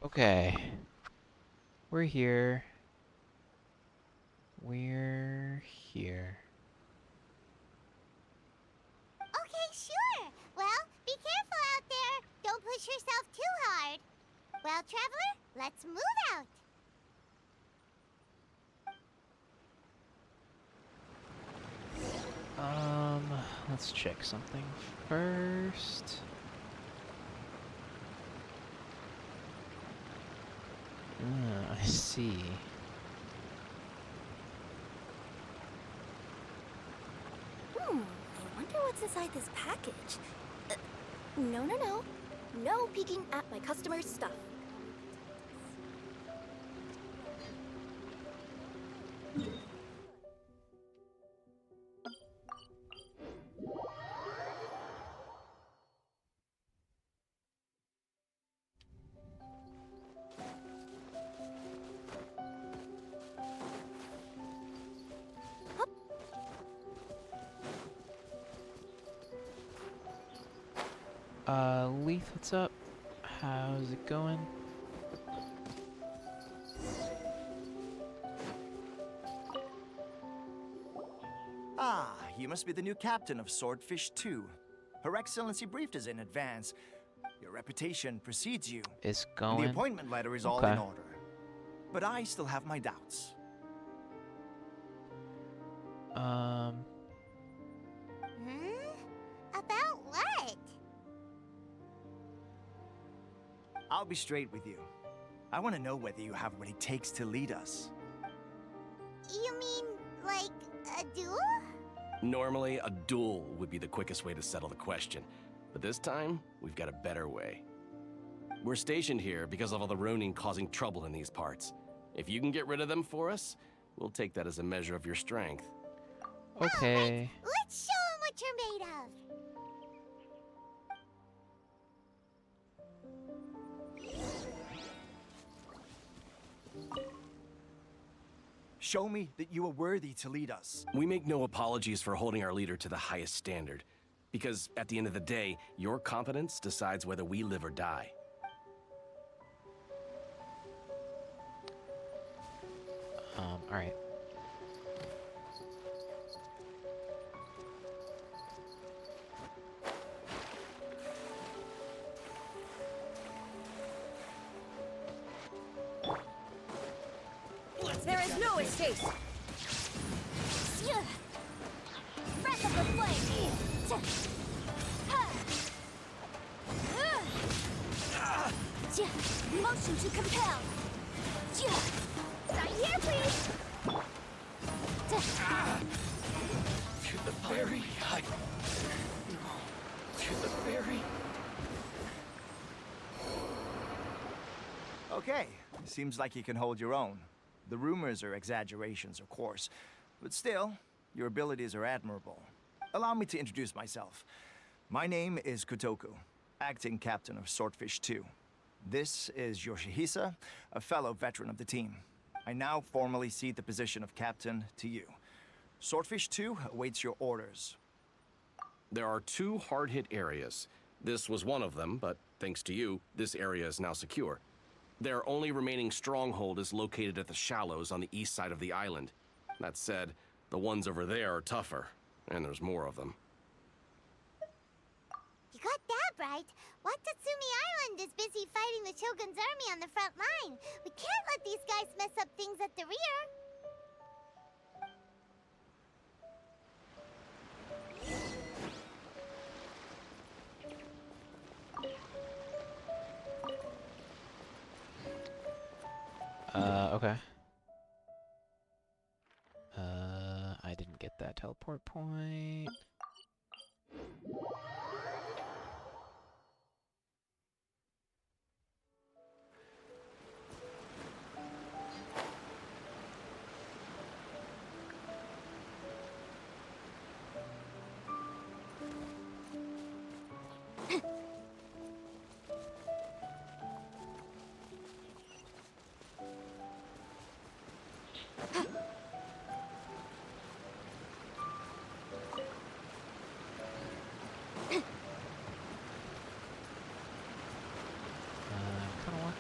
Okay. We're here. We're here. Okay, sure. Well, be careful out there. Don't push yourself too hard. Well, Traveler, let's move out. Let's check something first. I see. I wonder what's inside this package. No. No peeking at my customers' stuff. Leith, what's up? How's it going? Ah, you must be the new captain of Swordfish 2. Her Excellency briefed us in advance. Your reputation precedes you. It's And going. the appointment letter is all Okay. in order. But I still have my doubts. About what? I'll be straight with you. I want to know whether you have what it takes to lead us. You mean, like, a duel? Normally, a duel would be the quickest way to settle the question, but this time, we've got a better way. We're stationed here because of all the Ronin causing trouble in these parts. If you can get rid of them for us, we'll take that as a measure of your strength. Okay. Let's show 'em what you're made of. Show me that you are worthy to lead us. We make no apologies for holding our leader to the highest standard, because at the end of the day, your competence decides whether we live or die. Alright. There is no escape. Breath of the flame. Motion to compel. Sign here, please. To the ferry, To the ferry. Okay, seems like you can hold your own. The rumors are exaggerations, of course, but still, your abilities are admirable. Allow me to introduce myself. My name is Kotoku, acting captain of Swordfish 2. This is Yoshihisa, a fellow veteran of the team. I now formally cede the position of captain to you. Swordfish 2 awaits your orders. There are two hard-hit areas. This was one of them, but thanks to you, this area is now secure. Their only remaining stronghold is located at the shallows on the east side of the island. That said, the ones over there are tougher, and there's more of them. You got that right. Watatsumi Island is busy fighting the Shogun's army on the front line. We can't let these guys mess up things at the rear. Okay. I didn't get that teleport point.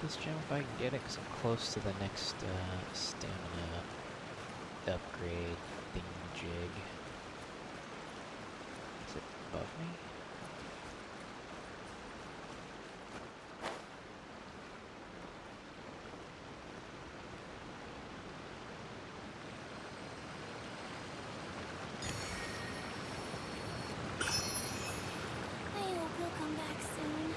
this gem if I can get it, because I'm close to the next stamina upgrade thingy-jig. Is it above me? I hope he'll come back soon.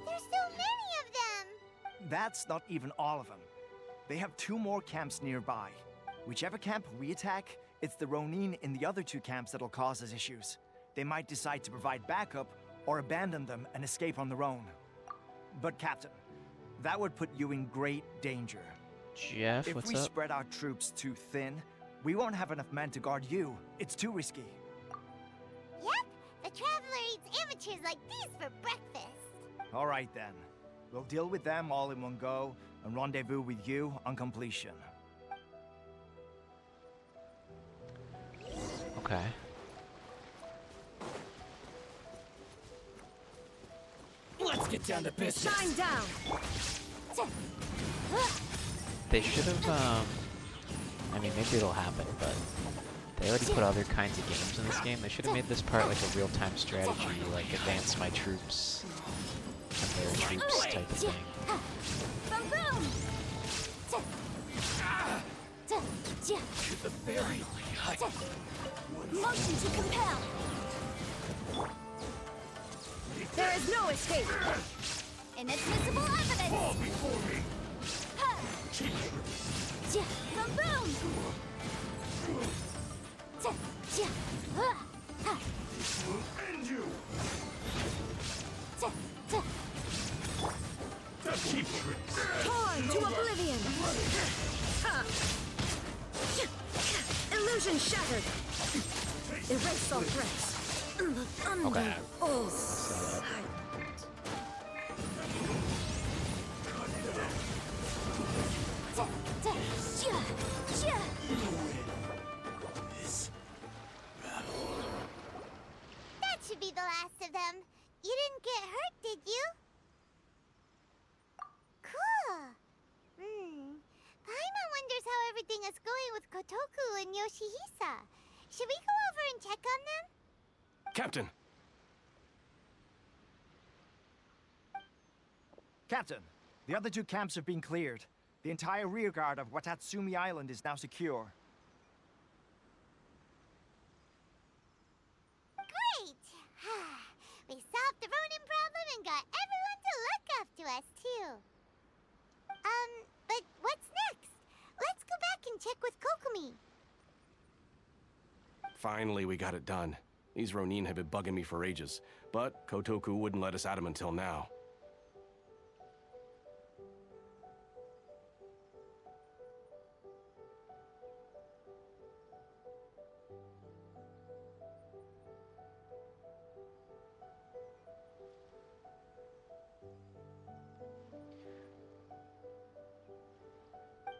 There's so many of them! That's not even all of them. They have 2 more camps nearby. Whichever camp we attack, it's the Ronin in the other 2 camps that'll cause us issues. They might decide to provide backup or abandon them and escape on their own. But Captain, that would put you in great danger. Jeff, If what's we up? spread our troops too thin, we won't have enough men to guard you. It's too risky. Yep, the Traveler eats amateurs like these for breakfast. All right then. We'll deal with them all in one go and rendezvous with you on completion. Okay. Let's get down to business. Shine down! They should have, I mean, maybe it'll happen, but they already put other kinds of games in this game. They should have made this part like a real-time strategy, like advance my troops and their troops type of thing. Boom boom! To the very height. Motion to compel! There is no escape! Inadmissible evidence! Before me. Boom boom! And you. The cheap tricks. Torn to oblivion! Illusion shattered! Erase all threats. Okay. Oh, That should be the last of them. You didn't get hurt, did you? Cool. Paimon wonders how everything is going with Kotoku and Yoshihisa. Should we go over and check on them? Captain! Captain, the other 2 camps have been cleared. The entire rearguard of Watatsumi Island is now secure. Great! We solved the Ronin problem and got everyone to look after us, too. But what's next? Let's go back and check with Kokumi. Finally, we got it done. These Ronin have been bugging me for ages, but Kotoku wouldn't let us at him until now.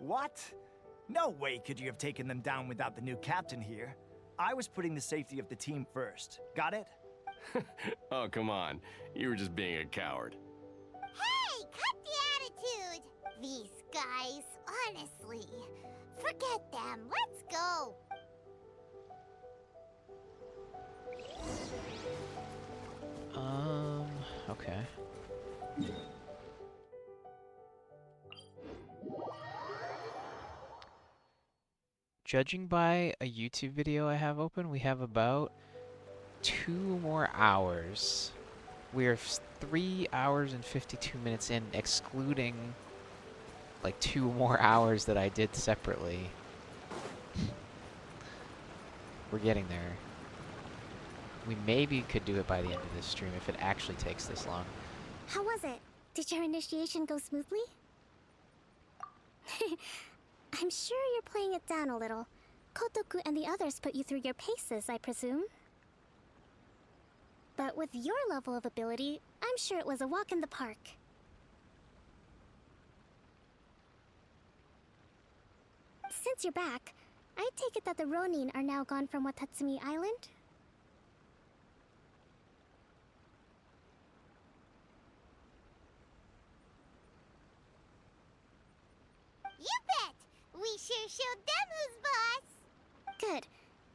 What? No way could you have taken them down without the new captain here. I was putting the safety of the team first. Got it? Oh, come on. You were just being a coward. Hey, cut the attitude! These guys, honestly. Forget them. Let's go. Okay. Judging by a YouTube video I have open, we have about 2 more hours. We're 3 hours and 52 minutes in, excluding like 2 more hours that I did separately. We're getting there. We maybe could do it by the end of this stream if it actually takes this long. How was it? Did your initiation go smoothly? I'm sure you're playing it down a little. Kotoku and the others put you through your paces, I presume. But with your level of ability, I'm sure it was a walk in the park. Since you're back, I take it that the Ronin are now gone from Watatsumi Island? You bet! We sure showed them who's boss! Good.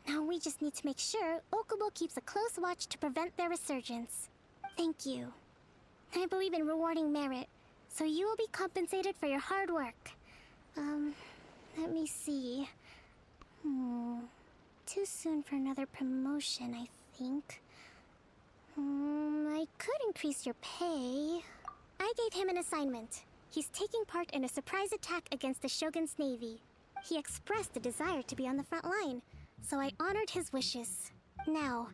Now we just need to make sure Okubo keeps a close watch to prevent their resurgence. Thank you. I believe in rewarding merit, so you will be compensated for your hard work. Let me see. Too soon for another promotion, I think. I could increase your pay. I gave him an assignment. He's taking part in a surprise attack against the Shogun's navy. He expressed a desire to be on the front line, so I honored his wishes. Now,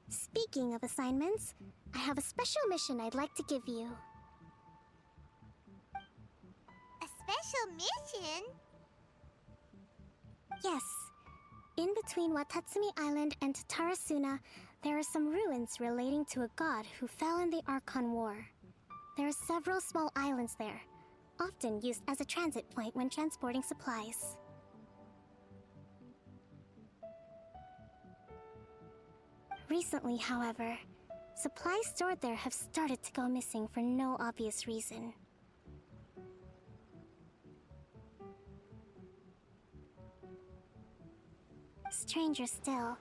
speaking of assignments, I have a special mission I'd like to give you. A special mission? Yes. In between Watatsumi Island and Tarasuna, there are some ruins relating to a god who fell in the Archon War. There are several small islands there, often used as a transit point when transporting supplies. Recently, however, supplies stored there have started to go missing for no obvious reason. Stranger still,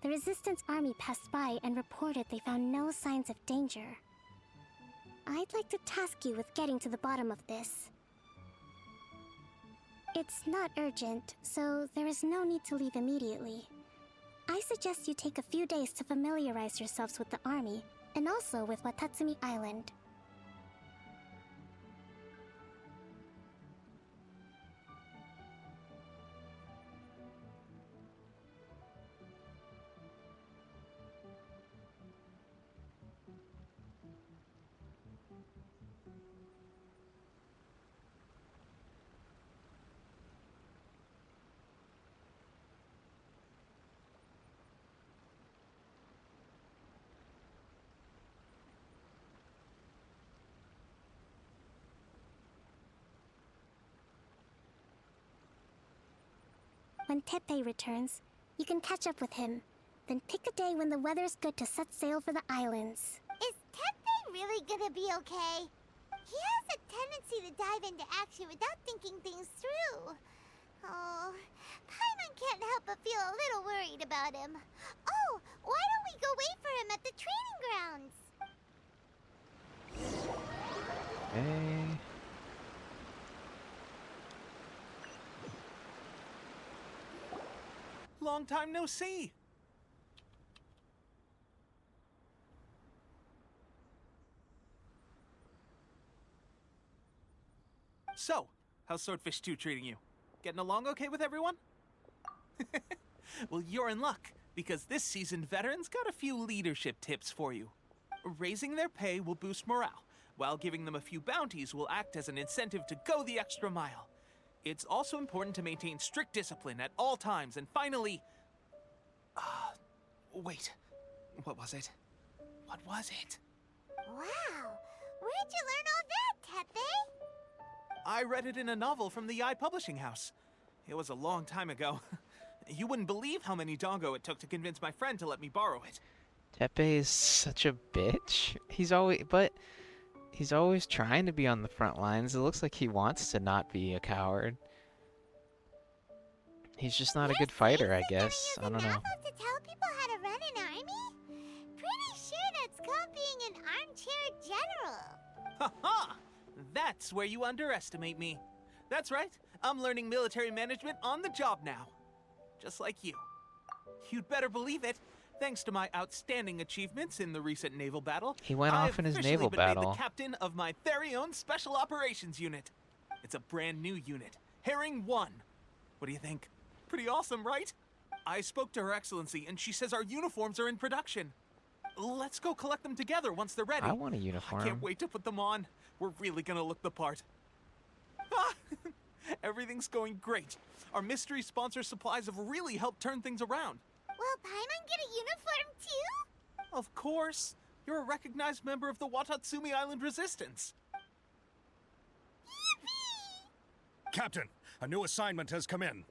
the Resistance army passed by and reported they found no signs of danger. I'd like to task you with getting to the bottom of this. It's not urgent, so there is no need to leave immediately. I suggest you take a few days to familiarize yourselves with the army, and also with Watatsumi Island. When Teppei returns, you can catch up with him. Then pick a day when the weather's good to set sail for the islands. Is Teppei really gonna be okay? He has a tendency to dive into action without thinking things through. Oh, Paimon can't help but feel a little worried about him. Oh, why don't we go wait for him at the training grounds? Hey. Long time no see. So, how's Swordfish 2 treating you? Getting along okay with everyone? Well, you're in luck, because this seasoned veteran's got a few leadership tips for you. Raising their pay will boost morale, while giving them a few bounties will act as an incentive to go the extra mile. It's also important to maintain strict discipline at all times, and finally... wait. What was it? What was it? Wow, where'd you learn all that, Teppei? I read it in a novel from the Yi Publishing House. It was a long time ago. You wouldn't believe how many dongo it took to convince my friend to let me borrow it. Teppei is such a bitch. He's always trying to be on the front lines. It looks like he wants to not be a coward. He's just not a good fighter, I guess. I don't know. To tell people how to run an army? Pretty sure that's called being an armchair general. Ha ha! That's where you underestimate me. That's right. I'm learning military management on the job now. Just like you. You'd better believe it. Thanks to my outstanding achievements in the recent naval battle, He went off in his naval I've officially been made battle. the captain of my very own special operations unit. It's a brand new unit, Herring 1. What do you think? Pretty awesome, right? I spoke to Her Excellency, and she says our uniforms are in production. Let's go collect them together once they're ready. I want a I uniform. can't wait to put them on. We're really gonna look the part. Everything's going great. Our mystery sponsor supplies have really helped turn things around. Will Paimon get a uniform too? Of course. You're a recognized member of the Watatsumi Island Resistance. Yippee! Captain, a new assignment has come in.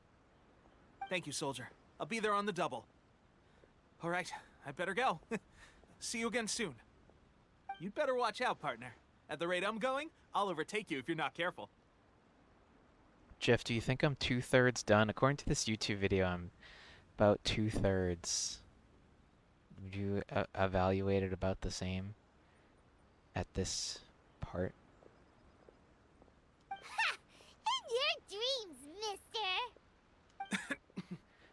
Thank you, soldier. I'll be there on the double. All right, I better go. See you again soon. You'd better watch out, partner. At the rate I'm going, I'll overtake you if you're not careful. Jeff, do you think I'm 2/3 done? According to this YouTube video, I'm about 2/3. Would you evaluate it about the same at this part? Ha! In your dreams, mister!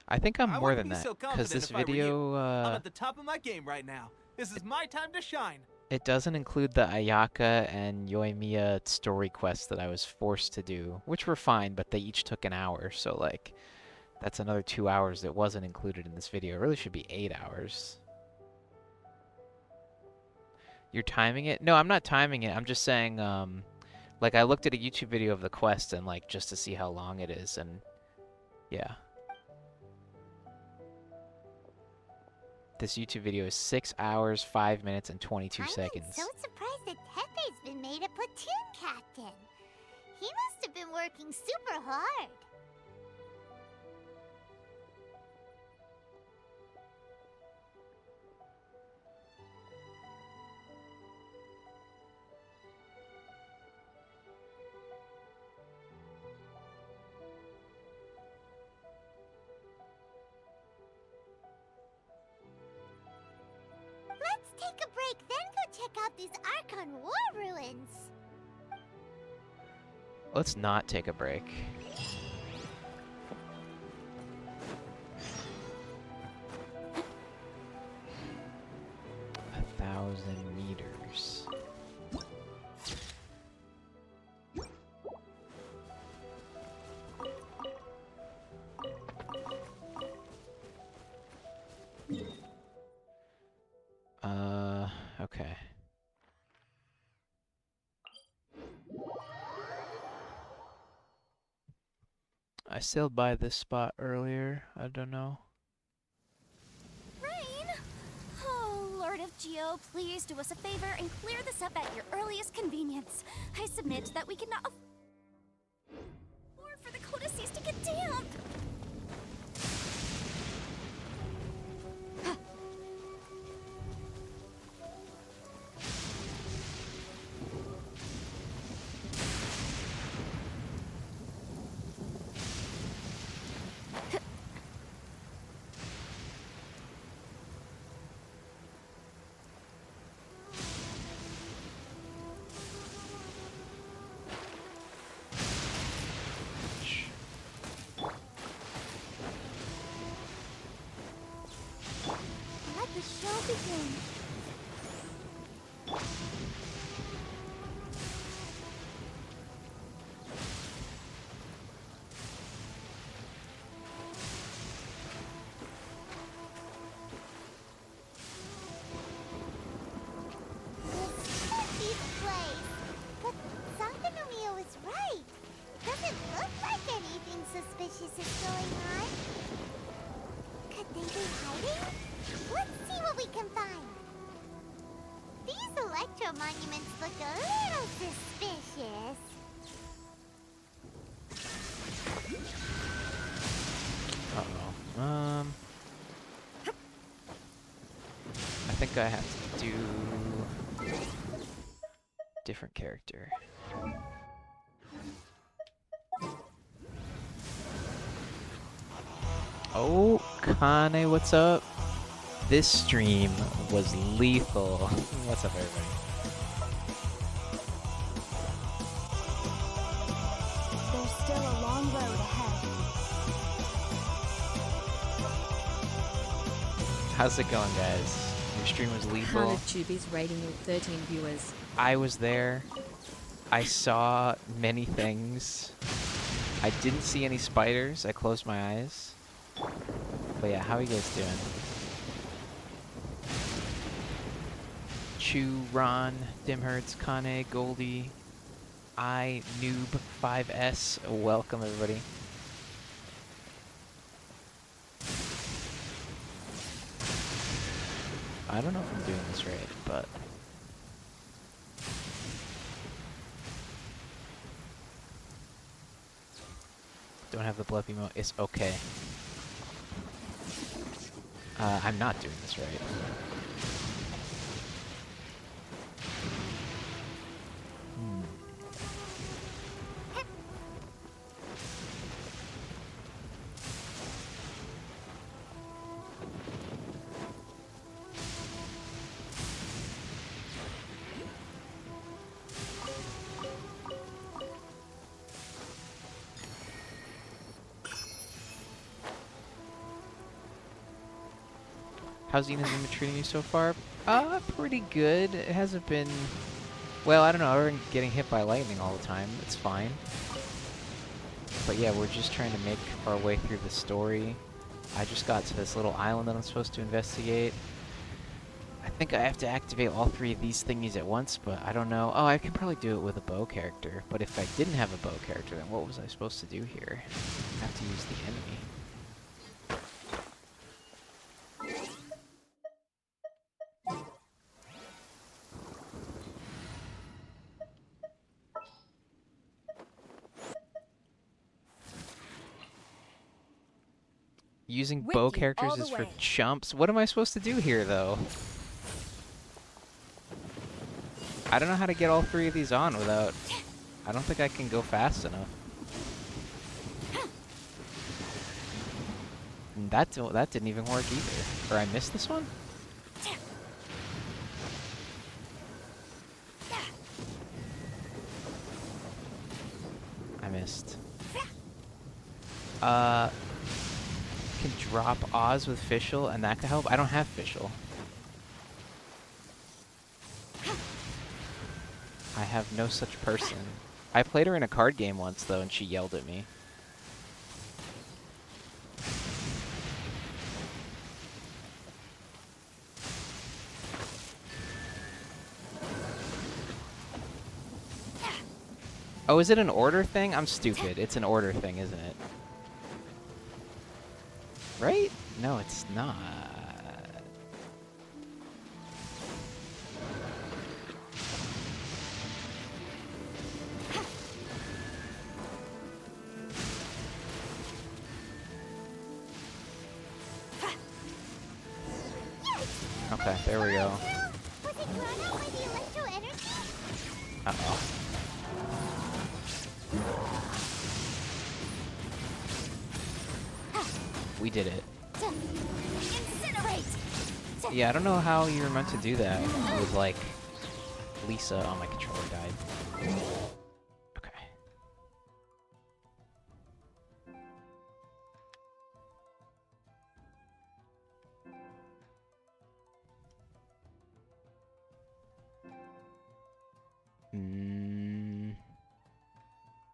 I think I'm I more wouldn't than be that, so because confident this if I were video, I'm at the top of my game right now. This is my time to shine. it doesn't include the Ayaka and Yoimiya story quests that I was forced to do, which were fine, but they each took an hour, so like, that's another 2 hours that wasn't included in this video. It really should be 8 hours. You're timing it? No, I'm not timing it. I'm just saying, like, I looked at a YouTube video of the quest and, like, just to see how long it is, and yeah. This YouTube video is 6 hours, 5 minutes, and 22 seconds. I'm so surprised that Teppei's been made a platoon captain. He must have been working super hard. Let's take a break, then go check out these Archon War ruins. Let's not take a break. A 1,000 meters. Okay. I sailed by this spot earlier. I don't know. Rain! Oh, Lord of Geo, please do us a favor and clear this up at your earliest convenience. I submit that we cannot afford for the codices to get damp. Let the show begin. This can't be the place. But Sankanomiya was right. It doesn't look like anything suspicious is going on. Could they be hiding? Let's see what we can find. These electro monuments look a little suspicious. think I have to do different character. Oh, Kane, what's up? This stream was lethal. What's up, everybody? There's still a long road ahead. How's it going, guys? Your stream was lethal. Hana Tubi's rating with 13 viewers. I was there. I saw many things. I didn't see any spiders. I closed my eyes. But yeah, how are you guys doing? Chu, Ron, Dimhertz, Kane, Goldie, Noob 5S. Welcome, everybody. I don't know if I'm doing this right, but don't have the blip emote. It's okay. I'm not doing this right. How's Ina's been treating you so far? Pretty good. It hasn't been... Well, I don't know. I've been getting hit by lightning all the time. It's fine. But yeah, we're just trying to make our way through the story. I just got to this little island that I'm supposed to investigate. I think I have to activate all 3 of these thingies at once, but I don't know. Oh, I can probably do it with a bow character. But if I didn't have a bow character, then what was I supposed to do here? I have to use the enemy. Using With bow you characters all the is for way. chumps. What am I supposed to do here, though? I don't know how to get all 3 of these on without... I don't think I can go fast enough. And that didn't even work either. Or I missed this one? I missed. Can drop Oz with Fischl, and that could help. I don't have Fischl. I have no such person. I played her in a card game once, though, and she yelled at me. Oh, is it an order thing? I'm stupid. It's an order thing, isn't it? Right? No, it's not. Okay, there we go. Was it drawn out by the electro energy? Uh-oh. We did it. Incinerate! Yeah, I don't know how you were meant to do that with, like, Lisa. Oh, my controller died. Okay.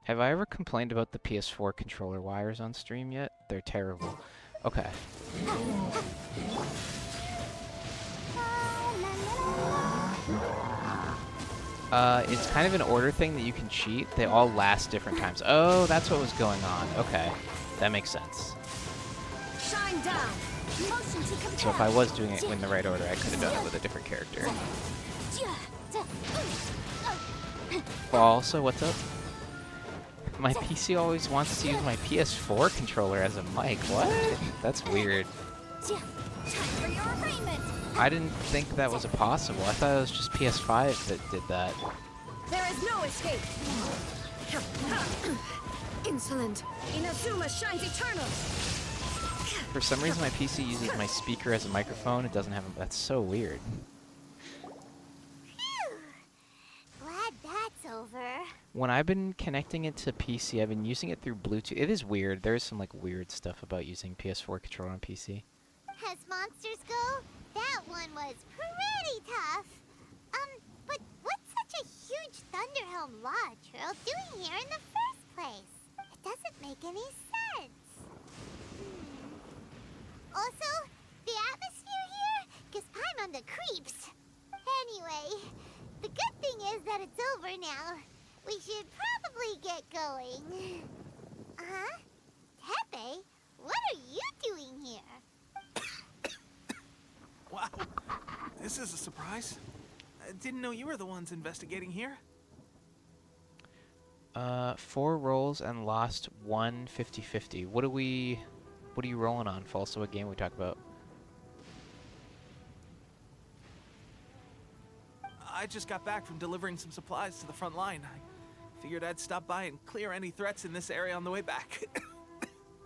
Have I ever complained about the PS4 controller wires on stream yet? They're terrible. Okay. It's kind of an order thing that you can cheat. They all last different times. Oh, that's what was going on. Okay. That makes sense. Shine down. Motion to compare. So if I was doing it in the right order, I could have done it with a different character. Well, also, what's up? My PC always wants to use my PS4 controller as a mic. What? That's weird. Time for your arraignment! I didn't think that was possible. I thought it was just PS5 that did that. There is no escape. Insolent. Inazuma shines eternal. For some reason, my PC uses my speaker as a microphone. It doesn't have a... That's so weird. Phew. Glad that's over. When I've been connecting it to PC, I've been using it through Bluetooth. It is weird. There is some like weird stuff about using PS4 controller on PC. As monsters go, that one was pretty tough. But what's such a huge Thunderhelm Lodge Earl doing here in the first place? It doesn't make any sense. Also, the atmosphere here gives Paimon the creeps. Anyway, the good thing is that it's over now. We should probably get going. Huh? Tepe, what are you doing here? Wow, this is a surprise. I didn't know you were the ones investigating here. 4 rolls and lost 1 50-50. What are you rolling on? Also, what game we talk about? I just got back from delivering some supplies to the front line. I figured I'd stop by and clear any threats in this area on the way back.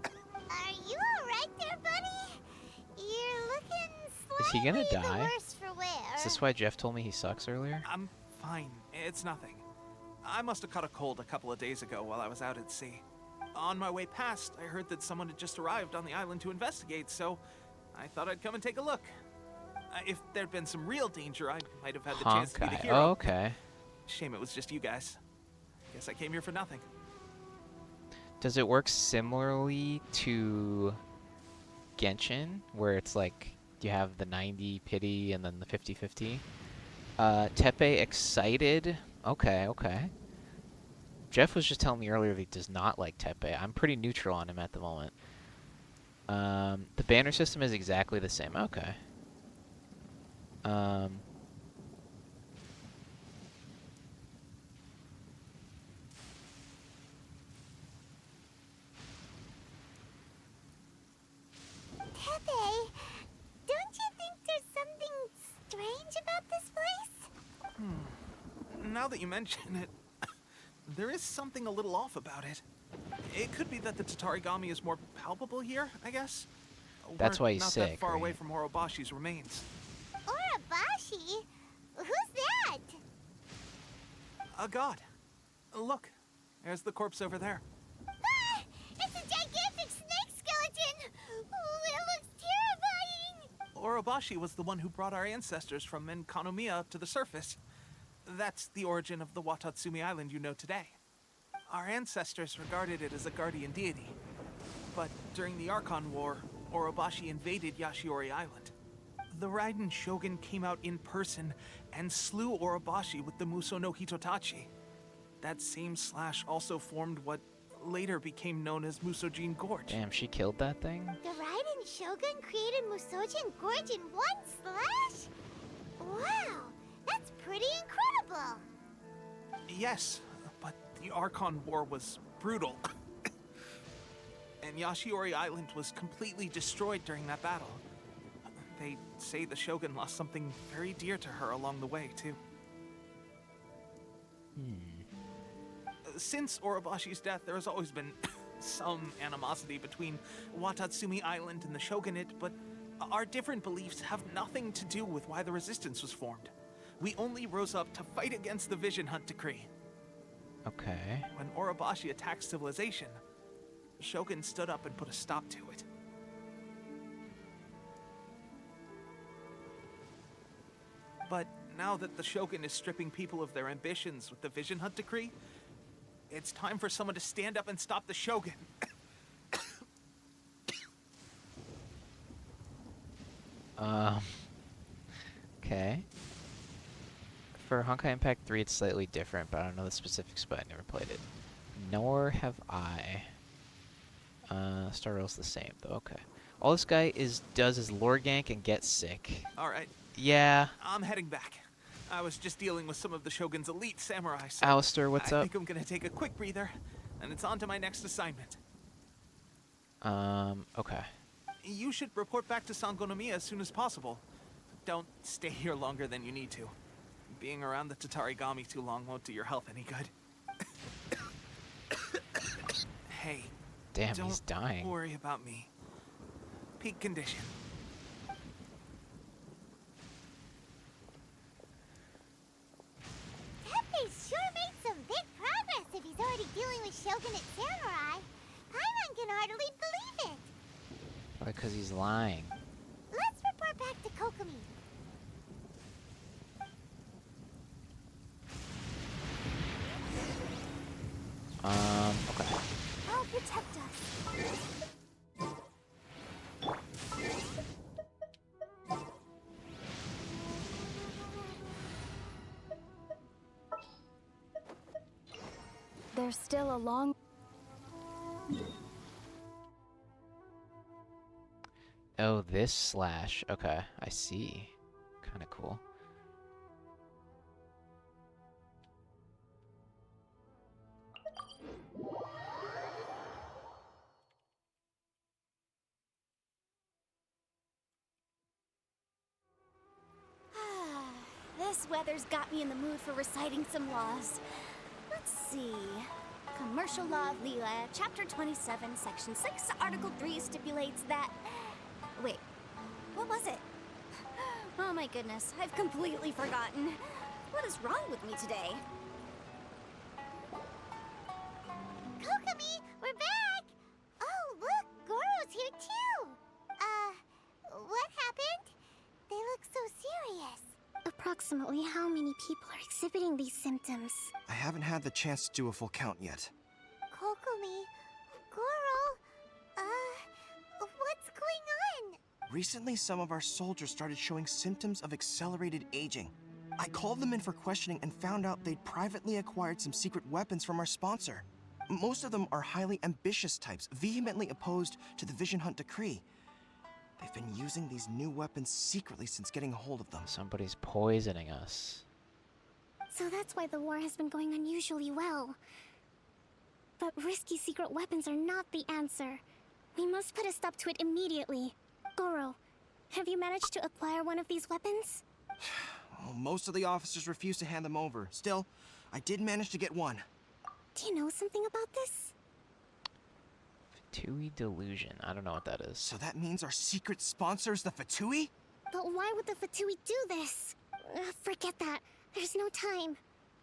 Are you alright there, buddy? You're looking Is he gonna slightly die? the worse for wear. Is this why Jeff told me he sucks earlier? I'm fine. It's nothing. I must have caught a cold a couple of days ago while I was out at sea. On my way past, I heard that someone had just arrived on the island to investigate, so I thought I'd come and take a look. If there'd been some real danger, I might have had the chance to be the Honkai. hero. Oh, okay. Shame it was just you guys. Guess I came here for nothing. Does it work similarly to Genshin, where it's like you have the 90 pity and then the 50-50? Tepe excited. Okay. Jeff was just telling me earlier that he does not like Tepe. I'm pretty neutral on him at the moment. The banner system is exactly the same. Okay. Tepe, don't you think there's something strange about this place? Now that you mention it, there is something a little off about it. It could be that the Tatarigami is more palpable here, I guess. That's We're why he's not sick, that far away right? from Orobashi's remains. Orobashi? Who's that? A god. Look, there's the corpse over there. Ah! It's a gigantic snake skeleton! Oh, it looks terrifying! Orobashi was the one who brought our ancestors from Enkanomiya up to the surface. That's the origin of the Watatsumi Island you know today. Our ancestors regarded it as a guardian deity. But during the Archon War, Orobashi invaded Yashiori Island. The Raiden Shogun came out in person and slew Orobashi with the Muso no Hitotachi. That same slash also formed what later became known as Musojin Gorge. Damn, she killed that thing? The Raiden Shogun created Musojin Gorge in one slash? Wow, that's pretty incredible! Yes, but the Archon War was brutal. And Yashiori Island was completely destroyed during that battle. They say the Shogun lost something very dear to her along the way, too. Since Orobashi's death, there has always been some animosity between Watatsumi Island and the Shogunate, but our different beliefs have nothing to do with why the resistance was formed. We only rose up to fight against the Vision Hunt Decree. Okay. When Orobashi attacked civilization, the Shogun stood up and put a stop to it. But now that the Shogun is stripping people of their ambitions with the Vision Hunt Decree, it's time for someone to stand up and stop the Shogun. Okay. For Honkai Impact 3, it's slightly different, but I don't know the specifics, but I never played it. Nor have I. Star Rail's the same, though. Okay. All this guy does is lore gank and get sick. All right, Yeah. I'm heading back. I was just dealing with some of the Shogun's elite samurai, so Alistair, what's I up? think I'm gonna take a quick breather, and it's on to my next assignment. Okay. You should report back to Sangonomiya as soon as possible. don't stay here longer than you need to. Being around the Tatarigami too long won't do your health any good. Hey, Damn, don't he's dying. worry about me. Peak condition. Teppei sure made some big progress if he's already dealing with Shogunate Samurai. Paimon can hardly believe it. Because he's lying. Let's report back to Kokomi. Okay. I'll protect us. There's still a long... Oh, this slash. Okay, I see. Kind of cool. This weather's got me in the mood for reciting some laws. Let's see. Commercial Law of Leela, Chapter 27, Section 6, Article 3 stipulates that... Wait, what was it? Oh my goodness, I've completely forgotten. What is wrong with me today? Kokomi, we're back! Oh, look, Goro's here too! What happened? They look so serious. Approximately how many people are exhibiting these symptoms? I haven't had the chance to do a full count yet. Kokomi, Goro, what's going on? Recently, some of our soldiers started showing symptoms of accelerated aging. I called them in for questioning and found out they'd privately acquired some secret weapons from our sponsor. Most of them are highly ambitious types, vehemently opposed to the Vision Hunt decree. They've been using these new weapons secretly since getting a hold of them. Somebody's poisoning us. So that's why the war has been going unusually well. But risky secret weapons are not the answer. We must put a stop to it immediately. Goro, have you managed to acquire one of these weapons? Well, most of the officers refuse to hand them over. Still, I did manage to get one. Do you know something about this? Fatui delusion. I don't know what that is. So that means our secret sponsor is the Fatui? But why would the Fatui do this? Forget that. There's no time.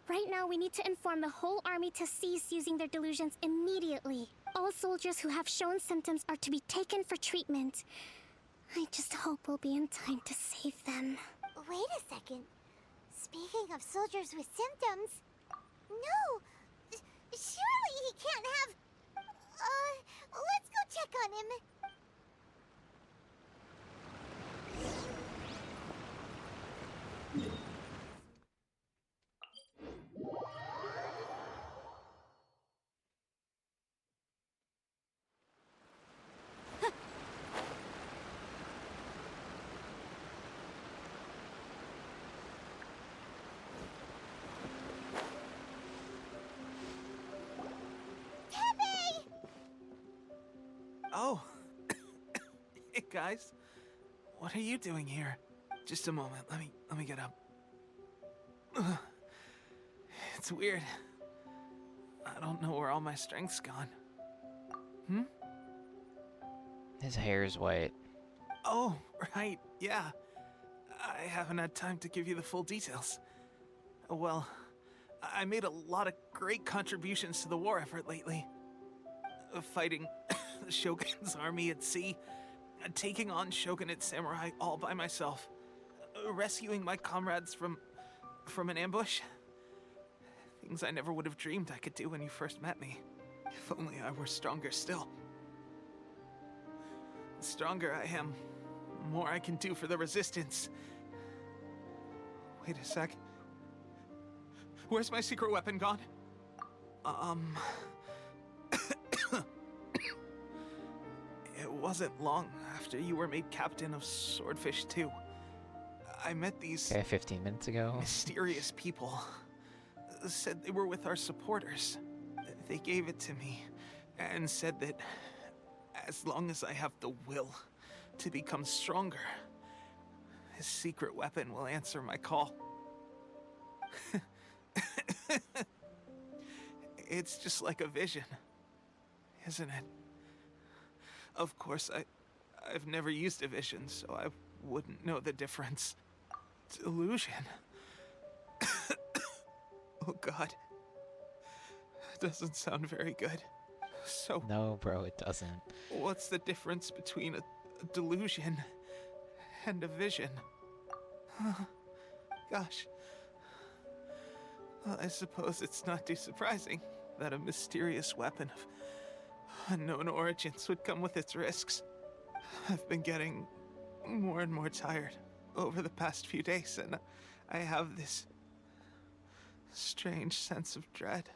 Right now, we need to inform the whole army to cease using their delusions immediately. All soldiers who have shown symptoms are to be taken for treatment. I just hope we'll be in time to save them. Wait a second. Speaking of soldiers with symptoms... No! Surely he can't have... let's go check on him. Oh. Hey guys. What are you doing here? Just a moment. Let me get up. Ugh. It's weird. I don't know where all my strength's gone. His hair's white. Oh, right. Yeah. I haven't had time to give you the full details. Well, I made a lot of great contributions to the war effort lately. Fighting the Shogun's army at sea, taking on Shogunate samurai all by myself, rescuing my comrades from an ambush. Things I never would have dreamed I could do when you first met me. If only I were stronger still. The stronger I am, the more I can do for the Resistance. Wait a sec. Where's my secret weapon gone? It wasn't long after you were made captain of Swordfish 2. I met these 15 minutes ago. mysterious people. Said they were with our supporters. They gave it to me and said that as long as I have the will to become stronger, his secret weapon will answer my call. It's just like a vision, isn't it? Of course, I've never used a vision, so I wouldn't know the difference. Delusion. Oh god. Doesn't sound very good. So, No, bro, it doesn't. what's the difference between a delusion and a vision? Gosh. Well, I suppose it's not too surprising that a mysterious weapon of unknown origins would come with its risks. I've been getting more and more tired over the past few days, and I have this strange sense of dread.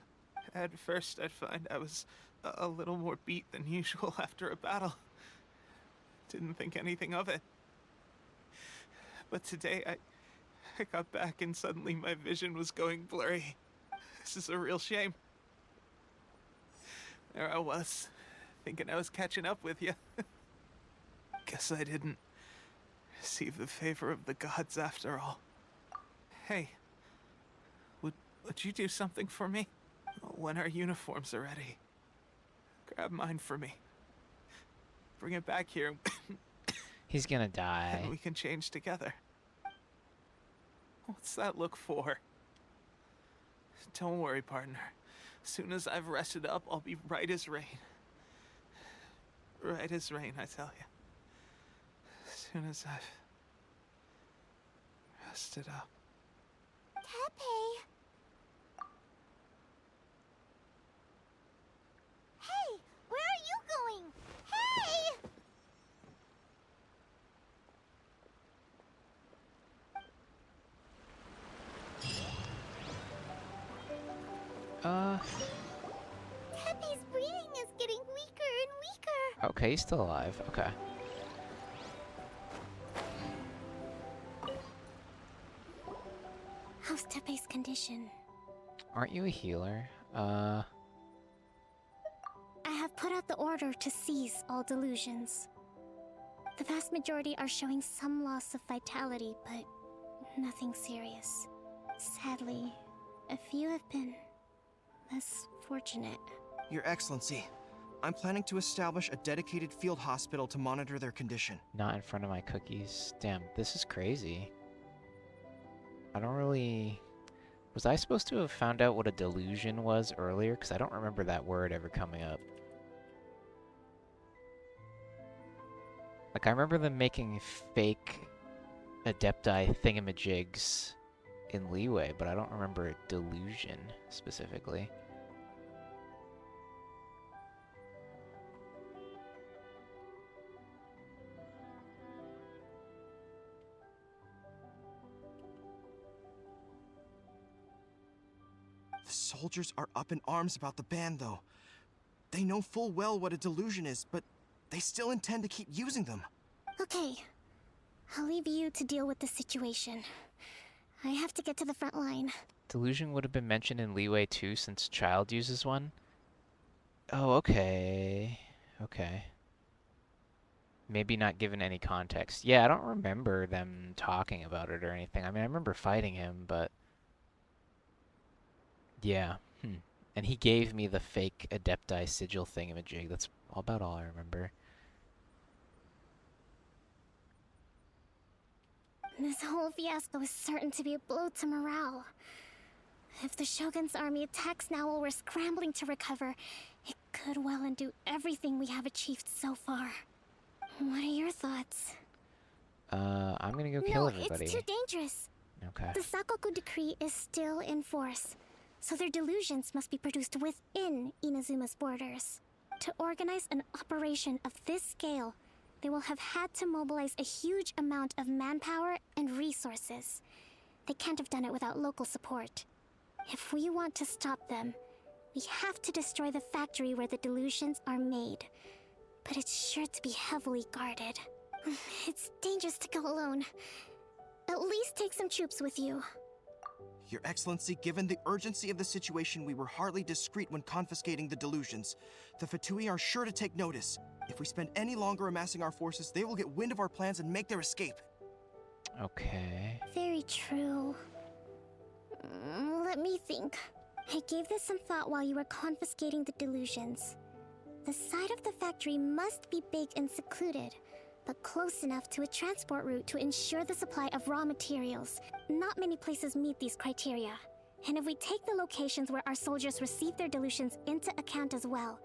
At first, I'd find I was a little more beat than usual after a battle. Didn't think anything of it. But today, I got back and suddenly my vision was going blurry. This is a real shame. There I was, thinking I was catching up with you. Guess I didn't receive the favor of the gods after all. Hey, would you do something for me? When our uniforms are ready, grab mine for me. Bring it back here. He's gonna die. And we can change together. What's that look for? Don't worry, partner. As soon as I've rested up, I'll be right as rain. Right as rain, I tell you. As soon as I've rested up. Teppei! Hey! Where are you going? Hey! Teppei's breathing is getting weaker and weaker. Okay, he's still alive. Okay. How's Teppei's condition? Aren't you a healer? I have put out the order to cease all delusions. The vast majority are showing some loss of vitality, but nothing serious. Sadly, a few have been less fortunate. Your Excellency, I'm planning to establish a dedicated field hospital to monitor their condition. Not in front of my cookies. Damn, this is crazy. I don't really... Was I supposed to have found out what a delusion was earlier? Because I don't remember that word ever coming up. Like, I remember them making fake Adepti thingamajigs in Leeway, but I don't remember delusion specifically. The soldiers are up in arms about the ban, though. They know full well what a delusion is, but they still intend to keep using them. Okay, I'll leave you to deal with the situation. I have to get to the front line. Delusion would have been mentioned in Leeway too, since Child uses one. Oh, okay. Okay. Maybe not given any context. Yeah, I don't remember them talking about it or anything. I mean, I remember fighting him, but... Yeah. And he gave me the fake Adepti sigil thingamajig. That's about all I remember. This whole fiasco is certain to be a blow to morale. If the Shogun's army attacks now while we're scrambling to recover, it could well undo everything we have achieved so far. What are your thoughts? I'm gonna go kill everybody. It's too dangerous. Okay. The Sakoku decree is still in force, so their delusions must be produced within Inazuma's borders. To organize an operation of this scale, they will have had to mobilize a huge amount of manpower and resources. They can't have done it without local support. If we want to stop them, we have to destroy the factory where the delusions are made. But it's sure to be heavily guarded. It's dangerous to go alone. At least take some troops with you. Your Excellency, given the urgency of the situation, we were hardly discreet when confiscating the delusions. The Fatui are sure to take notice. If we spend any longer amassing our forces, they will get wind of our plans and make their escape. Okay. Very true. Let me think. I gave this some thought while you were confiscating the delusions. The side of the factory must be big and secluded, but close enough to a transport route to ensure the supply of raw materials. Not many places meet these criteria. And if we take the locations where our soldiers receive their delusions into account as well,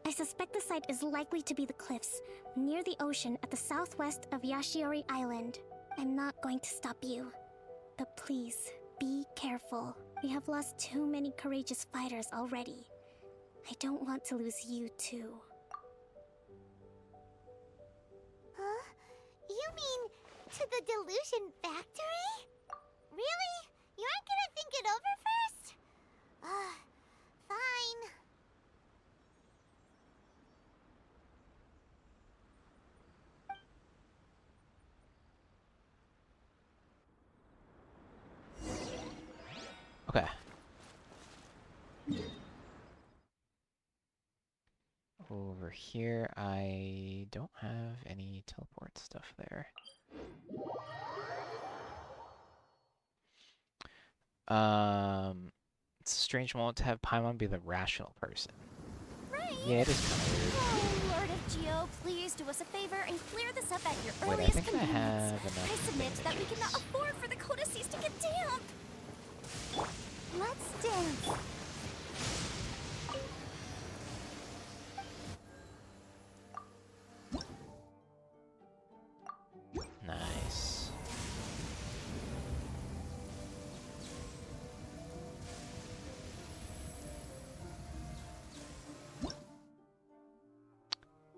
I suspect the site is likely to be the cliffs, near the ocean at the southwest of Yashiori Island. I'm not going to stop you, but please, be careful. We have lost too many courageous fighters already. I don't want to lose you too. Huh? You mean to the delusion factory? Really? You aren't gonna think it over first? Fine. Okay. Over here, I don't have any teleport stuff there. It's a strange moment to have Paimon be the rational person. Right. Yeah, it is kind of weird. Oh, Lord of Geo, please do us a favor and clear this up at your Wait, I earliest think I convenience. have enough I submit that we images. cannot afford for the codices to get damp. Let's dance. Nice.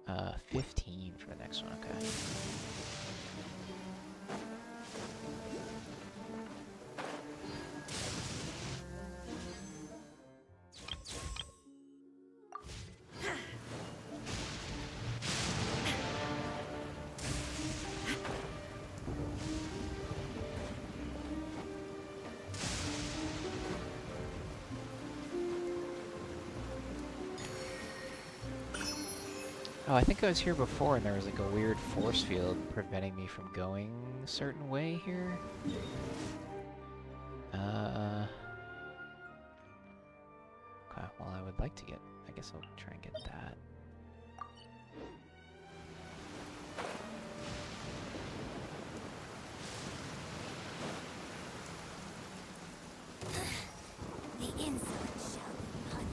Uh, 15 for the next one, okay. Oh, I think I was here before and there was like a weird force field preventing me from going a certain way here. Okay, well I would like to get, I guess I'll try and get that. The insolent shall be punished.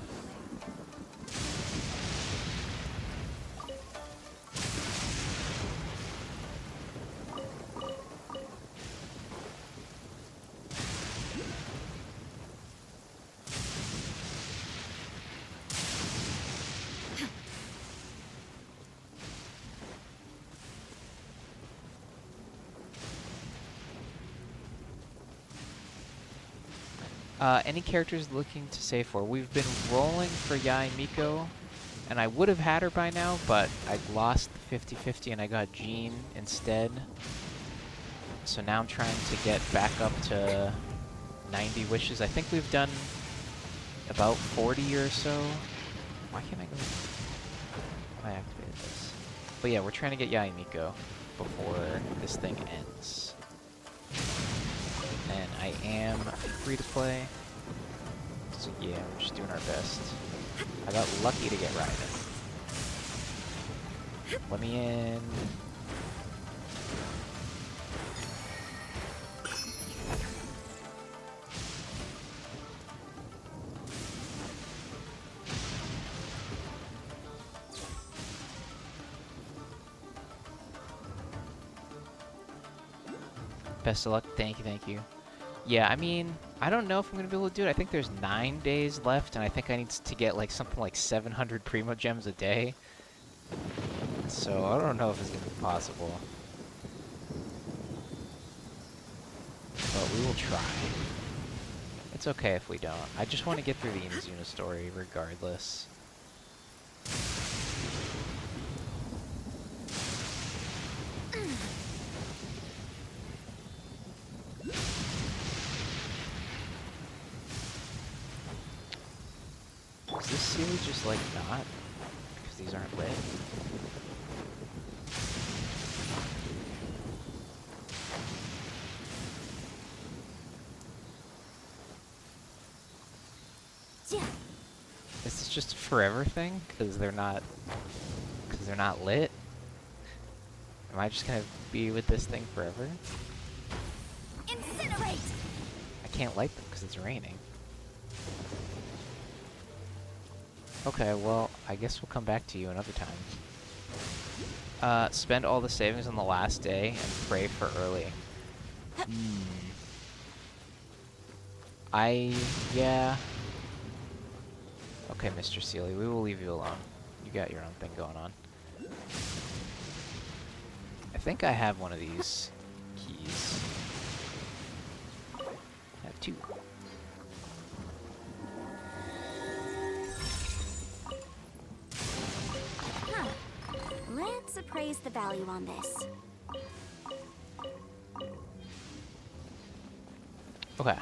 Any characters looking to save for? We've been rolling for Yae Miko, and I would have had her by now, but I lost the 50-50 and I got Jean instead. So now I'm trying to get back up to 90 wishes. I think we've done about 40 or so. Why can't I go? I activated this. But yeah, we're trying to get Yae Miko before this thing ends. And I am free to play. So yeah, we're just doing our best. I got lucky to get Raiden. Let me in. Best of luck. Thank you, thank you. Yeah, I mean, I don't know if I'm going to be able to do it. I think there's 9 days left, and I think I need to get like something like 700 Primo Gems a day. So I don't know if it's going to be possible. But we will try. It's okay if we don't. I just want to get through the Inazuna story regardless. Is this series just like not? Because these aren't lit? Is this just a forever thing? Because they're not lit? Am I just gonna be with this thing forever? Incinerate! I can't light them because it's raining. Okay, well, I guess we'll come back to you another time. Spend all the savings on the last day and pray for early. Yeah. Okay, Mr. Sealy, we will leave you alone. You got your own thing going on. I think I have one of these keys. I have two. Let's appraise the value on this. Okay.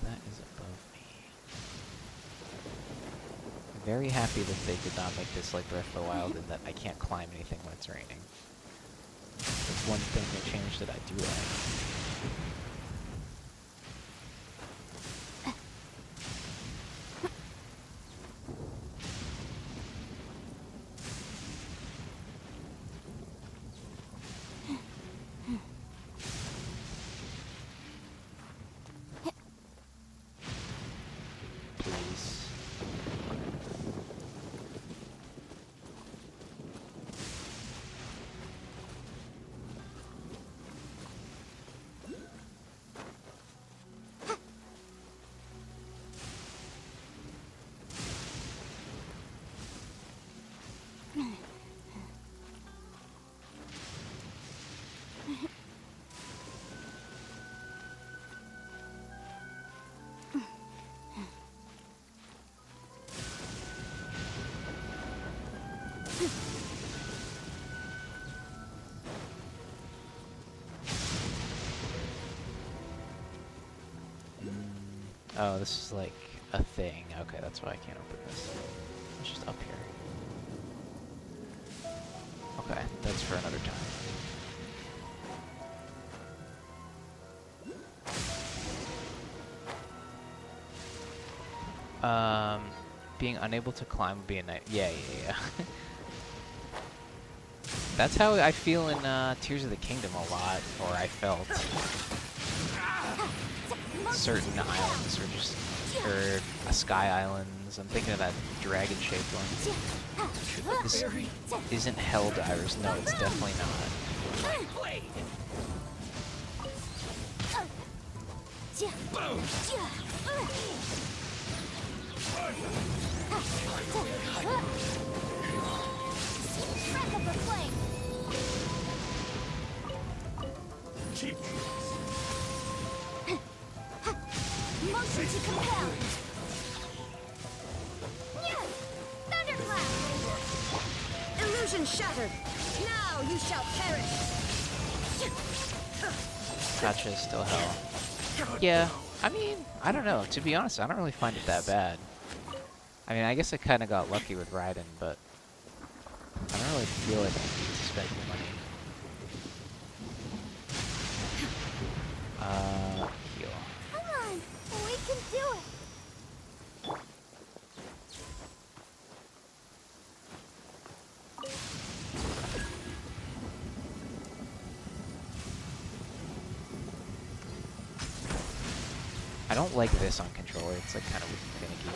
That is above me. I'm very happy that they did not make this like Breath of the Wild and that I can't climb anything when it's raining. That's one thing they changed that I do like. Please. Oh, this is like a thing. Okay, that's why I can't open this. It's just up here. Okay, that's for another time. Being unable to climb would be a night. Yeah. That's how I feel in Tears of the Kingdom a lot, or I felt. Certain islands, or sky islands. I'm thinking of that dragon-shaped one. This isn't Helldivers. No, it's definitely not. Motion to compel. Thunderclap. Illusion shattered. Now you shall perish. Gotcha is still hell. Yeah, I mean, I don't know. To be honest, I don't really find it that bad. I mean, I guess I kind of got lucky with Raiden, but I don't really feel like I need to spend the money. Heal. Come on, we can do it. I don't like this on controller. It's like kind of finicky.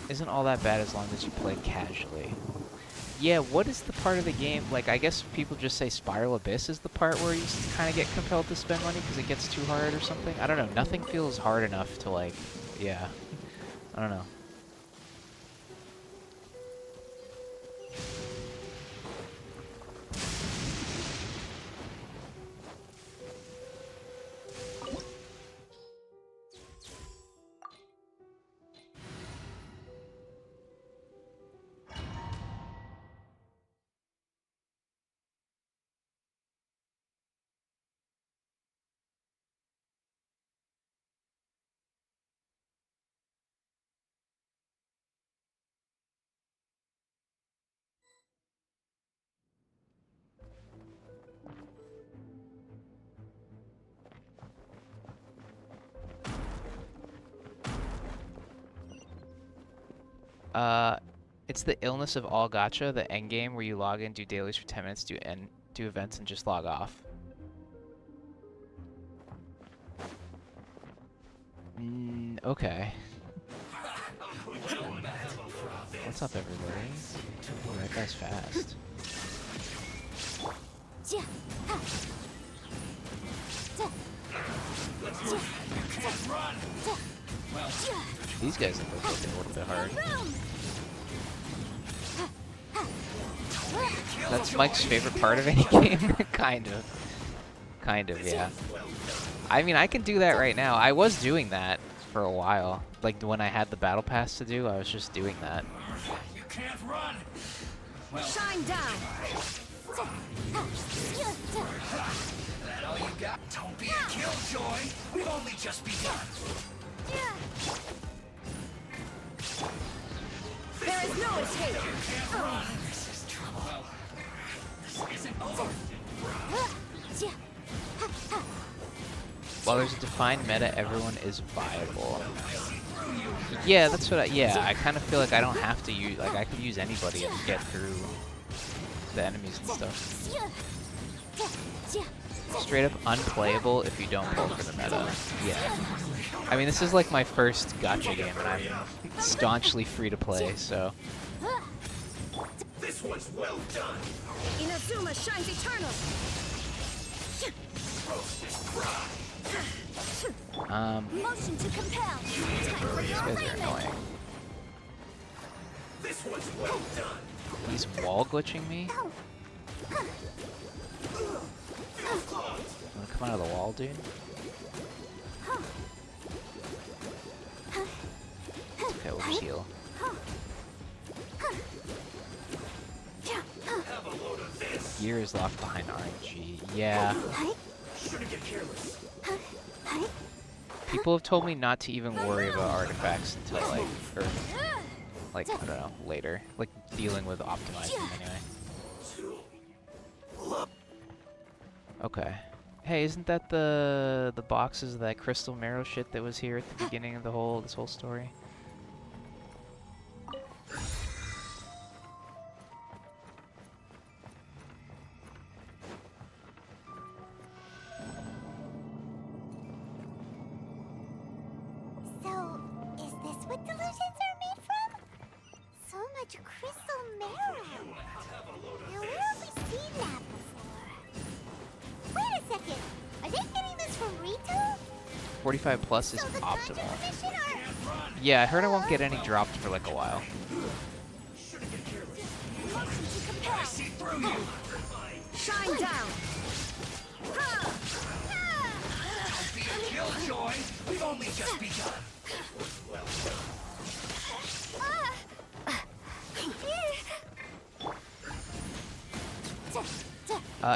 Isn't all that bad as long as you play casually. Yeah, what is the part of the game? Like, I guess people just say Spiral Abyss is the part where you kind of get compelled to spend money because it gets too hard or something. I don't know. Nothing feels hard enough to, like, yeah. I don't know. It's the illness of all gacha, the end game where you log in, do dailies for 10 minutes, do events, and just log off. Okay. What's up, everybody? Ooh, that guy's fast. These guys have been working a little bit hard. That's Mike's favorite part of any game? Kind of, yeah. I mean, I can do that right now. I was doing that for a while. Like, when I had the battle pass to do, I was just doing that. You can't run! Shine down! That all you got? Don't be a killjoy! We've only just begun! There is no escape! This is trouble. This isn't over! While there's a defined meta, everyone is viable. Yeah, that's what I kind of feel like I don't have to use, like, I could use anybody and get through the enemies and stuff. Straight up unplayable if you don't pull for the meta. Yeah. I mean, this is like my first gacha game, and I'm staunchly free to play, so. This one's well done! Inazuma shines eternal! Motion to compel! These guys are annoying. This one's well done! He's wall glitching me? Wanna come out of the wall, dude? Okay, we'll just heal. Gear is locked behind RNG. Yeah. People have told me not to even worry about artifacts until I don't know, later. Like dealing with optimizing them anyway. Okay. Hey, isn't that the boxes of that Crystal Marrow shit that was here at the beginning of this whole story? So, is this what delusions are made from? So much crystal marrow. Now, where have we seen that before? Wait a second. Are they getting this from Rito? 45 plus is So the optimal. contract mission are... Yeah, I heard I won't get any dropped for like a while. I see through you! Shine down! Don't be a killjoy! We've only just begun!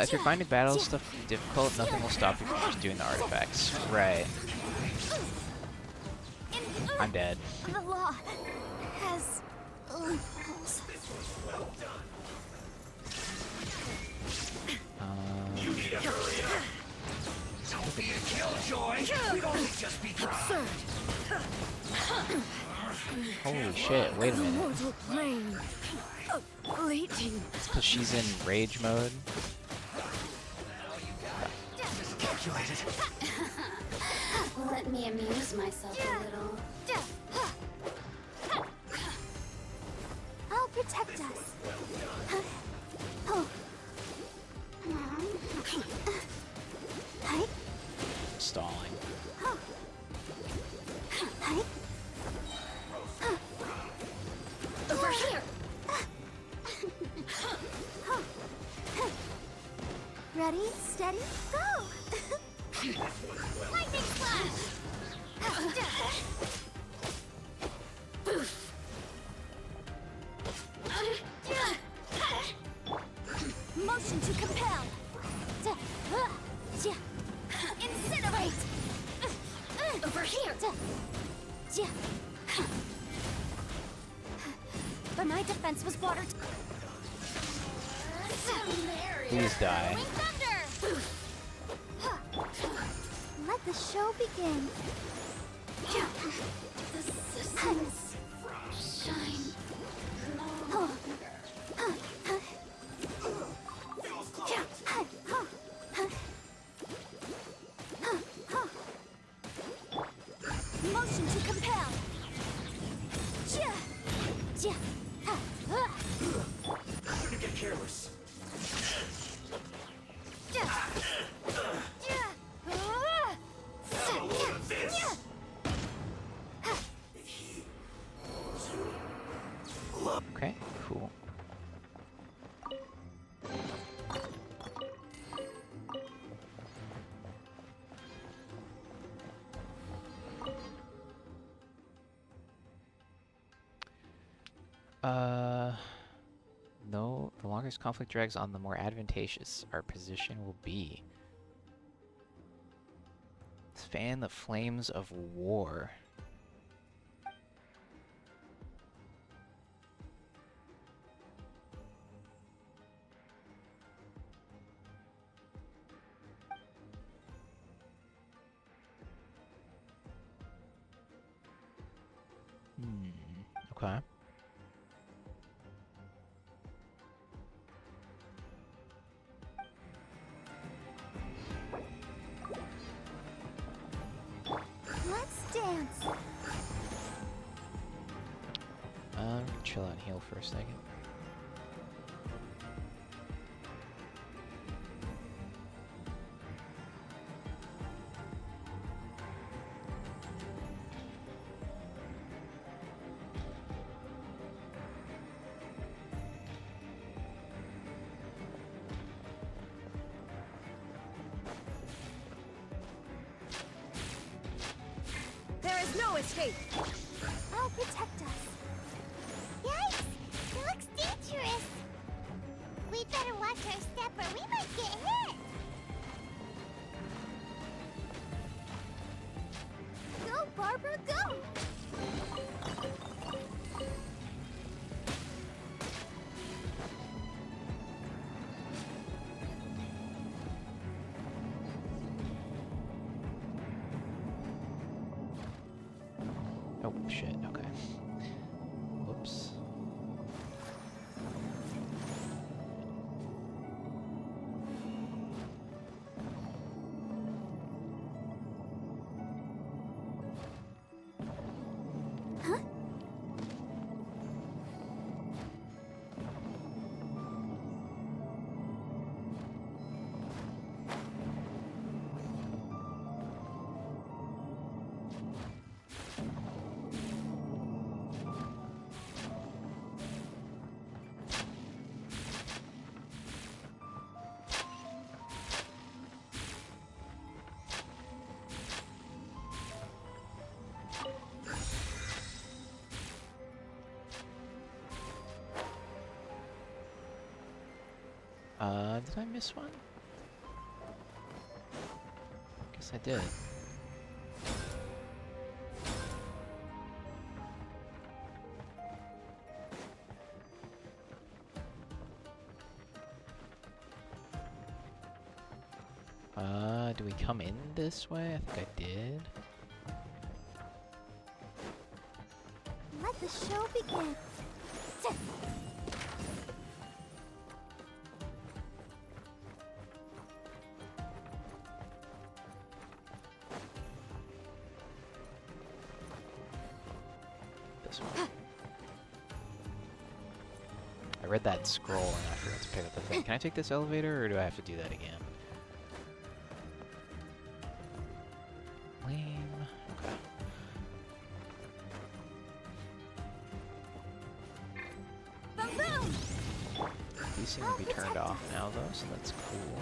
If you're finding battle stuff difficult, nothing will stop you from just doing the artifacts. Right. I'm dead. The law has loopholes. You need to hurry up! Don't be a killjoy! We've only just begun! Holy shit, wait a minute. Mortal plane. Fleeting. It's because she's in rage mode. Calculated. Let me amuse myself a little. I'll protect us. Oh. Stalling. Over here. Ready, steady, go! Lightning flash! Motion to compel! Incinerate! Over here! But my defense was water. Please die. Wing Thunder! Let the show begin. The systems shine Okay, cool. No, the longer this conflict drags on, the more advantageous our position will be. Fan the flames of war. Okay. Let's dance. Chill out and heal for a second. There is no escape. I'll protect us. Yikes! It looks dangerous. We'd better watch our step or we might get hit. Go, Barbara, go! Oh, shit, okay. Whoops. Did I miss one? Guess I did. Do we come in this way? I think I did. Let the show begin. This one. I read that scroll and I forgot to pick up the thing. Can I take this elevator or do I have to do that again? Lame. Okay. Boom, boom! These seem to be turned off now though, so that's cool.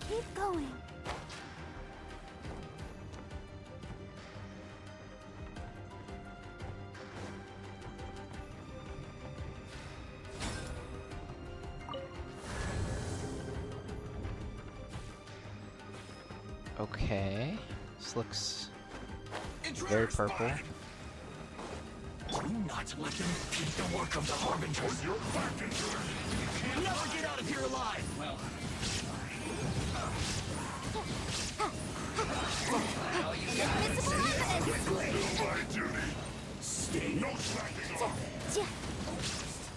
Keep going. Okay. This looks very purple. Do not let them impede the work of the Harbingers. You're back into it. You can never get out of here alive. Well, Invisible evidence! do my duty. sting. No slacking off.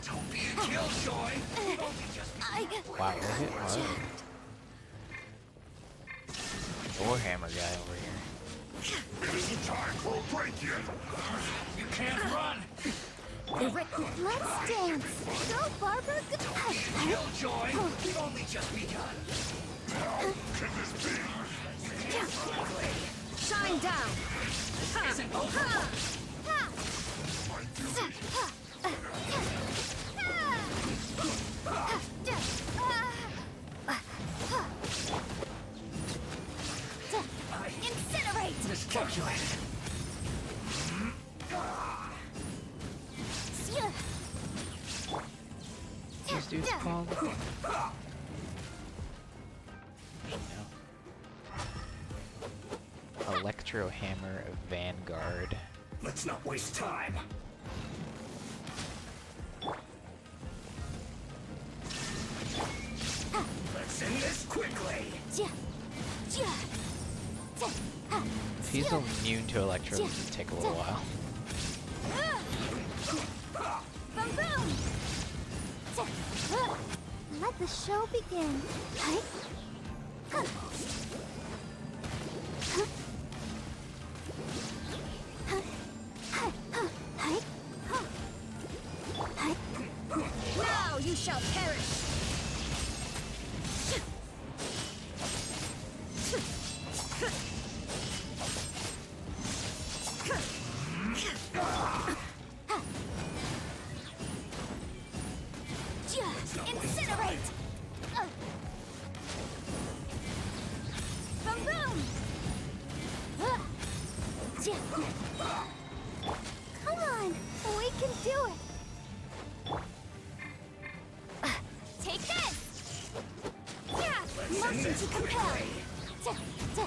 Don't be a killjoy. Wow, that hit hard. Warhammer guy over here. It isn't time for a break yet. You can't run. Let's dance. Go, Barbara. Killjoy. We've only just begun. How can this be? Shine down. Isn't over. Incinerate! Miscalculated. These dudes called. Electro Hammer Vanguard. Let's not waste time. Let's end this quickly. If he's immune to Electro, this will take a little while. Boom, boom. Let the show begin. Now you shall perish. Incinerate! Boom, boom! Come on, we can do it! Take this! Motion to compel! Boom, boom!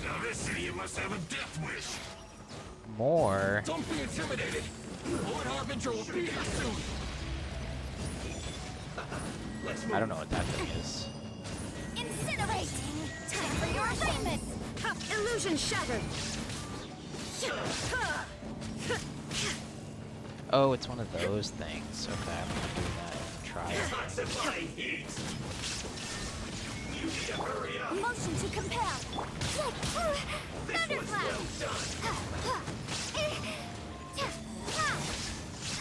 Now this idiot must have a death wish. More. Don't be intimidated. Lord Harbinger will be here soon. Let's move. I don't know what that thing is. Incinerate! Time for your assignment! Illusion shattered. Oh, it's one of those things. Okay, I'm gonna do that. Try it. Not supplying heat. You need to hurry up. Motion to compel! Thunderclap!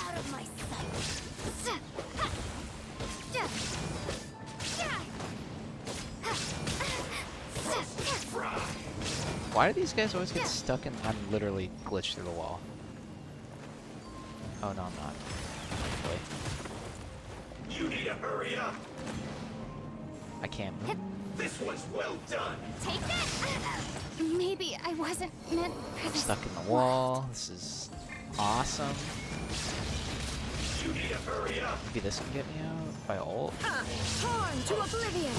Out of my sight! Why do these guys always get stuck in? I'm literally glitched through the wall. Oh no, I'm not. Actually, You need to hurry up. I can't move. This was well done. Take this! Maybe I wasn't meant for I'm this. stuck in the wall. This is awesome. You need to hurry up. Maybe this can get me out if I ult. Torn to oblivion.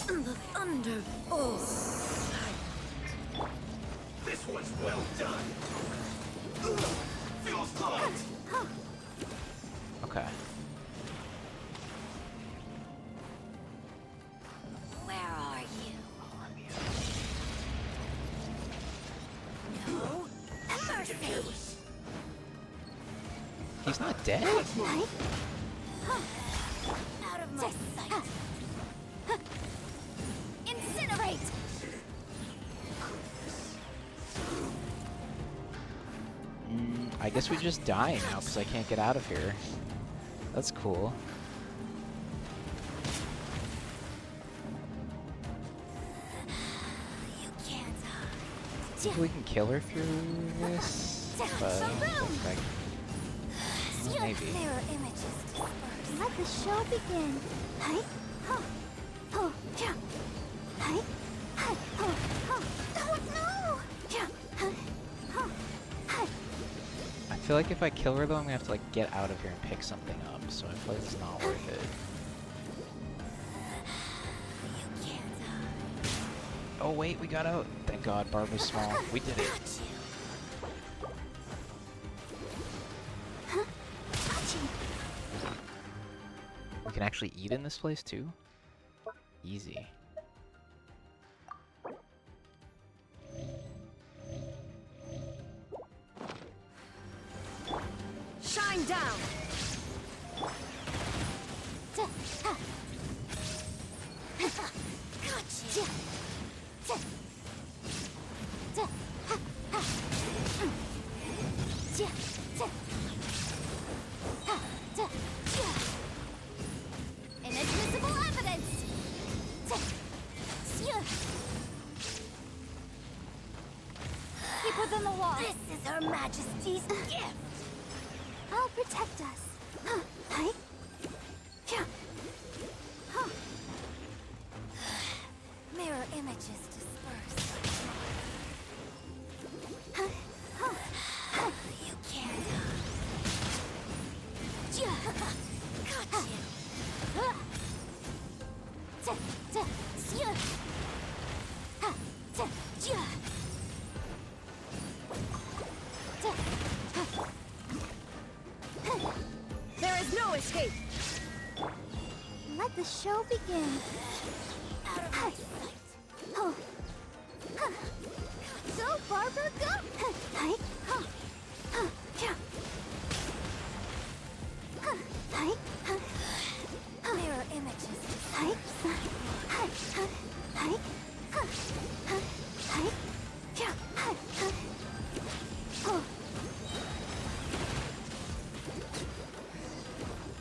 The thunder. Oh. This was well done. Feels close. Okay. Where are you? No mercy! He's not dead? Out of my sight! Incinerate! I guess we just die now because I can't get out of here. That's cool. You can't hide. Think we can kill her through this? But I don't think I can. Maybe. Mirror images disperse. Let the show begin. Hi. Huh. Oh, yeah. Hi. Hi. Oh, oh. Oh, no. Yeah. Huh. Huh. Hi. I feel like if I kill her though, I'm gonna have to like get out of here and pick something up. So I feel like it's not worth it. You can't hide. Oh wait, we got out. Thank God, Barbara's small. We did it. Got you. can actually eat in this place too? Easy. Shine down! Gotcha! Inadmissible evidence! Keep within the wall! This is Her Majesty's gift! I'll protect us. Hi. Yeah. Mirror images dispersed. You can't. Got There is no escape! Let the show begin. Out of my sight. Oh. Go, Barber, go! Hi. Yeah. Hi. Mirror images. Hi. Hi. Hi. Hi. Yeah. Oh.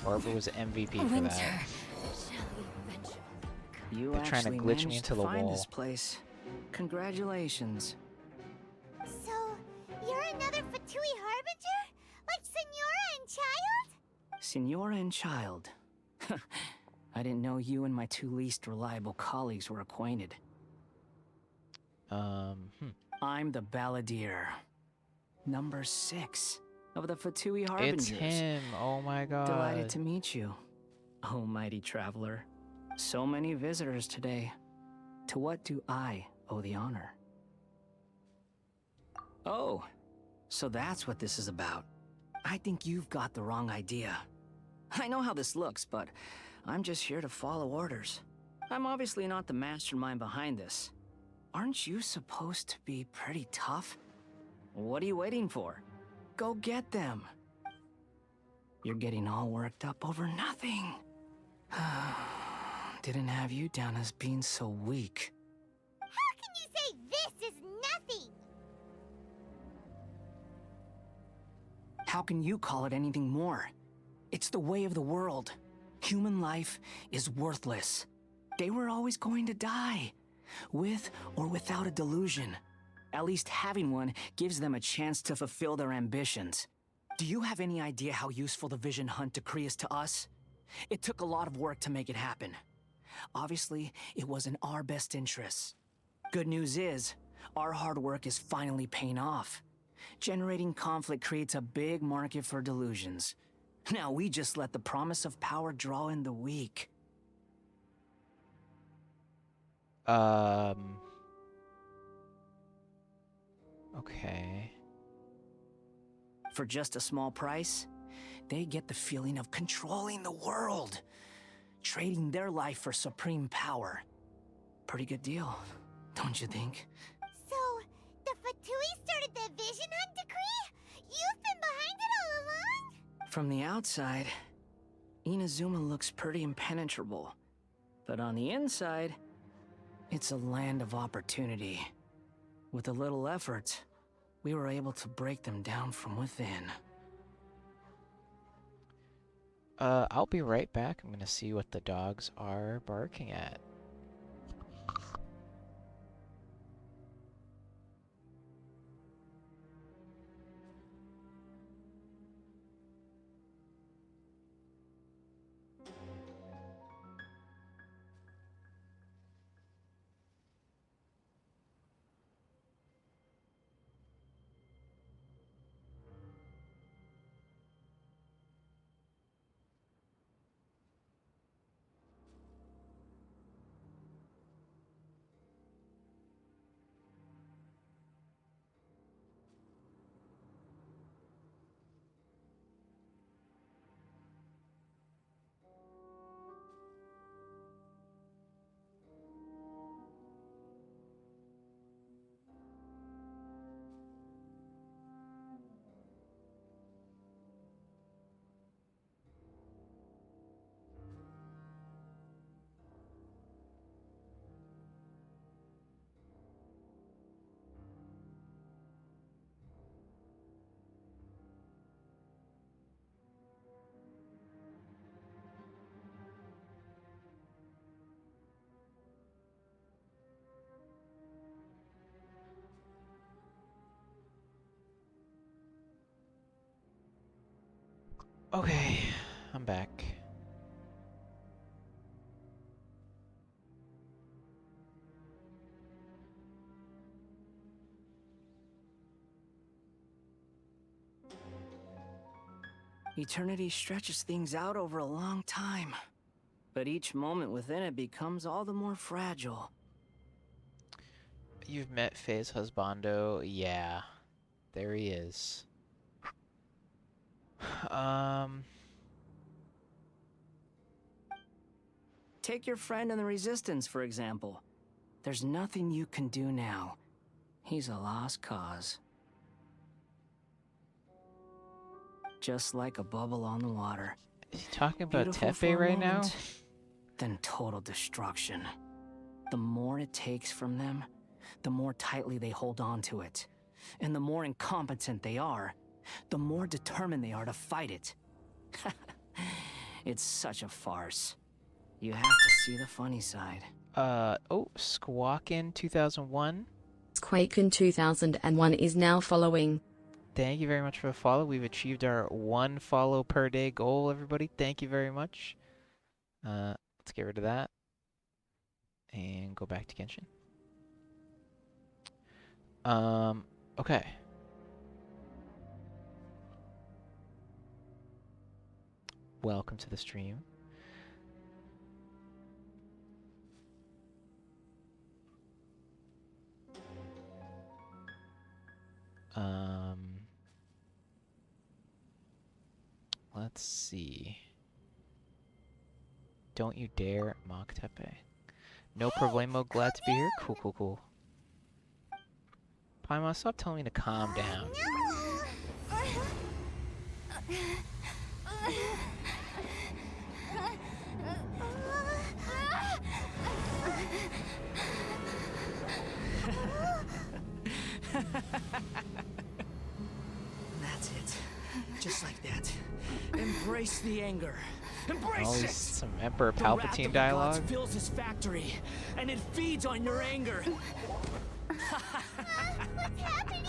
Barbara was MVP for Winter. that. Shall we venture? You They're trying to actually glitch me managed into to the find wall. this place. Congratulations. So, you're another Fatui Harbinger? Like Senora and Child? Senora and Child. I didn't know you and my two least reliable colleagues were acquainted. I'm the Balladeer. Number 6 of the Fatui Harbingers. It's him. Oh my god. Delighted to meet you, oh mighty traveler. So many visitors today. To what do I owe the honor? Oh, so that's what this is about. I think you've got the wrong idea. I know how this looks, but I'm just here to follow orders. I'm obviously not the mastermind behind this. Aren't you supposed to be pretty tough? What are you waiting for? Go get them. You're getting all worked up over nothing. Didn't have you down as being so weak. How can you say this is nothing? How can you call it anything more? It's the way of the world. Human life is worthless. They were always going to die, with or without a delusion. At least having one gives them a chance to fulfill their ambitions. Do you have any idea how useful the Vision Hunt decree is to us? It took a lot of work to make it happen. Obviously, it was in our best interests. Good news is, our hard work is finally paying off. Generating conflict creates a big market for delusions. Now we just let the promise of power draw in the weak. Okay. For just a small price, they get the feeling of controlling the world, trading their life for supreme power. Pretty good deal, don't you think? So, the Fatui started the Vision Hunt decree? You've been behind it all along? From the outside, Inazuma looks pretty impenetrable. But on the inside, it's a land of opportunity. With a little effort, we were able to break them down from within. I'll be right back. I'm gonna see what the dogs are barking at. Okay, I'm back. Eternity stretches things out over a long time, but each moment within it becomes all the more fragile. You've met Faye's husbando? Yeah, there he is. Take your friend in the Resistance, for example. There's nothing you can do now. He's a lost cause. Just like a bubble on the water. Is he talking about Beautiful for Tepe a right now? moment, then total destruction. The more it takes from them, the more tightly they hold on to it. And the more incompetent they are, the more determined they are to fight it. It's such a farce. You have to see the funny side. Oh, Squawkin 2001. Quaken 2001 is now following. Thank you very much for the follow. We've achieved our 1 follow per day goal, everybody. Thank you very much. Let's get rid of that. And go back to Genshin. Okay. Welcome to the stream. Let's see. Don't you dare mock Tepe. No problemo, glad to be here. Cool, cool, cool. Paimon, stop telling me to calm down. That's it. Just like that. Embrace the anger. Embrace Always it! some Emperor The wrath Palpatine of the dialogue. gods fills his factory, and it feeds on your anger. What's happening?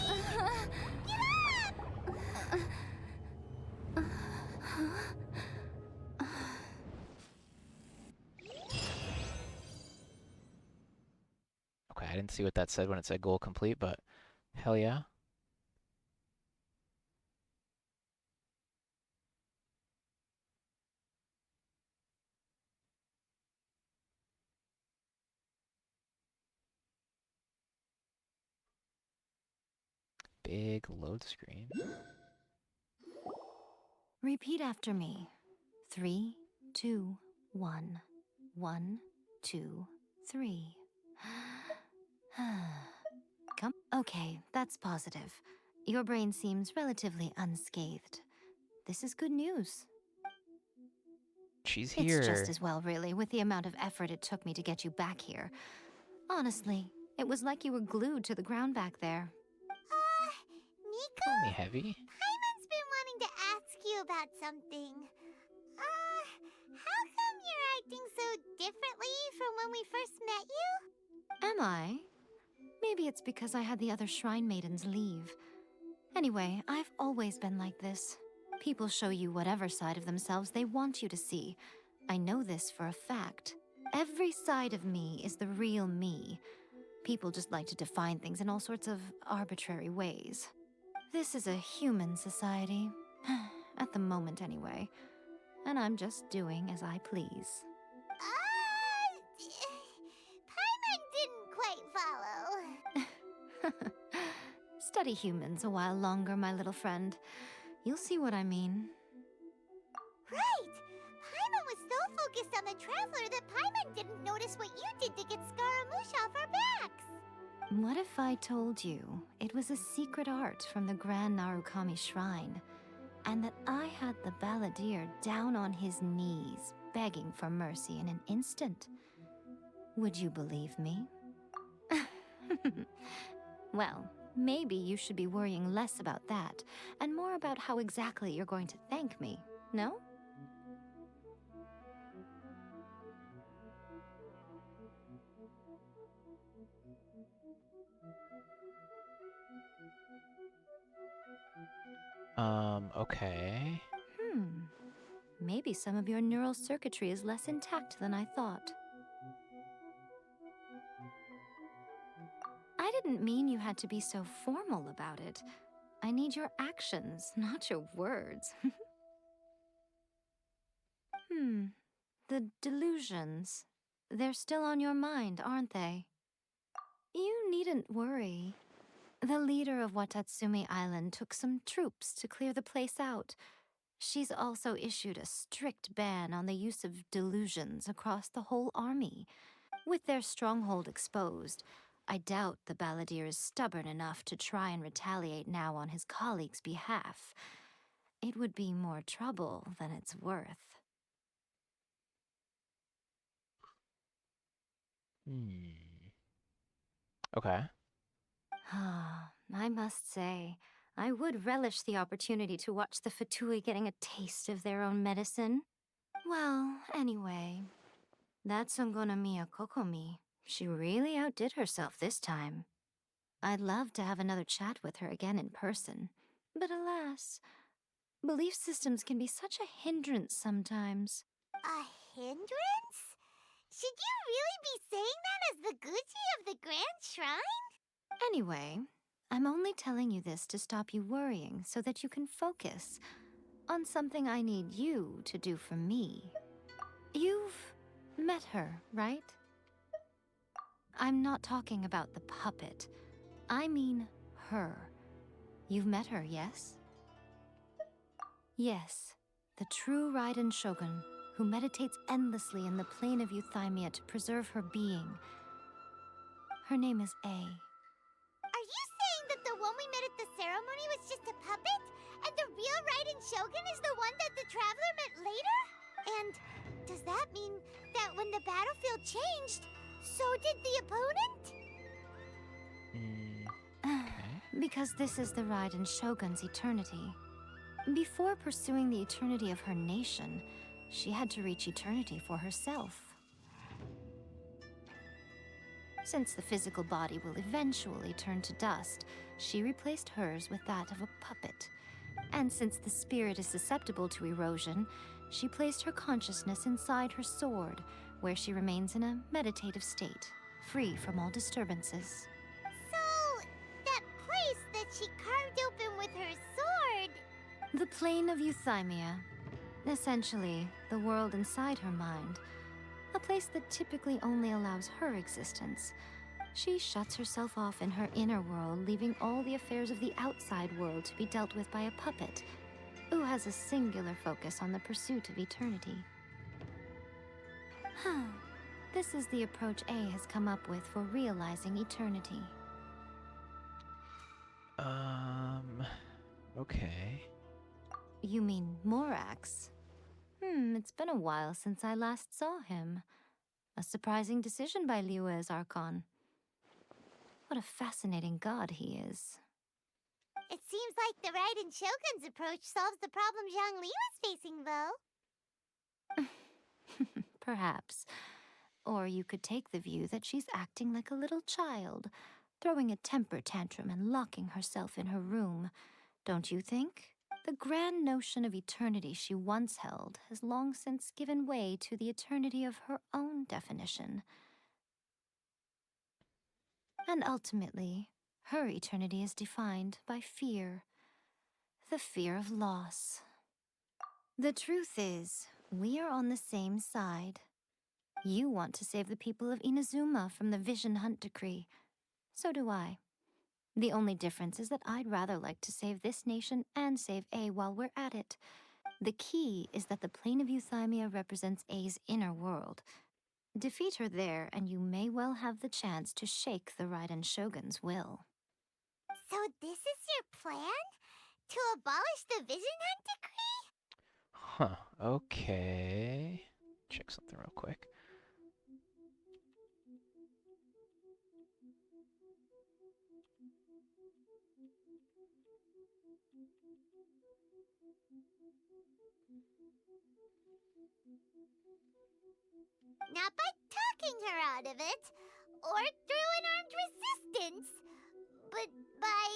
Get up! Okay, I didn't see what that said when it said goal complete, but hell yeah. Big load screen. Repeat after me. 3, 2, 1. 1, 2, 3. Come. Okay, that's positive. Your brain seems relatively unscathed. This is good news. She's here. It's just as well, really, with the amount of effort it took me to get you back here. Honestly, it was like you were glued to the ground back there. Nico? Call me heavy. Paimon's been wanting to ask you about something. How come you're acting so differently from when we first met you? Am I? Maybe it's because I had the other Shrine Maidens leave. Anyway, I've always been like this. People show you whatever side of themselves they want you to see. I know this for a fact. Every side of me is the real me. People just like to define things in all sorts of arbitrary ways. This is a human society. At the moment, anyway. And I'm just doing as I please. Paimon didn't quite follow. Study humans a while longer, my little friend. You'll see what I mean. Right! Paimon was so focused on the Traveler that Paimon didn't notice what you did to get Scaramouche off our backs. What if I told you it was a secret art from the Grand Narukami Shrine, and that I had the balladeer down on his knees, begging for mercy in an instant? Would you believe me? Well, maybe you should be worrying less about that, and more about how exactly you're going to thank me, no? Okay. maybe some of your neural circuitry is less intact than I thought. I didn't mean you had to be so formal about it. I need your actions, not your words. The delusions. They're still on your mind, aren't they? You needn't worry. The leader of Watatsumi Island took some troops to clear the place out. She's also issued a strict ban on the use of delusions across the whole army. With their stronghold exposed, I doubt the Balladeer is stubborn enough to try and retaliate now on his colleagues' behalf. It would be more trouble than it's worth. Okay. I must say, I would relish the opportunity to watch the Fatui getting a taste of their own medicine. Well, anyway, that's Ungonomiya Kokomi. She really outdid herself this time. I'd love to have another chat with her again in person, but alas, belief systems can be such a hindrance sometimes. A hindrance? Should you really be saying that as the Gucci of the Grand Shrine? Anyway, I'm only telling you this to stop you worrying so that you can focus on something I need you to do for me. You've met her, right? I'm not talking about the puppet. I mean her. You've met her, yes? Yes, the true Raiden Shogun, who meditates endlessly in the plane of Euthymia to preserve her being. Her name is A. Are you saying that the one we met at the ceremony was just a puppet? And the real Raiden Shogun is the one that the Traveler met later? And does that mean that when the battlefield changed, so did the opponent? Because this is the Raiden Shogun's eternity. Before pursuing the eternity of her nation, she had to reach eternity for herself. Since the physical body will eventually turn to dust, she replaced hers with that of a puppet. And since the spirit is susceptible to erosion, she placed her consciousness inside her sword, where she remains in a meditative state, free from all disturbances. So, that place that she carved open with her sword... The plane of Euthymia. Essentially, the world inside her mind. A place that typically only allows her existence. She shuts herself off in her inner world, leaving all the affairs of the outside world to be dealt with by a puppet, who has a singular focus on the pursuit of eternity. This is the approach A has come up with for realizing eternity. Okay. You mean Morax? It's been a while since I last saw him. A surprising decision by Liyue's Archon. What a fascinating god he is. It seems like the Raiden Shogun's approach solves the problem Zhongli was facing, though. Perhaps. Or you could take the view that she's acting like a little child, throwing a temper tantrum and locking herself in her room. Don't you think? The grand notion of eternity she once held has long since given way to the eternity of her own definition. And ultimately, her eternity is defined by fear. The fear of loss. The truth is, we are on the same side. You want to save the people of Inazuma from the Vision Hunt decree. So do I. The only difference is that I'd rather like to save this nation and save A while we're at it. The key is that the plane of Euthymia represents A's inner world. Defeat her there, and you may well have the chance to shake the Raiden Shogun's will. So this is your plan? To abolish the Vision Hunt decree? Huh, okay. Check something real quick. Not by talking her out of it, or through an armed resistance, but by,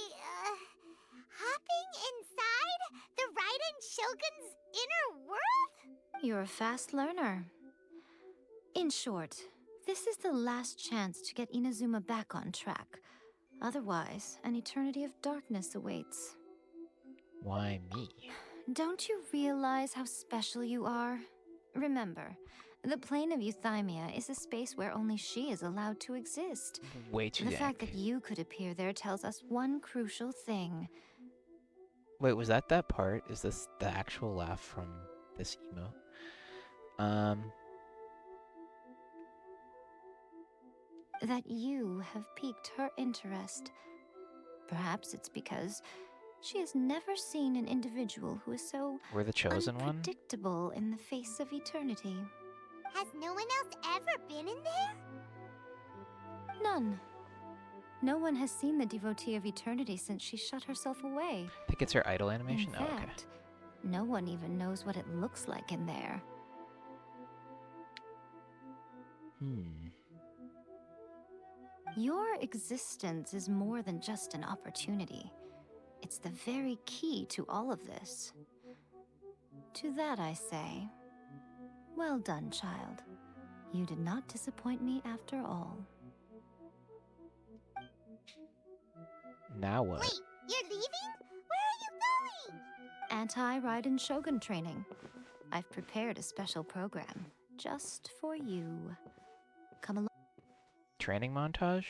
hopping inside the Raiden Shogun's inner world? You're a fast learner. In short, this is the last chance to get Inazuma back on track. Otherwise, an eternity of darkness awaits. Why me? Don't you realize how special you are? Remember, the plane of Euthymia is a space where only she is allowed to exist. Way too The dank. fact that you could appear there tells us one crucial thing. Wait, was that part? Is this the actual laugh from this emote? That you have piqued her interest. Perhaps it's because she has never seen an individual who is so We're the chosen one? unpredictable in the face of eternity. Has no one else ever been in there? None. No one has seen the devotee of eternity since she shut herself away. I think it's her idol animation. In Oh, okay. fact, no one even knows what it looks like in there. Your existence is more than just an opportunity. It's the very key to all of this. To that I say, well done, child. You did not disappoint me after all. Now what? Wait, you're leaving? Where are you going? Anti-Raiden Shogun training. I've prepared a special program just for you. Come along. Training montage?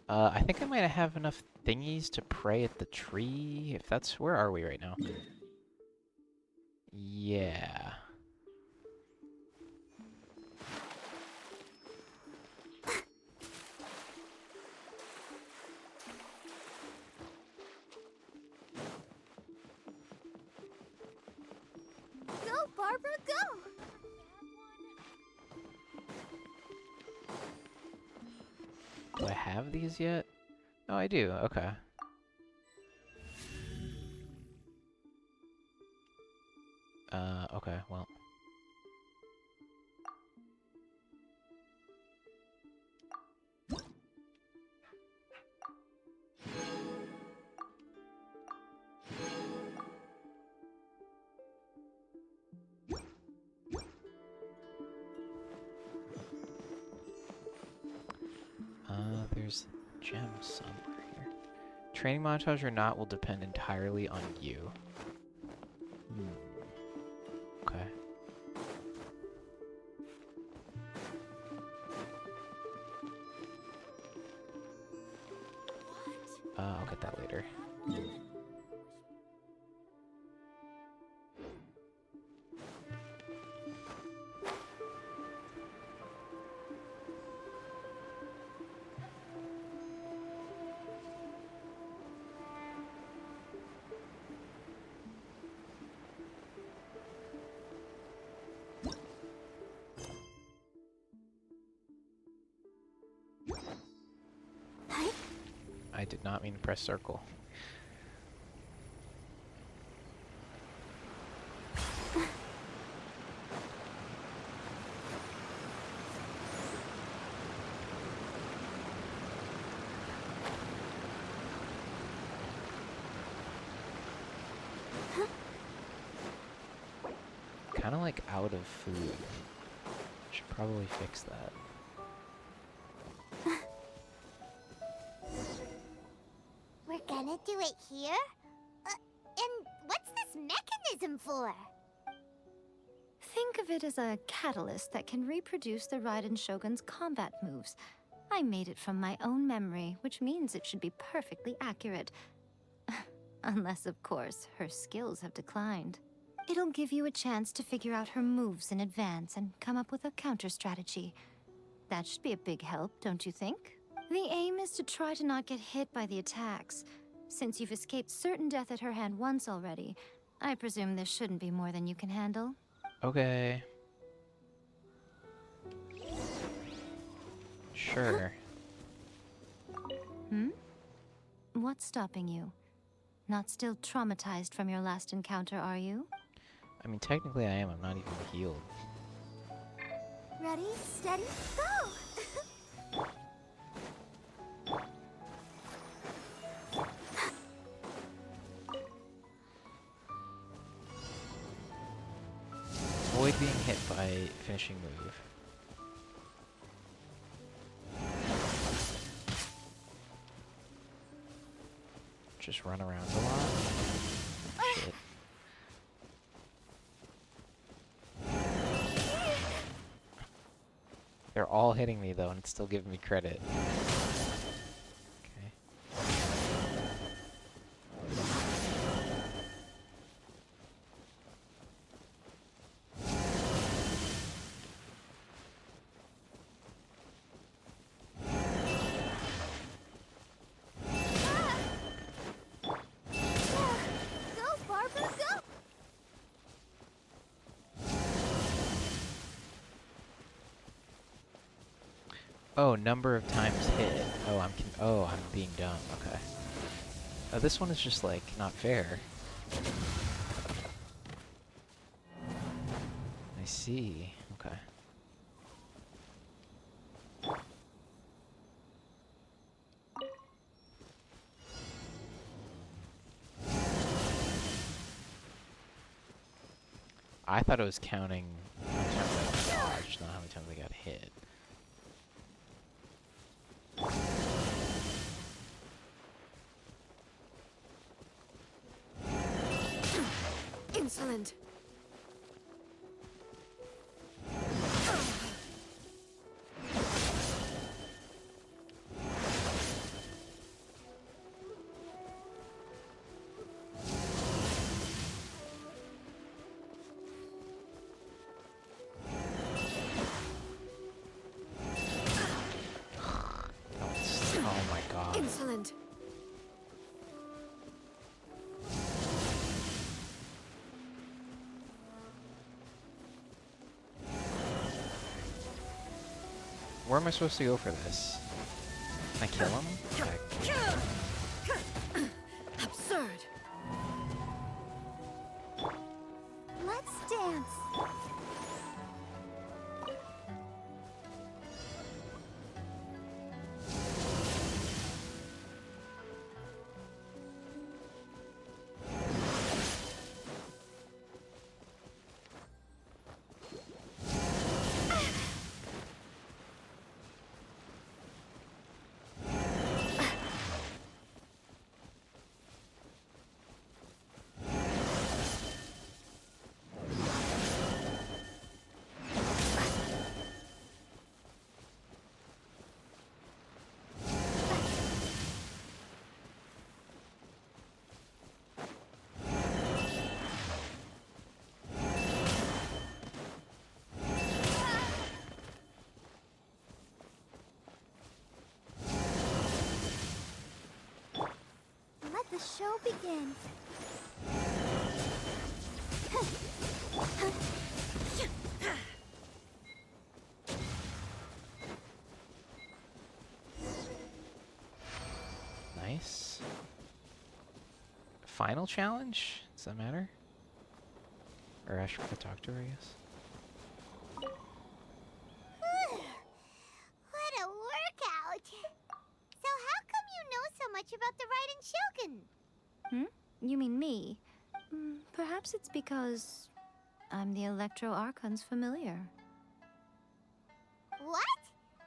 I think I might have enough thingies to pray at the tree. If that's... Where are we right now? Yeah. Go, Barbara, go! Do I have these yet? Oh, I do. Okay. Okay, well. There's gems somewhere here. Training montage or not will depend entirely on you. Okay. I'll get that later. I did not mean to press circle. Kind of like out of food. Should probably fix that. We're gonna do it here? And what's this mechanism for? Think of it as a catalyst that can reproduce the Raiden Shogun's combat moves. I made it from my own memory, which means it should be perfectly accurate. Unless, of course, her skills have declined. It'll give you a chance to figure out her moves in advance and come up with a counter strategy. That should be a big help, don't you think? The aim is to try to not get hit by the attacks. Since you've escaped certain death at her hand once already, I presume this shouldn't be more than you can handle. Okay. Sure. What's stopping you? Not still traumatized from your last encounter, are you? I mean, technically I am. I'm not even healed. Ready, steady, go! being hit by finishing move. Just run around a lot. Shit. They're all hitting me though, and it's still giving me credit. Okay. Go, Barbara, go! Oh, number of times hit. Oh, I'm being dumb. Okay. Oh, this one is just like not fair. I see. Okay. I thought it was counting how many times I dodged, not how many times I got hit. Insolent. Oh my god. Insolent. Where am I supposed to go for this? Can I kill him? Okay. Absurd. Let's dance. Let the show begin. Nice. Final challenge? Does that matter? Or I should talk to her, I guess. What a workout! So how come you know so much about the Raiden Shogun? You mean me? Perhaps it's because I'm the Electro Archon's familiar. What?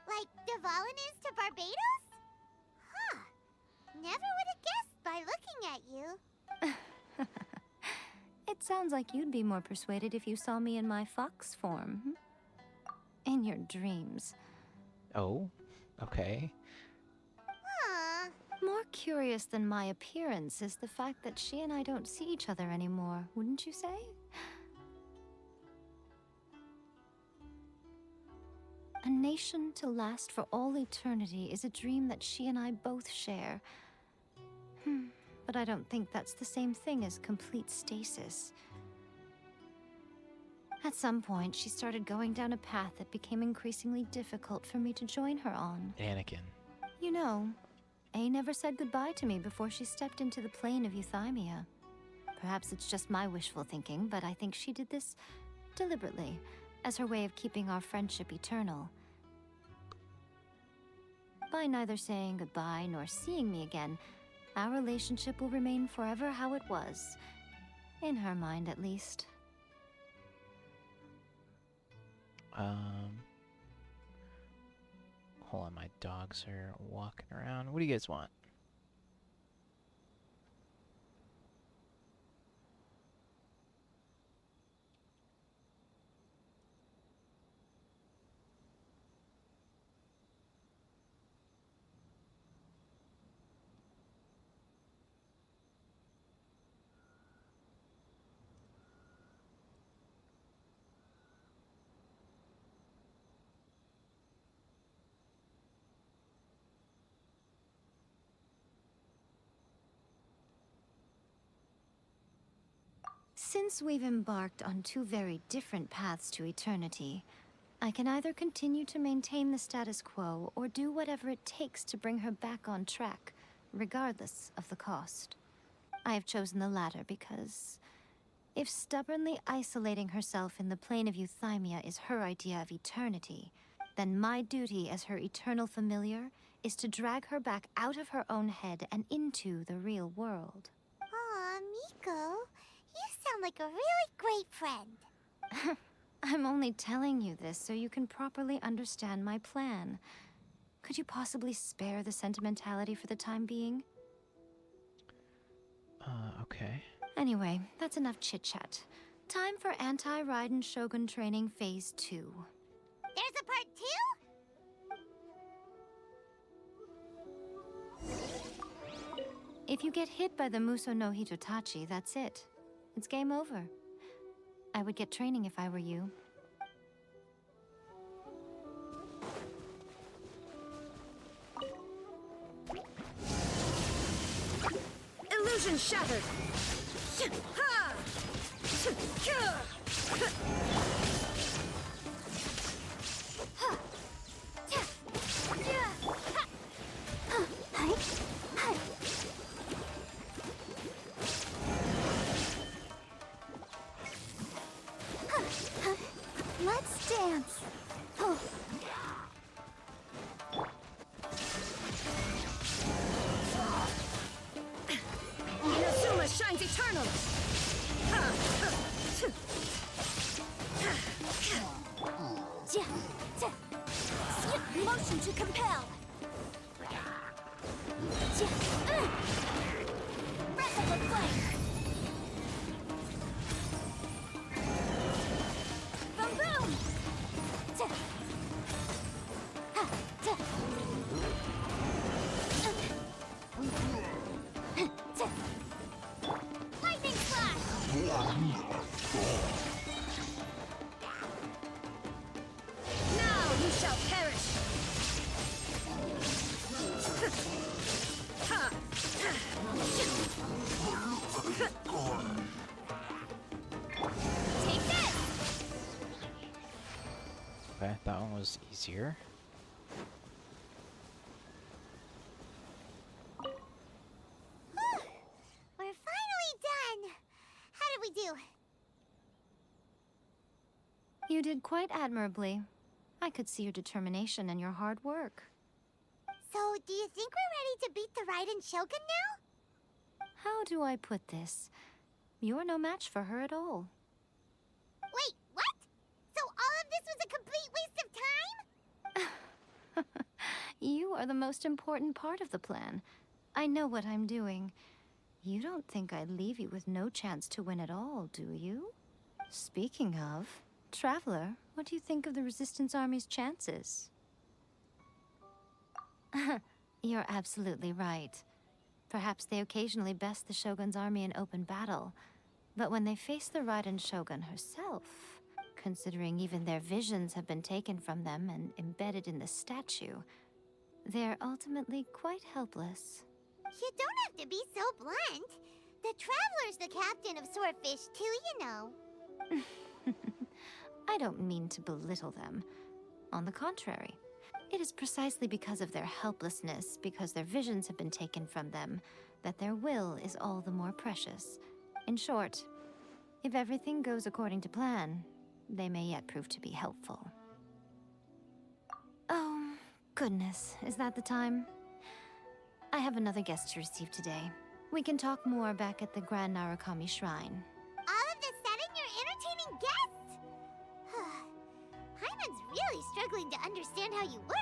Like Dvalin is to Barbados? Huh. Never would have guessed by looking at you. It sounds like you'd be more persuaded if you saw me in my fox form. In your dreams. Oh, okay. Huh. More curious than my appearance is the fact that she and I don't see each other anymore, wouldn't you say? A nation to last for all eternity is a dream that she and I both share. But I don't think that's the same thing as complete stasis. At some point, she started going down a path that became increasingly difficult for me to join her on. Anakin. You know, A never said goodbye to me before she stepped into the plane of Euthymia. Perhaps it's just my wishful thinking, but I think she did this deliberately, as her way of keeping our friendship eternal. By neither saying goodbye nor seeing me again, our relationship will remain forever how it was. In her mind, at least. Hold on, my dogs are walking around. What do you guys want? Since we've embarked on two very different paths to eternity, I can either continue to maintain the status quo or do whatever it takes to bring her back on track, regardless of the cost. I have chosen the latter because if stubbornly isolating herself in the plane of euthymia is her idea of eternity, then my duty as her eternal familiar is to drag her back out of her own head and into the real world. Aw, Miko, you sound like a really great friend. I'm only telling you this so you can properly understand my plan. Could you possibly spare the sentimentality for the time being? Okay. Anyway, that's enough chit-chat. Time for Anti-Raiden Shogun Training Phase 2. There's a part 2? If you get hit by the Muso no Hitotachi, that's it. It's game over. I would get training if I were you. Illusion shattered! Ha! Let's dance. Oh. Inazuma shines eternal! Swift motion to compel. Breath of the flame. Boom boom. Lightning slash. Now you shall perish! Take this! Okay, that one was easier. We're finally done. How did we do? You did quite admirably. I could see your determination and your hard work. So, do you think we're ready to beat the Raiden Shogun now? How do I put this? You're no match for her at all. Wait, what? So all of this was a complete waste of time? You are the most important part of the plan. I know what I'm doing. You don't think I'd leave you with no chance to win at all, do you? Speaking of, Traveler, what do you think of the Resistance Army's chances? You're absolutely right. Perhaps they occasionally best the Shogun's army in open battle, but when they face the Raiden Shogun herself, considering even their visions have been taken from them and embedded in the statue, they're ultimately quite helpless. You don't have to be so blunt. The Traveler's the captain of Swordfish too, you know. I don't mean to belittle them. On the contrary, it is precisely because of their helplessness, because their visions have been taken from them, that their will is all the more precious. In short, if everything goes according to plan, they may yet prove to be helpful. Oh, goodness, is that the time? I have another guest to receive today. We can talk more back at the Grand Narukami Shrine. All of a sudden, you're entertaining guests? Paimon's struggling to understand how you work.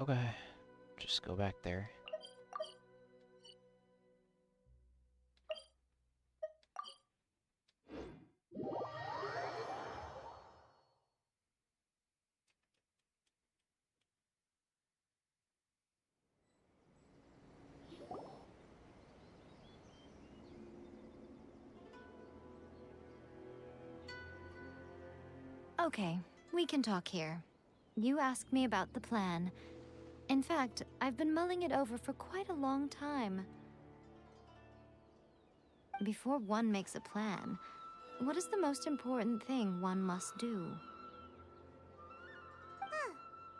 Okay. Just go back there. Okay, we can talk here. You asked me about the plan. In fact, I've been mulling it over for quite a long time. Before one makes a plan, what is the most important thing one must do?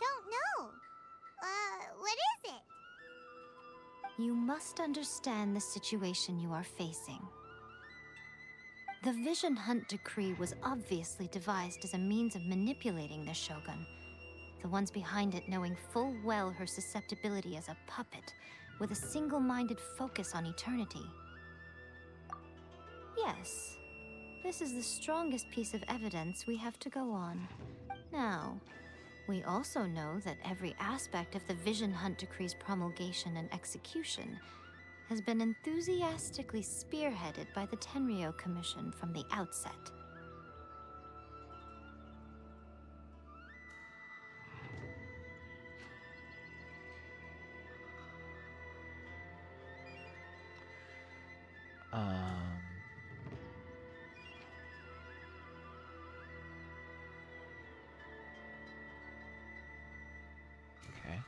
Don't know. What is it? You must understand the situation you are facing. The Vision Hunt Decree was obviously devised as a means of manipulating the Shogun. The ones behind it knowing full well her susceptibility as a puppet, with a single-minded focus on eternity. Yes, this is the strongest piece of evidence we have to go on. Now, we also know that every aspect of the Vision Hunt Decree's promulgation and execution has been enthusiastically spearheaded by the Tenryou Commission from the outset. Okay.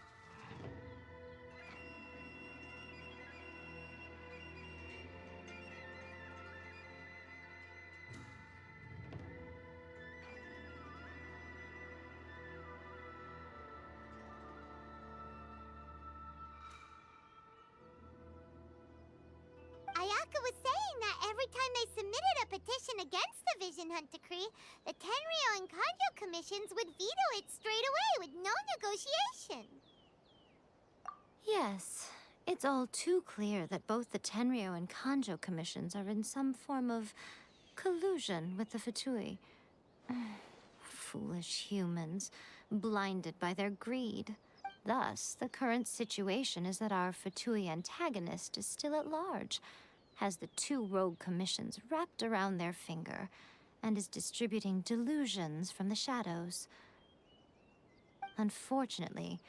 Ayaka was saying that every time they submitted a petition against the Vision Hunt Decree, the Tenryou and Kanjo commissions would veto it straight away with no negotiation. Yes, it's all too clear that both the Tenryou and Kanjo commissions are in some form of collusion with the Fatui. Foolish humans, blinded by their greed. Thus, the current situation is that our Fatui antagonist is still at large, has the two rogue commissions wrapped around their finger, and is distributing delusions from the shadows. Unfortunately,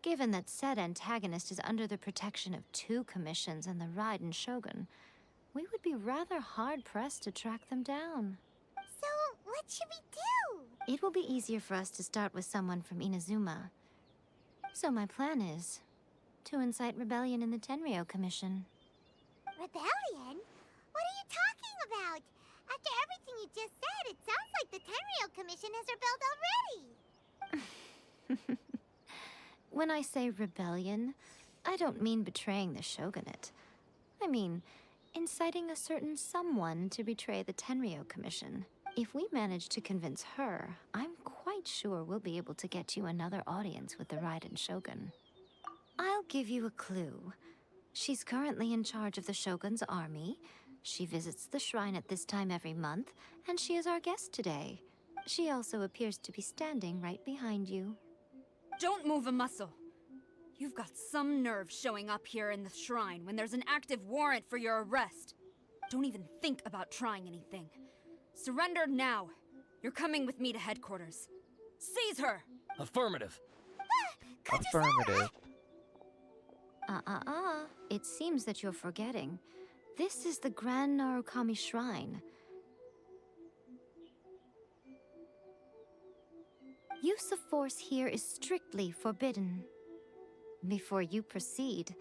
given that said antagonist is under the protection of two commissions and the Raiden Shogun, we would be rather hard-pressed to track them down. So, what should we do? It will be easier for us to start with someone from Inazuma. So my plan is to incite rebellion in the Tenryou Commission. Rebellion? What are you talking about? After everything you just said, it sounds like the Tenryou Commission has rebelled already. When I say rebellion, I don't mean betraying the shogunate. I mean inciting a certain someone to betray the Tenryou Commission. If we manage to convince her, I'm quite sure we'll be able to get you another audience with the Raiden Shogun. I'll give you a clue. She's currently in charge of the Shogun's army. She visits the shrine at this time every month, and she is our guest today. She also appears to be standing right behind you. Don't move a muscle. You've got some nerve showing up here in the shrine when there's an active warrant for your arrest. Don't even think about trying anything. Surrender now. You're coming with me to headquarters. Seize her! Affirmative. Affirmative. It seems that you're forgetting. This is the Grand Narukami Shrine. Use of force here is strictly forbidden. Before you proceed,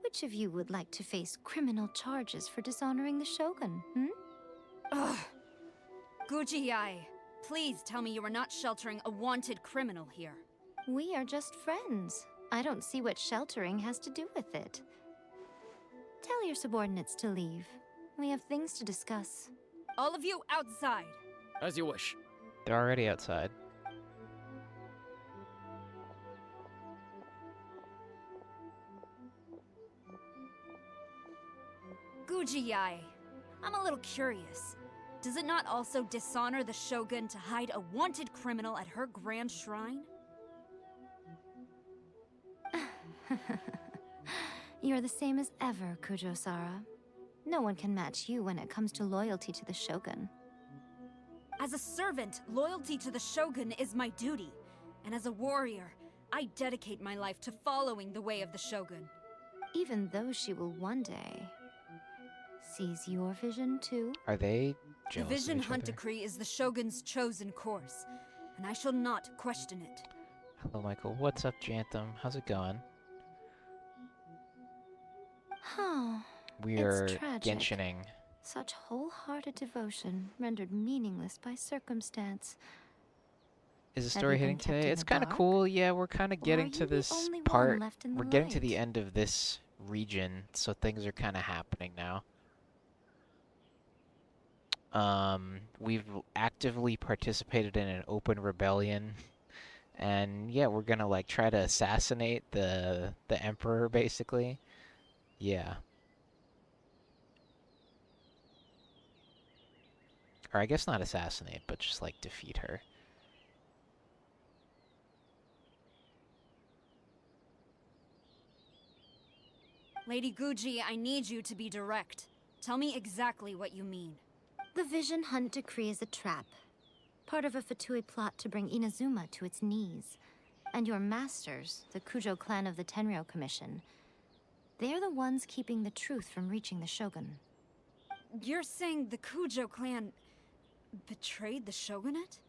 which of you would like to face criminal charges for dishonoring the Shogun, Ugh. Guji-ai, please tell me you are not sheltering a wanted criminal here. We are just friends. I don't see what sheltering has to do with it. Tell your subordinates to leave. We have things to discuss. All of you outside. As you wish. They're already outside. Gujiyai, I'm a little curious. Does it not also dishonor the Shogun to hide a wanted criminal at her grand shrine? You're the same as ever, Kujo-Sara. No one can match you when it comes to loyalty to the Shogun. As a servant, loyalty to the Shogun is my duty. And as a warrior, I dedicate my life to following the way of the Shogun. Even though she will one day seize your vision too. Are they The jealous Vision of each Hunt other? Decree is the Shogun's chosen course, and I shall not question it. Hello, Michael. What's up, Jantham? How's it going? Oh, We're it's tragic. Genshining. Such wholehearted devotion rendered meaningless by circumstance. Is the Have story you been hitting kept today? in It's the kind of dark? cool. Yeah, we're kind of Or are getting you to the this only one part. left in the We're getting to light? the end of this region, so things are kind of happening now. We've actively participated in an open rebellion, and yeah, we're gonna like try to assassinate the emperor, basically. Yeah. Or I guess not assassinate, but just like defeat her. Lady Guji, I need you to be direct. Tell me exactly what you mean. The Vision Hunt Decree is a trap. Part of a Fatui plot to bring Inazuma to its knees. And your masters, the Kujo clan of the Tenryou Commission, they're the ones keeping the truth from reaching the Shogun. You're saying the Kujo clan betrayed the shogunate?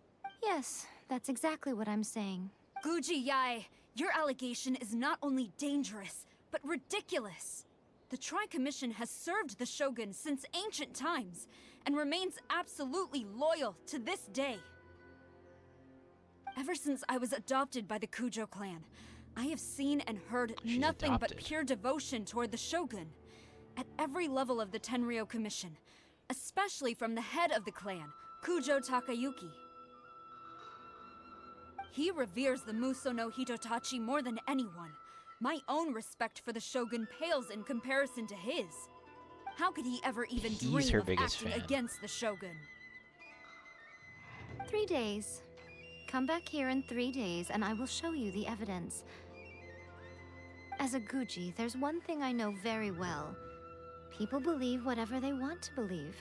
Yes, that's exactly what I'm saying. Guji Yai, your allegation is not only dangerous, but ridiculous. The Tri-Commission has served the Shogun since ancient times, and remains absolutely loyal to this day. Ever since I was adopted by the Kujo clan, I have seen and heard She's nothing but adopted. pure devotion toward the Shogun. At every level of the Tenryou Commission, especially from the head of the clan, Kujo Takayuki. He reveres the Muso no Hitotachi more than anyone. My own respect for the Shogun pales in comparison to his. How could he ever even He's dream her of biggest acting fan. against the Shogun? 3 days. Come back here in 3 days and I will show you the evidence. As a Guji, there's one thing I know very well. People believe whatever they want to believe.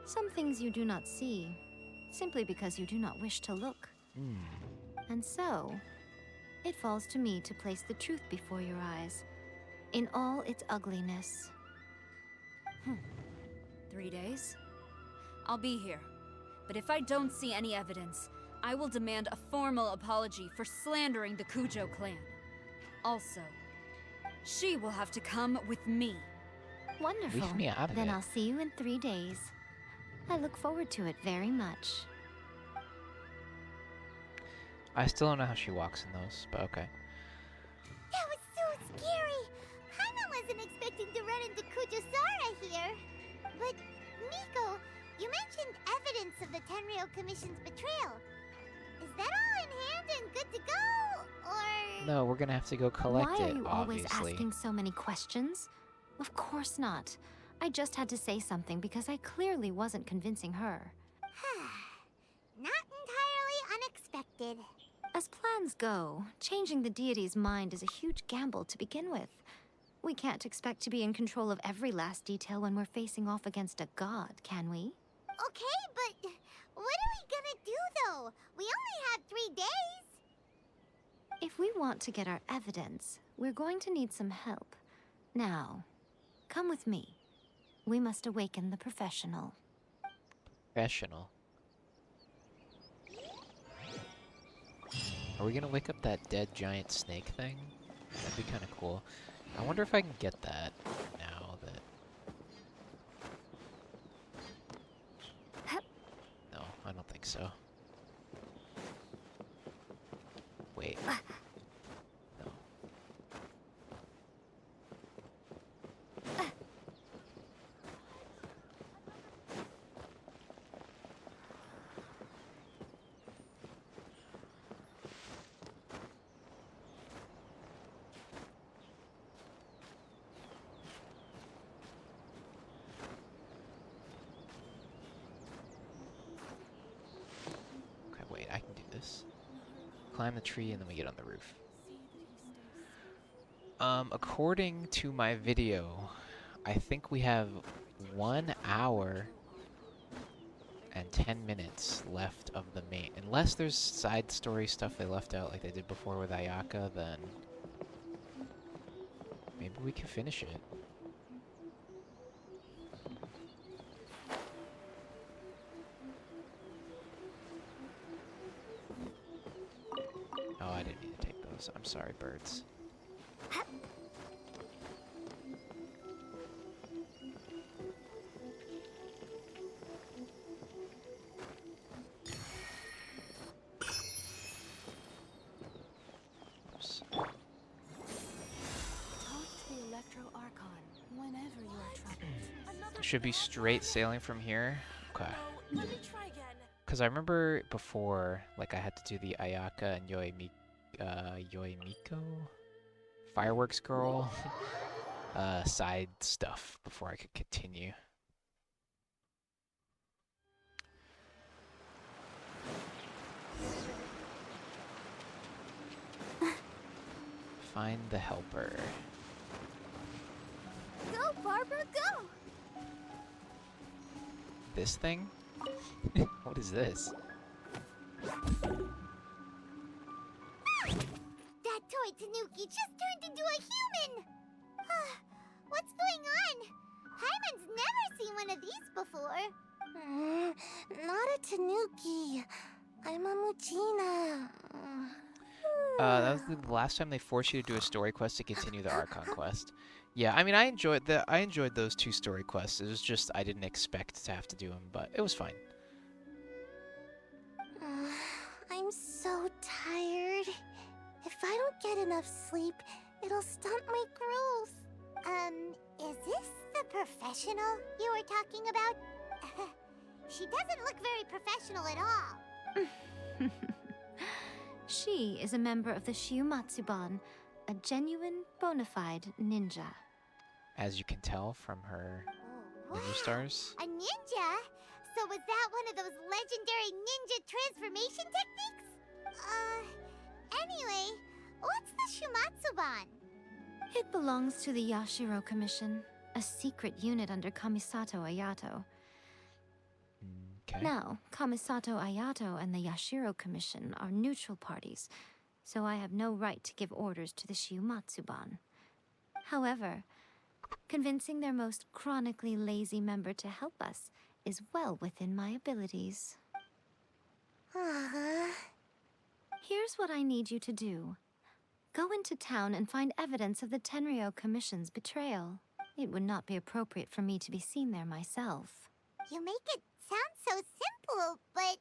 Some things you do not see, simply because you do not wish to look. And so, it falls to me to place the truth before your eyes, in all its ugliness. 3 days? I'll be here. But if I don't see any evidence, I will demand a formal apology for slandering the Kujo clan. Also, she will have to come with me. Wonderful. Leave me out of Then it. I'll see you in 3 days. I look forward to it very much. I still don't know how she walks in those, but okay. That was so scary. Paimon wasn't expecting to run into Kujo-Sara here. But, Miko, you mentioned evidence of the Tenryou Commission's betrayal. Is that all in hand and good to go? Or... No, we're gonna have to go collect Why it, are you always obviously. asking so many questions? Of course not. I just had to say something because I clearly wasn't convincing her. Not entirely unexpected. As plans go, changing the deity's mind is a huge gamble to begin with. We can't expect to be in control of every last detail when we're facing off against a god, can we? Okay, but what are we gonna do though? We only have 3 days. If we want to get our evidence, we're going to need some help. Now, come with me. We must awaken the professional. Professional. Are we gonna wake up that dead giant snake thing? That'd be kind of cool. I wonder if I can get that now that... No, I don't think so. Wait. No. this. Climb the tree and then we get on the roof. According to my video, I think we have 1 hour and 10 minutes left of the main. Unless there's side story stuff they left out like they did before with Ayaka, then maybe we can finish it. Oh, I didn't need to take those. I'm sorry, birds. Oops. Talk to the Electro Archon whenever you are troubled. Should be straight sailing from here. Okay. Let me try again. Because I remember before, like, I had to do the Ayaka and Yoimiko Fireworks Girl side stuff before I could continue. Find the helper. Go, Barbara, go! This thing? What is this? That toy Tanuki just turned into a human! What's going on? Paimon's never seen one of these before. Not a Tanuki. I'm a Muchina. That was the last time they forced you to do a story quest to continue the Archon quest. Yeah, I mean, I enjoyed those 2 story quests. It was just I didn't expect to have to do them, but it was fine. I'm so tired. If I don't get enough sleep, it'll stunt my growth. Is this the professional you were talking about? She doesn't look very professional at all. She is a member of the Shiumatsuban, a genuine, bona fide ninja. As you can tell from her ninja stars. A ninja? So was that one of those legendary ninja transformation techniques? Anyway, what's the Shumatsuban? It belongs to the Yashiro Commission, a secret unit under Kamisato Ayato. Okay. Now, Kamisato Ayato and the Yashiro Commission are neutral parties, so I have no right to give orders to the Shiumatsuban. However, convincing their most chronically lazy member to help us is well within my abilities. Here's what I need you to do. Go into town and find evidence of the Tenryo Commission's betrayal. It would not be appropriate for me to be seen there myself. You make it sound so simple, but...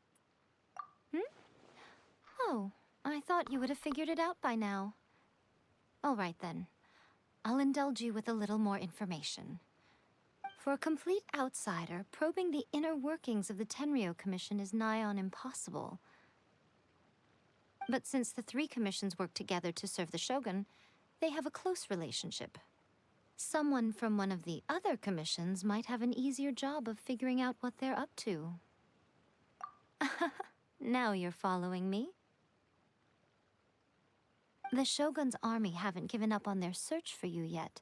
Oh, I thought you would have figured it out by now. All right then. I'll indulge you with a little more information. For a complete outsider, probing the inner workings of the Tenryo Commission is nigh on impossible. But since the 3 commissions work together to serve the Shogun, they have a close relationship. Someone from one of the other commissions might have an easier job of figuring out what they're up to. Now you're following me. The Shogun's army haven't given up on their search for you yet,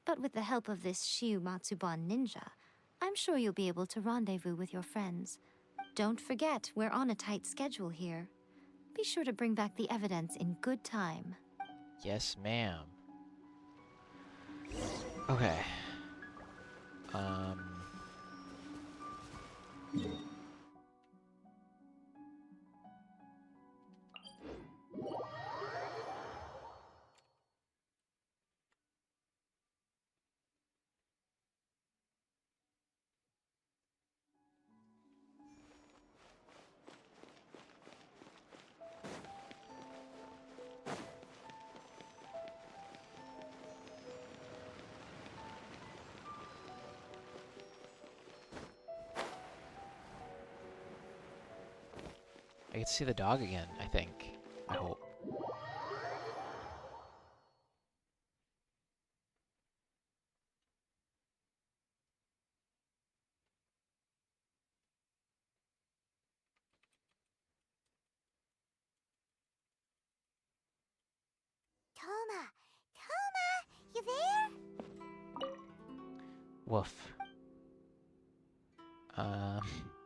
but with the help of this Shiumatsuban ninja, I'm sure you'll be able to rendezvous with your friends. Don't forget, we're on a tight schedule here. Be sure to bring back the evidence in good time. Yes, ma'am. Okay. I get to see the dog again, I think. I hope. Toma! Toma! You there? Woof.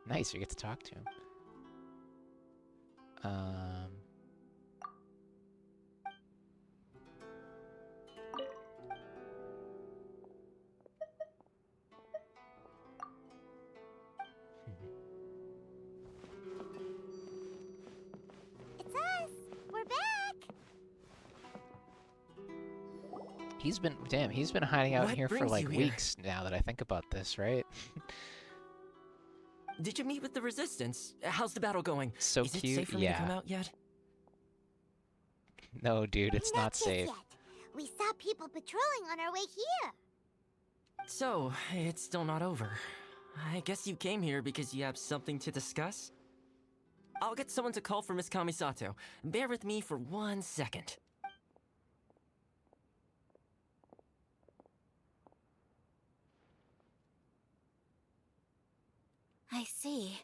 Nice, we get to talk to him. It's us! We're back! He's been hiding out What here for brings like you here? weeks now that I think about this, right? Did you meet with the Resistance? How's the battle going? So Is it cute, safe for me to yeah. come out yet? No, dude, it's not just safe. Yet. We saw people patrolling on our way here. So, it's still not over. I guess you came here because you have something to discuss? I'll get someone to call for Miss Kamisato. Bear with me for 1 second. I see.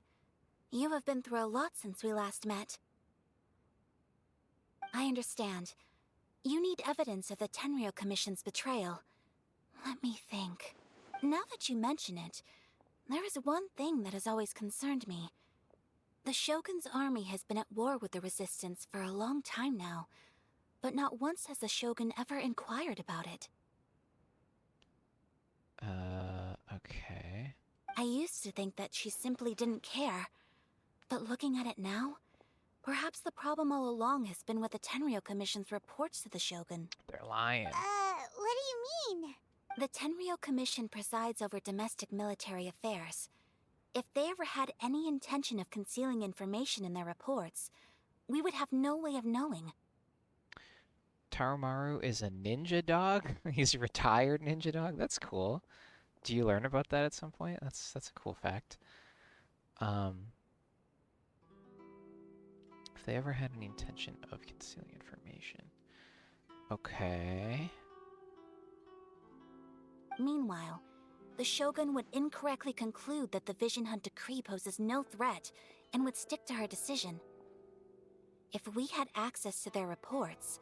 You have been through a lot since we last met. I understand. You need evidence of the Tenryou Commission's betrayal. Let me think. Now that you mention it, there is one thing that has always concerned me. The Shogun's army has been at war with the Resistance for a long time now, but not once has the Shogun ever inquired about it. Okay. I used to think that she simply didn't care. But looking at it now, perhaps the problem all along has been with the Tenryou Commission's reports to the Shogun. They're lying. What do you mean? The Tenryou Commission presides over domestic military affairs. If they ever had any intention of concealing information in their reports, we would have no way of knowing. Tarumaru is a ninja dog? He's a retired ninja dog? That's cool. Do you learn about that at some point? That's a cool fact. If they ever had any intention of concealing information. Okay. Meanwhile, the Shogun would incorrectly conclude that the Vision Hunt decree poses no threat and would stick to her decision. If we had access to their reports,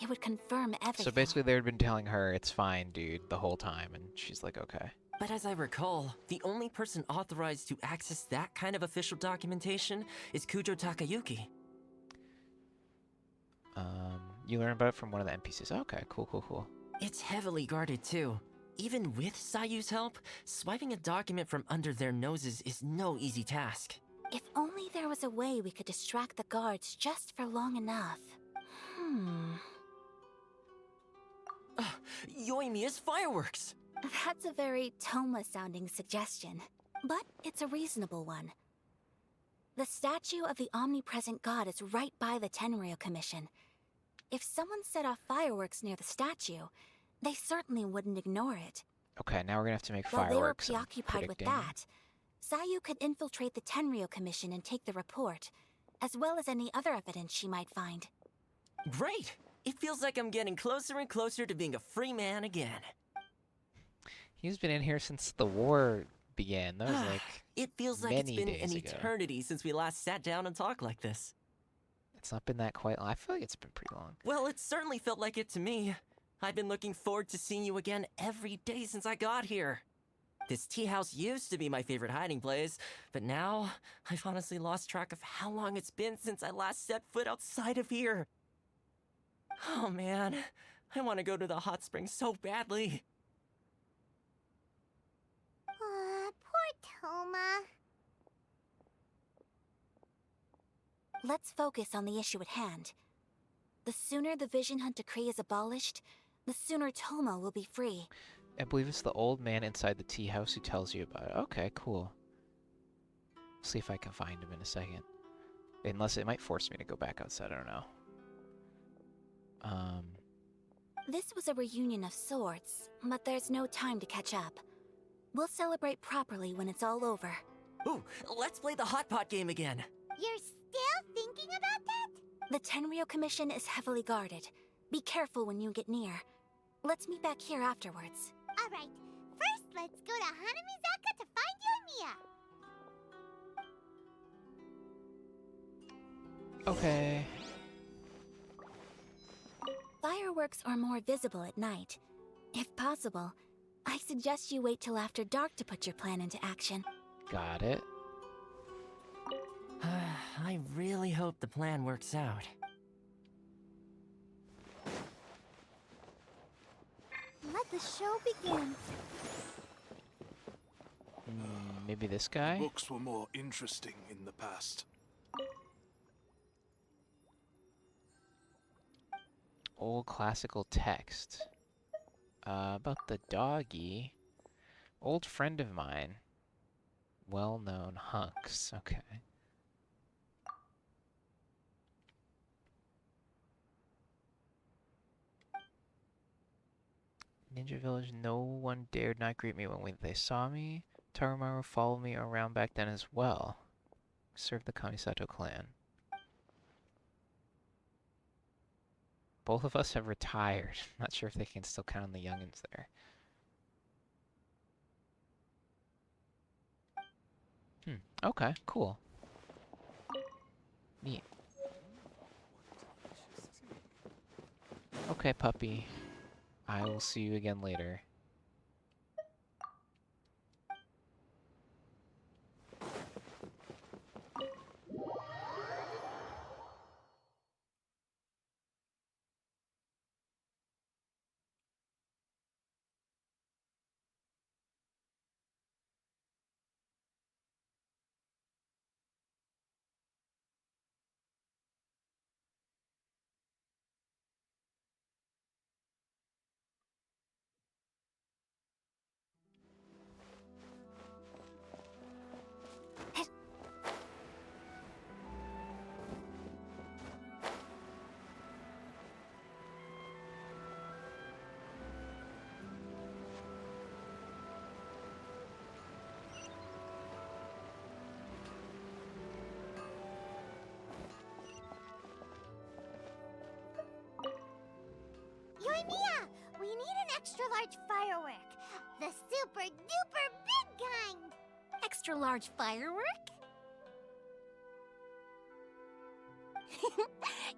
it would confirm everything. So basically they had been telling her, it's fine, dude, the whole time, and she's like, okay. But as I recall, the only person authorized to access that kind of official documentation is Kujo Takayuki. You learn about it from one of the NPCs. Okay, cool. It's heavily guarded too. Even with Sayu's help, swiping a document from under their noses is no easy task. If only there was a way we could distract the guards just for long enough. Yoimiya's fireworks! That's a very Toma-sounding suggestion, but it's a reasonable one. The statue of the omnipresent god is right by the Tenryou Commission. If someone set off fireworks near the statue, they certainly wouldn't ignore it. Okay, now we're gonna have to make While fireworks. they were I'm preoccupied with predicting. that, Sayu could infiltrate the Tenryou Commission and take the report, as well as any other evidence she might find. Great! It feels like I'm getting closer and closer to being a free man again. He's been in here since the war began. That was like It feels like it's many been days an ago. eternity since we last sat down and talked like this. It's not been that quite long. I feel like it's been pretty long. Well, it certainly felt like it to me. I've been looking forward to seeing you again every day since I got here. This tea house used to be my favorite hiding place, but now I've honestly lost track of how long it's been since I last set foot outside of here. Oh man, I want to go to the hot springs so badly. Poor Toma. Let's focus on the issue at hand. The sooner the Vision Hunt decree is abolished, the sooner Toma will be free. I believe it's the old man inside the tea house who tells you about it. Okay, cool. See if I can find him in a second. Unless it might force me to go back outside, I don't know. This was a reunion of sorts, but there's no time to catch up. We'll celebrate properly when it's all over. Ooh, let's play the hot pot game again. You're still thinking about that? The Tenryou Commission is heavily guarded. Be careful when you get near. Let's meet back here afterwards. Alright, first let's go to Hanamizaka to find Yoimiya. Okay. Fireworks are more visible at night. If possible, I suggest you wait till after dark to put your plan into action. Got it. I really hope the plan works out. Let the show begin. Maybe this guy? Books were more interesting in the past. Old classical text. About the doggy. Old friend of mine. Well-known hunks. Okay. Ninja Village, no one dared not greet me when they saw me. Tarumaru followed me around back then as well. Served the Kamisato clan. Both of us have retired. Not sure if they can still count on the youngins there. Okay, cool. Neat. Okay, puppy. I will see you again later. Yoimiya, we need an extra large firework. The super duper big kind. Extra large firework?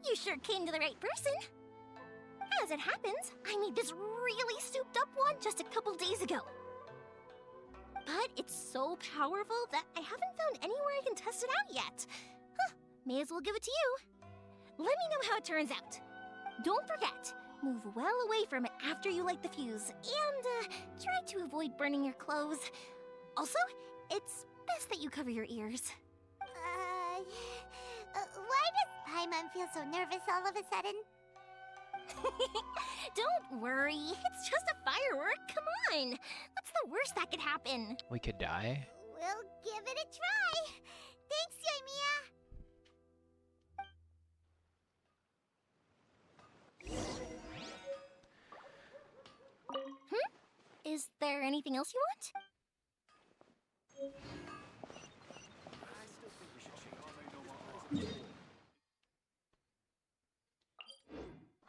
You sure came to the right person. As it happens, I made this really souped up one just a couple days ago. But it's so powerful that I haven't found anywhere I can test it out yet. May as well give it to you. Let me know how it turns out. Don't forget, move well away from it after you light the fuse, and try to avoid burning your clothes. Also, it's best that you cover your ears. Why does Paimon feel so nervous all of a sudden? Don't worry, it's just a firework, come on! What's the worst that could happen? We could die? We'll give it a try. Thanks, Yoimiya. Is there anything else you want?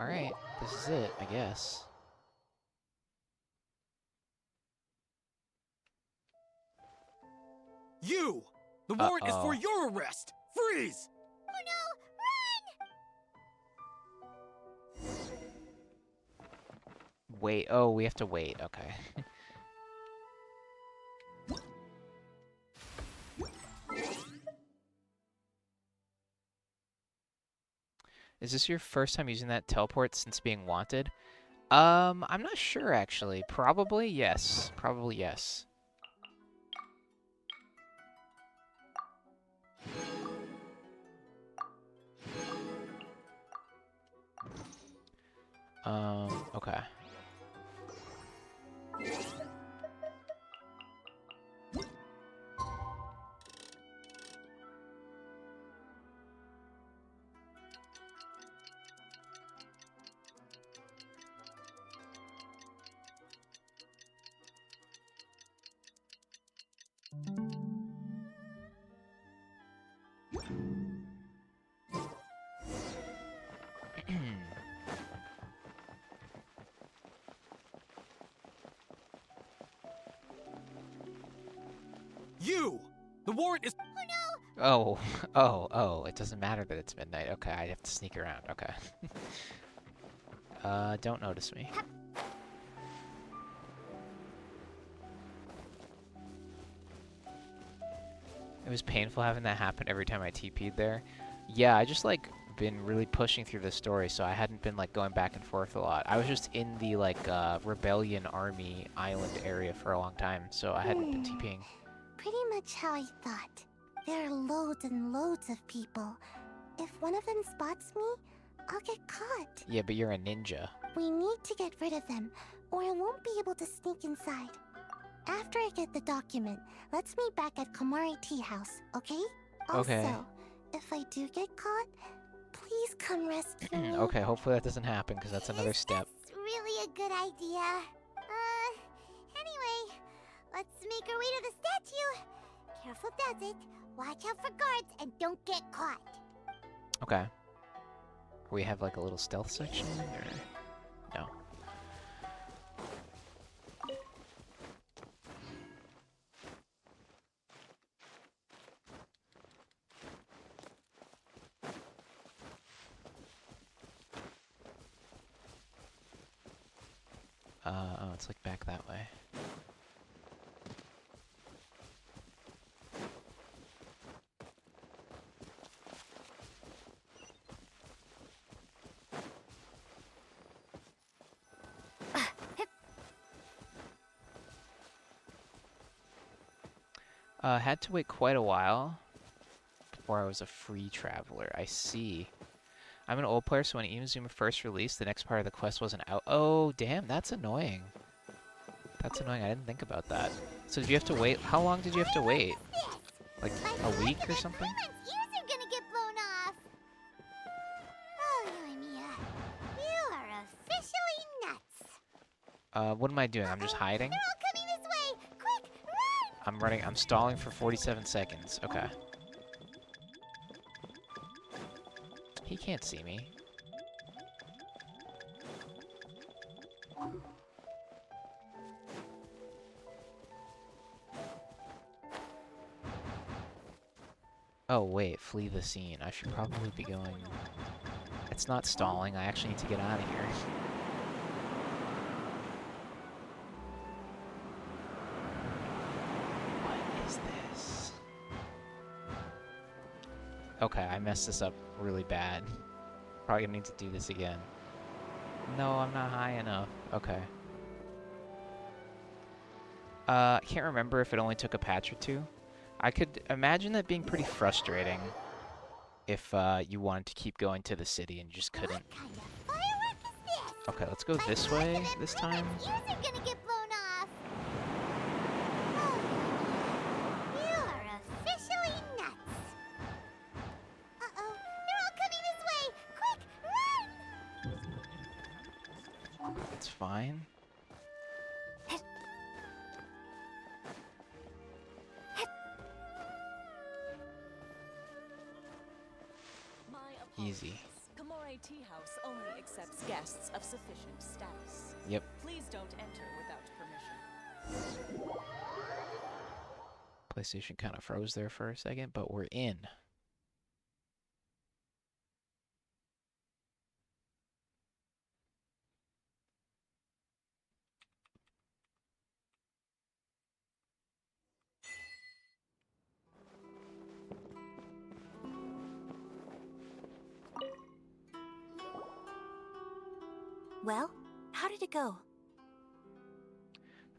Alright, this is it, I guess. You! The warrant is for your arrest! Freeze! Oh no, run! Wait, oh, we have to wait, okay. Is this your first time using that teleport since being wanted? I'm not sure actually. Probably yes. Probably yes. Okay. You! The warrant is— Oh, oh, it doesn't matter that it's midnight. Okay, I have to sneak around. Okay. Don't notice me. It was painful having that happen every time I TP'd there. Yeah, I just like been really pushing through the story, so I hadn't been like going back and forth a lot. I was just in the like rebellion army island area for a long time, so I hadn't been TPing. Pretty much how I thought. There are loads and loads of people. If one of them spots me, I'll get caught. Yeah, but you're a ninja. We need to get rid of them, or I won't be able to sneak inside. After I get the document, let's meet back at Komari Tea House, okay? Okay. Also, if I do get caught, please come rescue me. Okay, hopefully that doesn't happen, because that's another step. It's really a good idea. Anyway, let's make our way to the statue. Careful does it. Watch out for guards and don't get caught. Okay. We have like a little stealth section, or no? Oh, it's like back that way. Had to wait quite a while before I was a free traveler. I see. I'm an old player, so when Inazuma first released, the next part of the quest wasn't out. Oh, damn, that's annoying. That's annoying. I didn't think about that. So did you have to wait? How long did you have to wait? Like a week or something? Paimon, ears are gonna get blown off. Oh, Yoimiya, you are officially nuts. What am I doing? I'm just hiding? They're all coming this way. Quick, run! I'm running. I'm stalling for 47 seconds. Okay. He can't see me. Oh wait, flee the scene. I should probably be going... It's not stalling, I actually need to get out of here. What is this? Okay, I messed this up really bad. Probably gonna need to do this again. No, I'm not high enough. Okay. I can't remember if it only took a patch or two. I could imagine that being pretty frustrating if you wanted to keep going to the city and you just couldn't. Okay, let's go this way this time. Ears are gonna get blown off. Oh, you are officially nuts. Uh-oh, they're all coming this way. Quick, run! It's fine. Easy. Komari Tea House only accepts guests of sufficient status. Yep. Please don't enter without permission. PlayStation kind of froze there for a second, but we're in. Well, how did it go?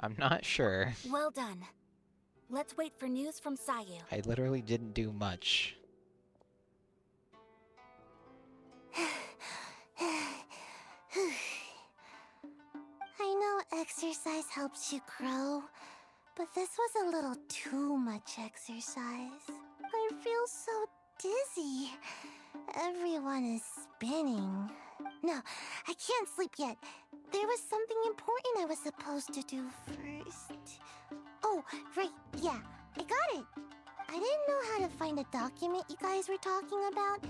I'm not sure. Well done. Let's wait for news from Sayu. I literally didn't do much. I know exercise helps you grow, but this was a little too much exercise. I feel so dizzy. Everyone is spinning. No, I can't sleep yet. There was something important I was supposed to do first. Oh, right, yeah, I got it. I didn't know how to find a document you guys were talking about,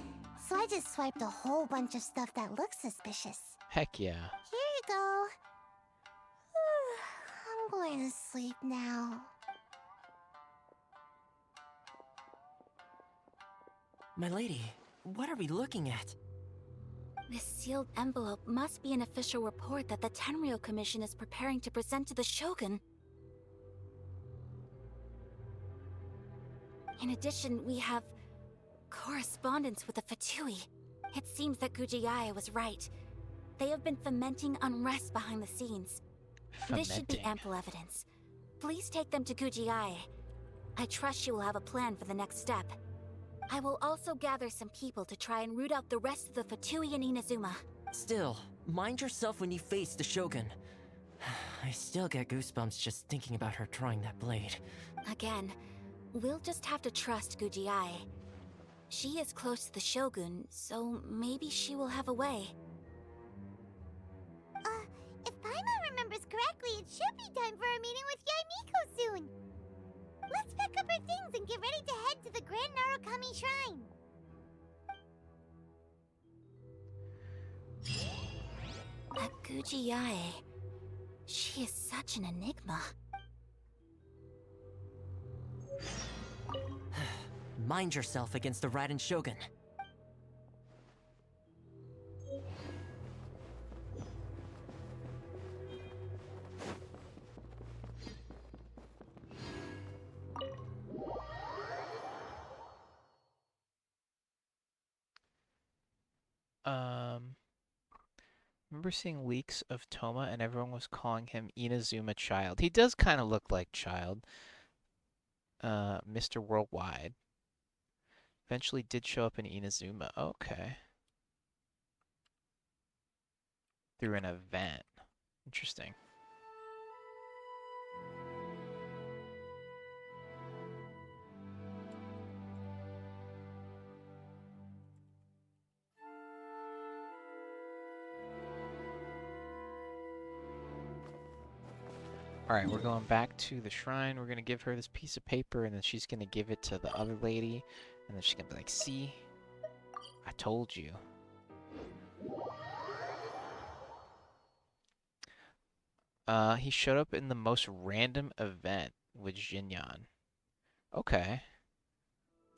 so I just swiped a whole bunch of stuff that looks suspicious. Heck yeah. Here you go. I'm going to sleep now. My lady, what are we looking at? This sealed envelope must be an official report that the Tenryou Commission is preparing to present to the Shogun. In addition, we have correspondence with the Fatui. It seems that Gujiae was right. They have been fomenting unrest behind the scenes. This should be ample evidence. Please take them to Gujiae. I trust you will have a plan for the next step. I will also gather some people to try and root out the rest of the Fatui in Inazuma. Still, mind yourself when you face the Shogun. I still get goosebumps just thinking about her drawing that blade. Again, we'll just have to trust Gujiae. She is close to the Shogun, so maybe she will have a way. If Paimon remembers correctly, it should be time for a meeting with Yaimiko soon. Let's pack up our things and get ready to head to the Grand Narukami Shrine. That Gujiae, she is such an enigma. Mind yourself against the Raiden Shogun. Remember seeing leaks of Toma and everyone was calling him Inazuma Child. He does kind of look like Child. Mr. Worldwide. Eventually did show up in Inazuma. Okay. Through an event. Interesting. Alright, we're going back to the shrine. We're going to give her this piece of paper, and then she's going to give it to the other lady. And then she's going to be like, see? I told you. He showed up in the most random event with Jinyan. Okay.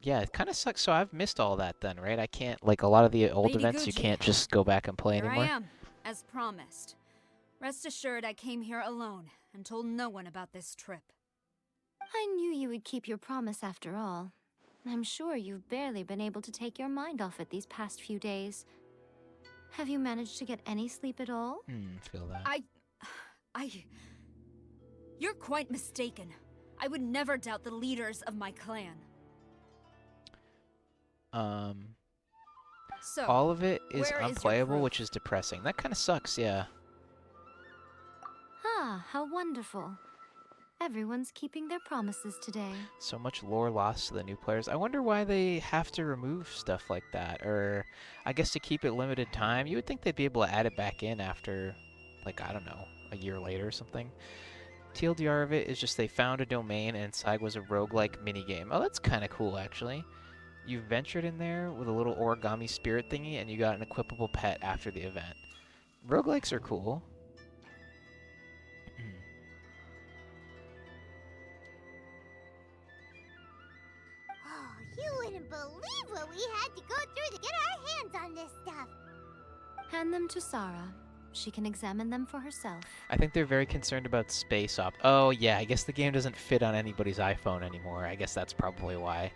Yeah, it kind of sucks. So I've missed all that then, right? I can't, like, a lot of the old Lady events, you Gucci. can't just go back and play Here anymore. I am, as promised. Rest assured I came here alone and told no one about this trip. I knew you would keep your promise after all. I'm sure you've barely been able to take your mind off it these past few days. Have you managed to get any sleep at all? Feel that. You're quite mistaken. I would never doubt the leaders of my clan. So, all of it is where your unplayable, proof? which is depressing. That kind of sucks, yeah. Ah, how wonderful. Everyone's keeping their promises today. So much lore lost to the new players. I wonder why they have to remove stuff like that. Or, I guess to keep it limited time. You would think they'd be able to add it back in after, like, I don't know, a year later or something. TLDR of it is just they found a domain and inside was a roguelike minigame. Oh, that's kind of cool, actually. You ventured in there with a little origami spirit thingy and you got an equipable pet after the event. Roguelikes are cool. Oh, you wouldn't believe what we had to go through to get our hands on this stuff. Hand them to Sarah. She can examine them for herself. I think they're very concerned about space op. Oh, yeah, I guess the game doesn't fit on anybody's iPhone anymore. I guess that's probably why.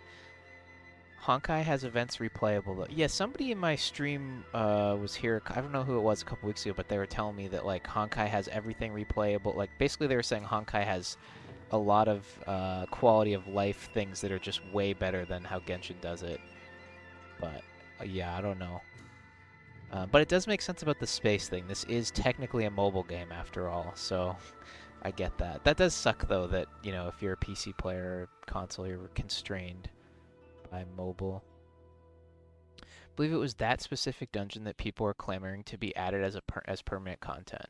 Honkai has events replayable, though. Yeah, somebody in my stream was here. I don't know who it was a couple weeks ago, but they were telling me that, like, Honkai has everything replayable. Like, basically they were saying Honkai has a lot of quality of life things that are just way better than how Genshin does it. But, yeah, I don't know. But it does make sense about the space thing. This is technically a mobile game after all, so I get that. That does suck, though, that, you know, if you're a PC player or console, you're constrained by mobile. I believe it was that specific dungeon that people were clamoring to be added as permanent content.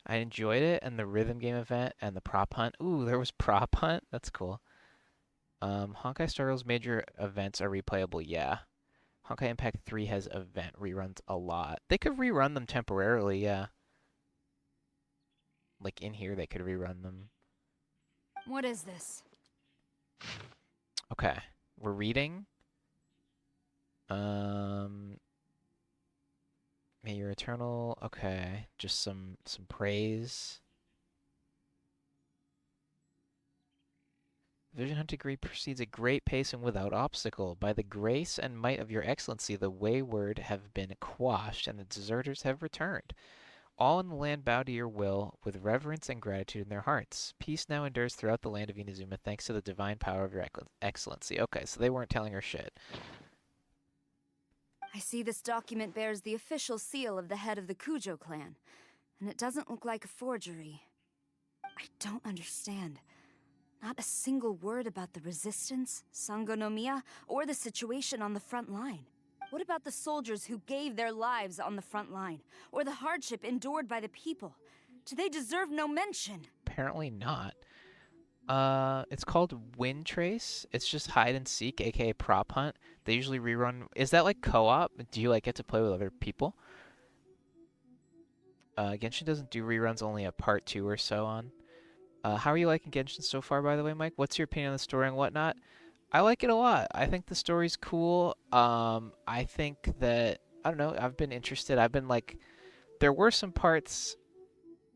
I enjoyed it, and the rhythm game event and the prop hunt. Ooh, there was prop hunt? That's cool. Honkai Star Rail's major events are replayable, yeah. Honkai Impact 3 has event reruns a lot. They could rerun them temporarily, yeah. Like in here, they could rerun them. What is this? Okay, we're reading. May your eternal... Okay, just some praise. Vision Hunt degree proceeds at great pace and without obstacle. By the grace and might of your excellency, the wayward have been quashed, and the deserters have returned. All in the land bow to your will, with reverence and gratitude in their hearts. Peace now endures throughout the land of Inazuma, thanks to the divine power of your excellency. Okay, so they weren't telling her shit. I see this document bears the official seal of the head of the Kujo clan, and it doesn't look like a forgery. I don't understand. Not a single word about the resistance, Sangonomiya, or the situation on the front line. What about the soldiers who gave their lives on the front line, or the hardship endured by the people? Do they deserve no mention? Apparently not. It's called Wind Trace. It's just hide and seek, aka prop hunt. They usually rerun. Is that like co-op? Do you like get to play with other people? Genshin doesn't do reruns, only a part 2 or so on. How are you liking Genshin so far, by the way, Mike? What's your opinion on the story and whatnot? I like it a lot. I think the story's cool. I think that, I don't know, I've been interested. I've been like, there were some parts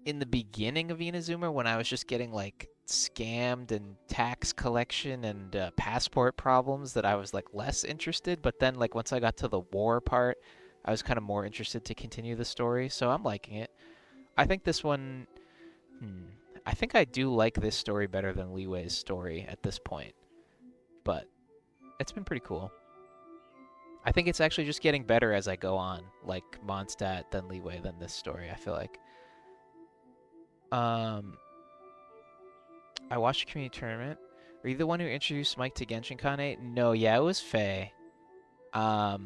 in the beginning of Inazuma when I was just getting like scammed and tax collection and passport problems that I was like less interested. But then like once I got to the war part, I was kind of more interested to continue the story. So I'm liking it. I think this one, I think I do like this story better than Liwei's story at this point. But it's been pretty cool. I think it's actually just getting better as I go on, like Mondstadt, then Liyue, then this story, I feel like. I watched the community tournament. Were you the one who introduced Mike to Genshin Kane? No, yeah, it was Faye. I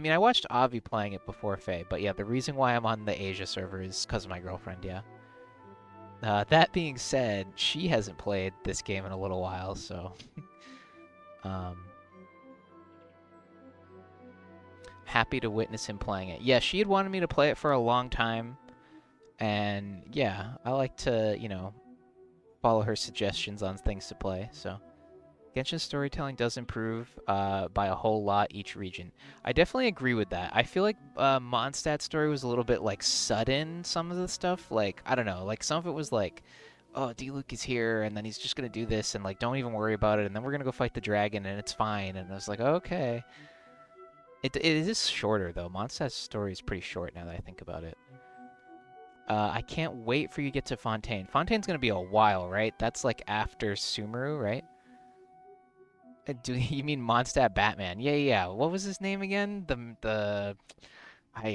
mean, I watched Avi playing it before Faye, but yeah, the reason why I'm on the Asia server is because of my girlfriend, yeah. That being said, she hasn't played this game in a little while, so... happy to witness him playing it. Yeah, she had wanted me to play it for a long time, and yeah, I like to, you know, follow her suggestions on things to play, so... Genshin's storytelling does improve by a whole lot each region. I definitely agree with that. I feel like Mondstadt's story was a little bit, like, sudden, some of the stuff. Like, I don't know, like, some of it was like, oh, Diluc is here, and then he's just going to do this, and, like, don't even worry about it, and then we're going to go fight the dragon, and it's fine. And I was like, okay. It is shorter, though. Mondstadt's story is pretty short now that I think about it. I can't wait for you to get to Fontaine. Fontaine's going to be a while, right? That's, like, after Sumeru, right? Do you mean Mondstadt Batman? Yeah. What was his name again? I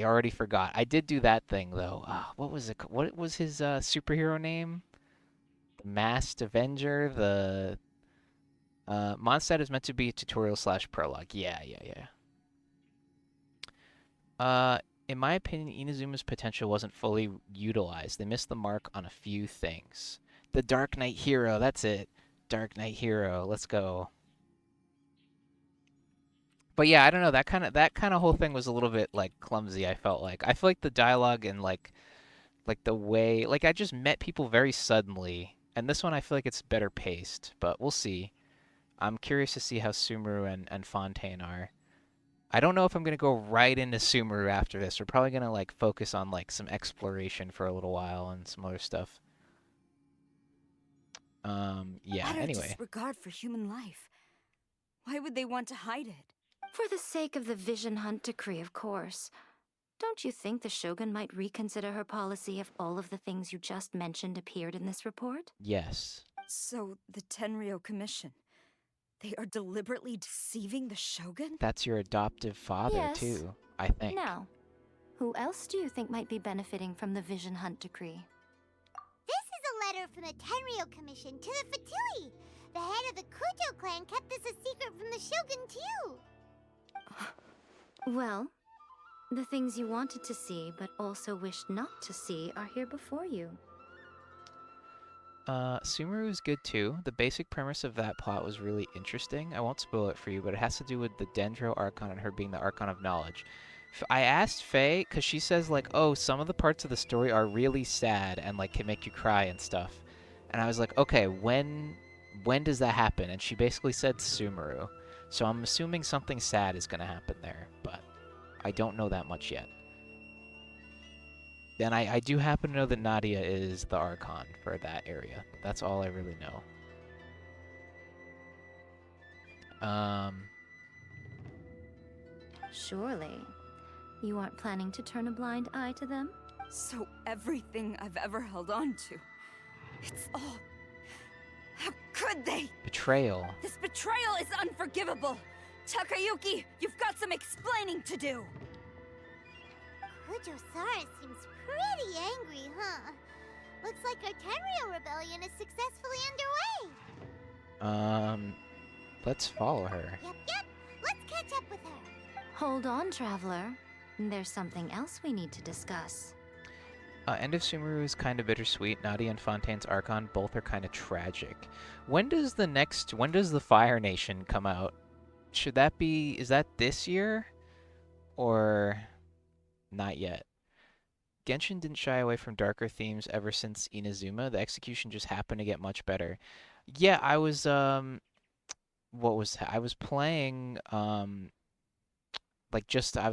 already forgot. I did do that thing though. What was it? What was his superhero name? The Masked Avenger. The Mondstadt is meant to be tutorial / prologue. Yeah. In my opinion, Inazuma's potential wasn't fully utilized. They missed the mark on a few things. The Dark Knight Hero. That's it. Dark Knight Hero. Let's go. But yeah, I don't know, that kind of whole thing was a little bit like clumsy, I feel like the dialogue and like the way, like I just met people very suddenly, and this one I feel like it's better paced, but we'll see. I'm curious to see how Sumeru and Fontaine are. I don't know if I'm going to go right into Sumeru after this. We're probably going to like focus on like some exploration for a little while and some other stuff. Yeah, Utter anyway. disregard for human life. Why would they want to hide it? For the sake of the Vision Hunt decree, of course. Don't you think the Shogun might reconsider her policy if all of the things you just mentioned appeared in this report? Yes. So, the Tenryou Commission, they are deliberately deceiving the Shogun? That's your adoptive father, Yes. too, I think. Now, who else do you think might be benefiting from the Vision Hunt decree? This is a letter from the Tenryou Commission to the Fatui. The head of the Kujo clan kept this a secret from the Shogun, too. Well, the things you wanted to see but also wished not to see are here before you. Sumeru is good too. The basic premise of that plot was really interesting. I won't spoil it for you, but it has to do with the Dendro Archon and her being the Archon of Knowledge. I asked Faye, because she says like, oh, some of the parts of the story are really sad and like can make you cry and stuff. And I was like, okay, when does that happen? And she basically said Sumeru. So I'm assuming something sad is going to happen there, but I don't know that much yet. And I do happen to know that Nadia is the Archon for that area. That's all I really know. Surely, you aren't planning to turn a blind eye to them? So everything I've ever held on to, it's all... How could they? Betrayal. This betrayal is unforgivable! Takayuki, you've got some explaining to do! Kujo-Sara seems pretty angry, huh? Looks like our Tenryo rebellion is successfully underway. Let's follow her. Yep. Let's catch up with her. Hold on, Traveler. There's something else we need to discuss. End of Sumeru is kind of bittersweet. Nadia and Fontaine's Archon both are kind of tragic. When does the Fire Nation come out? Is that this year? Or not yet? Genshin didn't shy away from darker themes ever since Inazuma. The execution just happened to get much better. Yeah, I was playing I was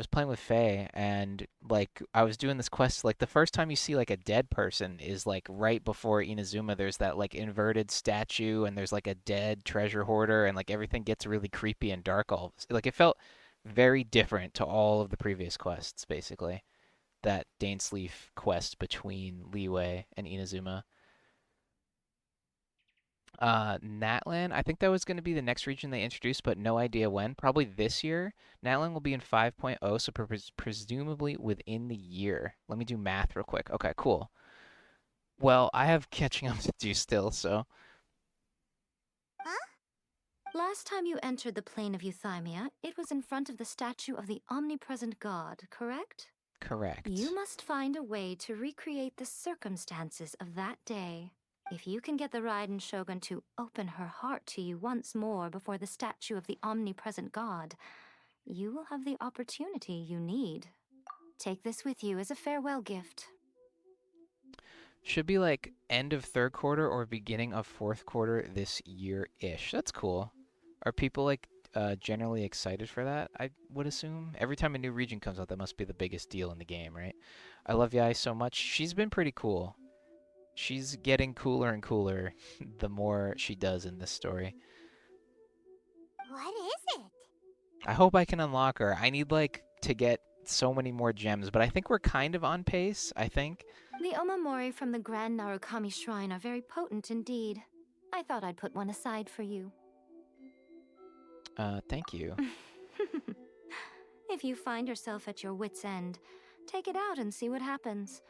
playing with Faye, and like I was doing this quest. Like the first time you see like a dead person is like right before Inazuma. There's that like inverted statue, and there's like a dead treasure hoarder, and like everything gets really creepy and dark. Like it felt very different to all of the previous quests, basically. That Dainsleif quest between Liyue and Inazuma. Natlan, I think that was going to be the next region they introduced, but no idea when. Probably this year. Natlan will be in 5.0, so presumably within the year. Let me do math real quick. Okay, cool. Well, I have catching up to do still, so... Huh? Last time you entered the plane of Euthymia, it was in front of the statue of the omnipresent god, correct? Correct. You must find a way to recreate the circumstances of that day. If you can get the Raiden Shogun to open her heart to you once more before the statue of the omnipresent god, you will have the opportunity you need. Take this with you as a farewell gift. Should be like end of third quarter or beginning of fourth quarter this year-ish. That's cool. Are people like generally excited for that? I would assume. Every time a new region comes out, that must be the biggest deal in the game, right? I love Yae so much. She's been pretty cool. She's getting cooler and cooler the more she does in this story. What is it? I hope I can unlock her. I need like to get so many more gems, but I think we're kind of on pace, I think. The Omamori from the Grand Narukami Shrine are very potent indeed. I thought I'd put one aside for you. Thank you. If you find yourself at your wit's end, take it out and see what happens.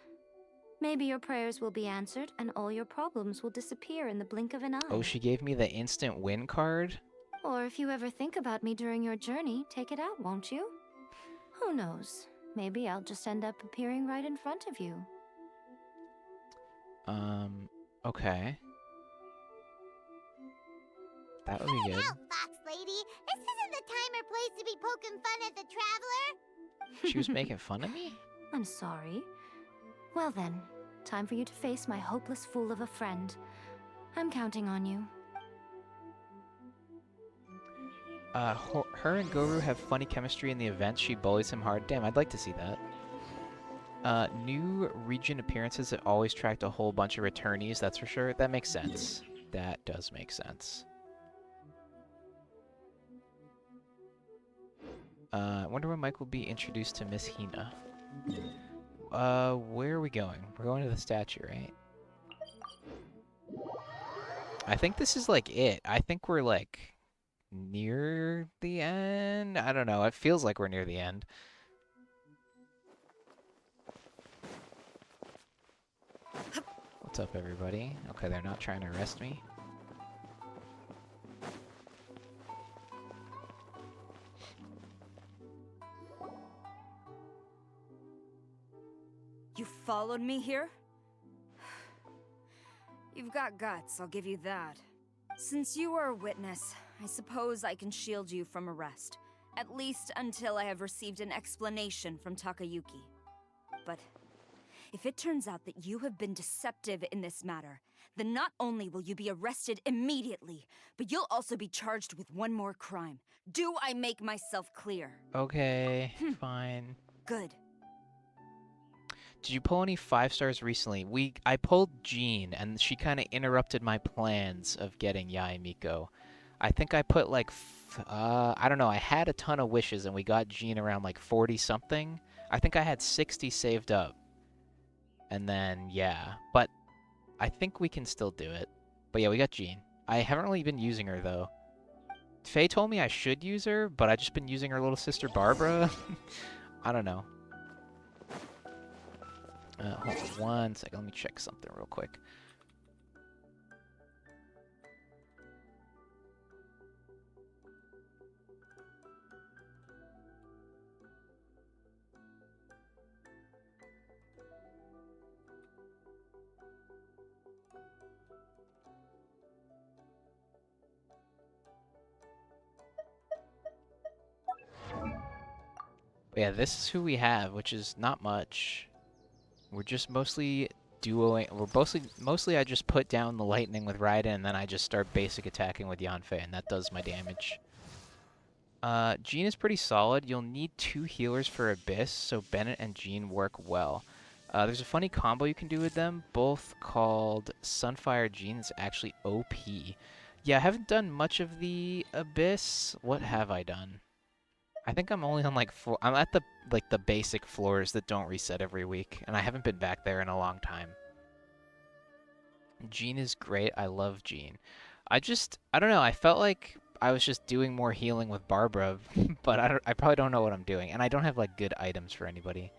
Maybe your prayers will be answered and all your problems will disappear in the blink of an eye. Oh, she gave me the instant win card? Or if you ever think about me during your journey, take it out, won't you? Who knows? Maybe I'll just end up appearing right in front of you. Okay. That would be good. Out, Fox Lady. This isn't the time or place to be poking fun at the Traveler. She was making fun of me? I'm sorry. Well then, time for you to face my hopeless fool of a friend. I'm counting on you. Her and Goru have funny chemistry in the event. She bullies him hard. Damn, I'd like to see that. New region appearances that always tracked a whole bunch of returnees, that's for sure. That makes sense. That does make sense. I wonder when Mike will be introduced to Miss Hina. Where are we going? We're going to the statue, right? I think this is like it. I think we're like near the end. I don't know. It feels like we're near the end. What's up, everybody? Okay, they're not trying to arrest me. You followed me here? You've got guts, I'll give you that. Since you are a witness, I suppose I can shield you from arrest. At least until I have received an explanation from Takayuki. But if it turns out that you have been deceptive in this matter, then not only will you be arrested immediately, but you'll also be charged with one more crime. Do I make myself clear? Okay, fine. Good. Did you pull any 5 stars recently? I pulled Jean, and she kind of interrupted my plans of getting Yae Miko. I think I put like, I don't know, I had a ton of wishes, and we got Jean around like 40-something. I think I had 60 saved up. And then, yeah. But I think we can still do it. But yeah, we got Jean. I haven't really been using her, though. Faye told me I should use her, but I've just been using her little sister Barbara. I don't know. Hold on 1 second. Let me check something real quick. But yeah, this is who we have, which is not much. We're just mostly duoing. We're mostly I just put down the lightning with Raiden, and then I just start basic attacking with Yanfei, and that does my damage. Jean is pretty solid. You'll need 2 healers for Abyss, so Bennett and Jean work well. There's a funny combo you can do with them, both called Sunfire Jean. It's actually OP. Yeah, I haven't done much of the Abyss. What have I done? I think I'm only on like I'm at the basic floors that don't reset every week, and I haven't been back there in a long time. Jean is great. I love Jean. I don't know. I felt like I was just doing more healing with Barbara, but I probably don't know what I'm doing, and I don't have like good items for anybody.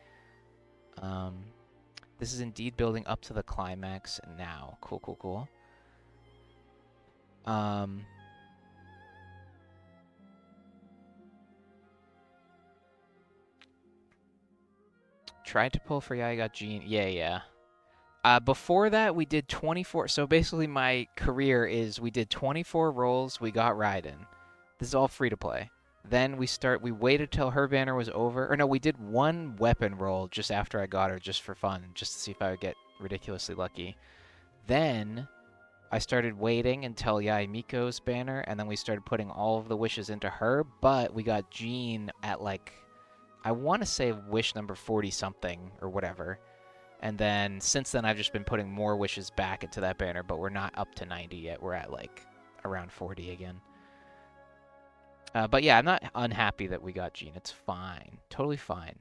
This is indeed building up to the climax now. Cool, cool, cool. Tried to pull for Yae, got Jean. Yeah. Before that, we did 24. So basically, my career is we did 24 rolls. We got Raiden. This is all free to play. Then we waited till her banner was over. Or no, we did 1 weapon roll just after I got her, just for fun, just to see if I would get ridiculously lucky. Then I started waiting until Yae Miko's banner, and then we started putting all of the wishes into her. But we got Jean at like, I want to say wish number 40-something or whatever. And then since then, I've just been putting more wishes back into that banner, but we're not up to 90 yet. We're at like around 40 again. But yeah, I'm not unhappy that we got Jean. It's fine. Totally fine.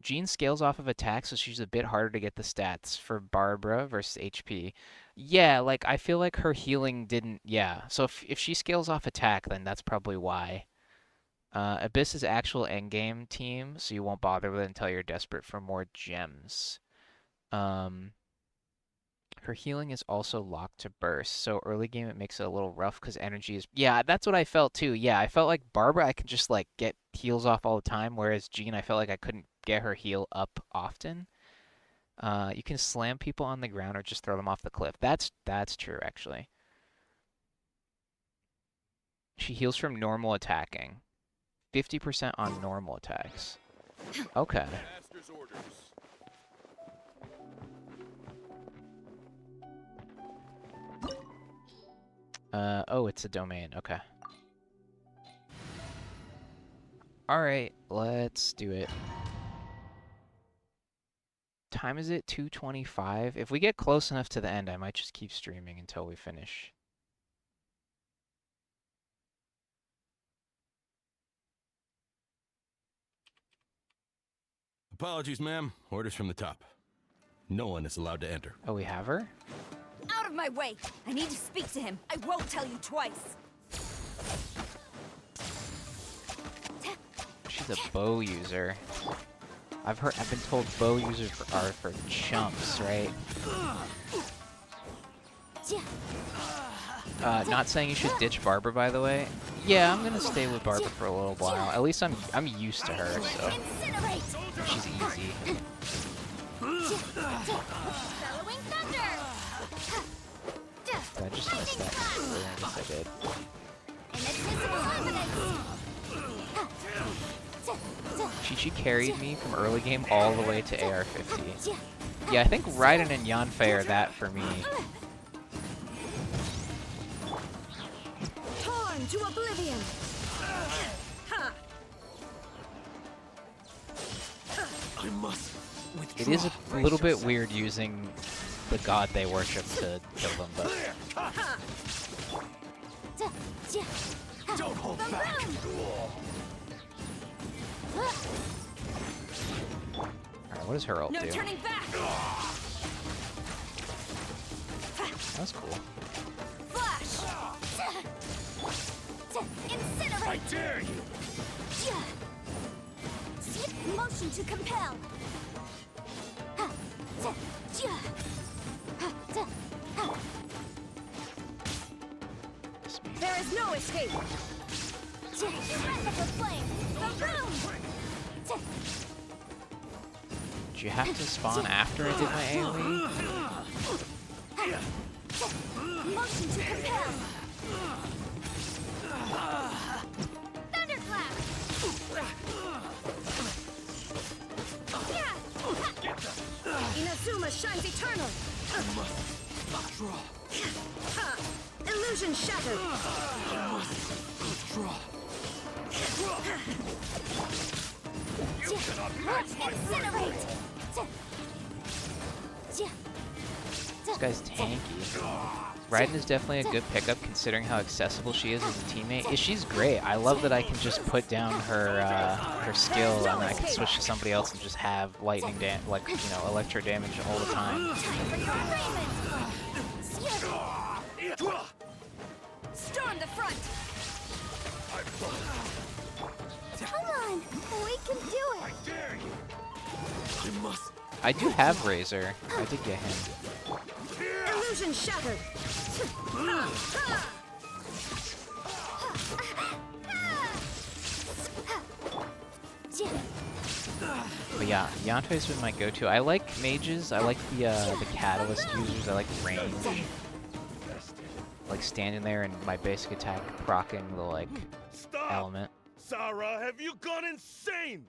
Jean scales off of attack, so she's a bit harder to get the stats for Barbara versus HP. Yeah, like I feel like her healing didn't... Yeah, so if she scales off attack, then that's probably why. Abyss is actual endgame team, so you won't bother with it until you're desperate for more gems. Her healing is also locked to burst, so early game it makes it a little rough because energy is... Yeah, that's what I felt too. Yeah, I felt like Barbara, I could just like get heals off all the time, whereas Jean, I felt like I couldn't get her heal up often. You can slam people on the ground or just throw them off the cliff. That's true, actually. She heals from normal attacking. 50% on normal attacks. Okay. Oh, it's a domain. Okay. Alright, let's do it. Time is it? 2:25? If we get close enough to the end, I might just keep streaming until we finish. Apologies, ma'am. Orders from the top. No one is allowed to enter. Oh, we have her? Out of my way! I need to speak to him. I won't tell you twice. She's a bow user. I've been told bow users are for chumps, right? Not saying you should ditch Barbara, by the way. Yeah, I'm gonna stay with Barbara for a little while. At least I'm used to her, so she's easy. Did I just miss that? I guess I did. Chi-Chi carried me from early game all the way to AR-50. Yeah, I think Raiden and Yanfei are that for me. Torn to oblivion. I must It is a little bit weird using the god they worship to kill them, but Don't hold back. alright, what does her ult No do? turning back. That's cool. Flash. Incinerate! I dare you! Motion to compel! There is no escape. Irreparable flame! The room! Did you have to spawn after I did my AoE? Motion to compel! Thunderclap! Inazuma shines eternal. Illusion shattered. You cannot match my Incinerate! This guy's tanky. Raiden is definitely a good pickup considering how accessible she is as a teammate. Yeah, she's great. I love that I can just put down her her skill and then I can switch to somebody else and just have lightning like, you know, electro damage all the time. Storm the front. Come on! We can do it! I dare you! You must. I do have Razor. I did get him. Illusion shattered. But yeah, Yantoi's been my go-to. I like mages. I like the catalyst users. I like range. Like standing there and my basic attack proccing the like element. Sarah, have you gone insane?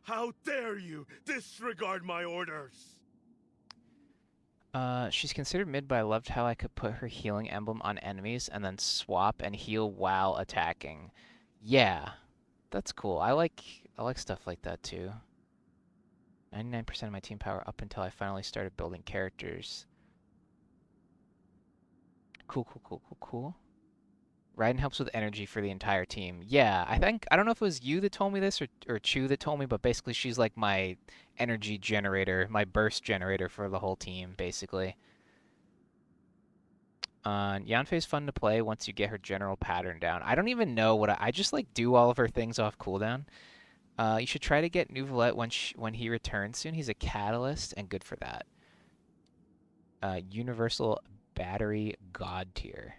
How dare you disregard my orders? She's considered mid, but I loved how I could put her healing emblem on enemies and then swap and heal while attacking. Yeah, that's cool. I like stuff like that too. 99% of my team power up until I finally started building characters. Cool. Raiden helps with energy for the entire team. Yeah, I don't know if it was you that told me this or Chu that told me, but basically she's like my energy generator, my burst generator for the whole team, basically. Yanfei's fun to play once you get her general pattern down. I don't even know what I just like do all of her things off cooldown. You should try to get Neuvillette when he returns soon. He's a catalyst and good for that. Universal Battery God tier.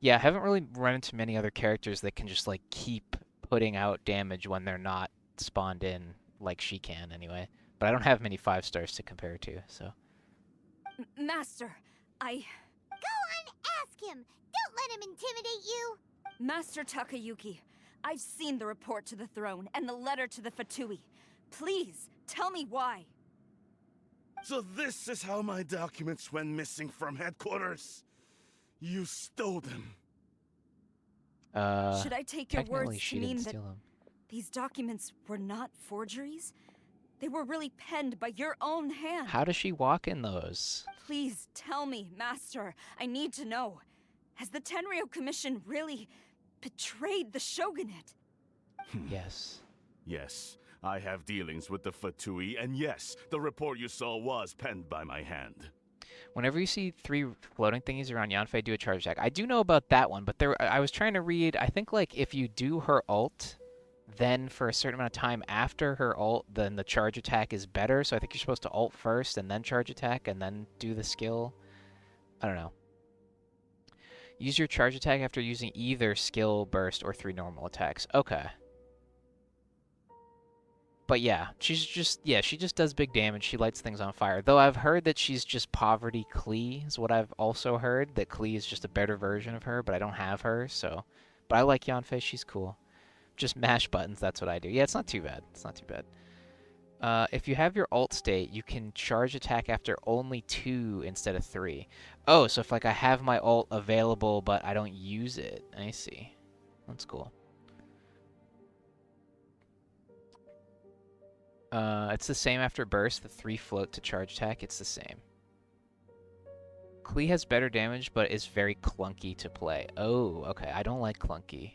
Yeah, I haven't really run into many other characters that can just like keep putting out damage when they're not spawned in like she can anyway. But I don't have many 5 stars to compare to, so. Master, Go on, ask him! Don't let him intimidate you! Master Takayuki, I've seen the report to the throne and the letter to the Fatui. Please, tell me why. So this is how my documents went missing from headquarters? You stole them. Should I take your words she to mean didn't that steal them. these documents were not forgeries? They were really penned by your own hand. How does she walk in those? Please tell me, Master. I need to know. Has the Tenryo Commission really betrayed the Shogunate? Yes. Yes, I have dealings with the Fatui, and yes, the report you saw was penned by my hand. Whenever you see 3 floating thingies around Yanfei, do a charge attack. I do know about that one, but I was trying to read, I think like if you do her ult, then for a certain amount of time after her ult, then the charge attack is better. So I think you're supposed to ult first and then charge attack and then do the skill. I don't know. Use your charge attack after using either skill, burst, or 3 normal attacks. Okay. But yeah, she just does big damage. She lights things on fire. Though I've heard that she's just Poverty Klee is what I've also heard. That Klee is just a better version of her, but I don't have her, so. But I like Yanfei, she's cool. Just mash buttons, that's what I do. Yeah, it's not too bad. It's not too bad. If you have your ult state, you can charge attack after only 2 instead of 3. Oh, so if like I have my ult available but I don't use it. I see. That's cool. It's the same after burst. The 3 float to charge attack. It's the same. Klee has better damage, but is very clunky to play. Oh, okay. I don't like clunky.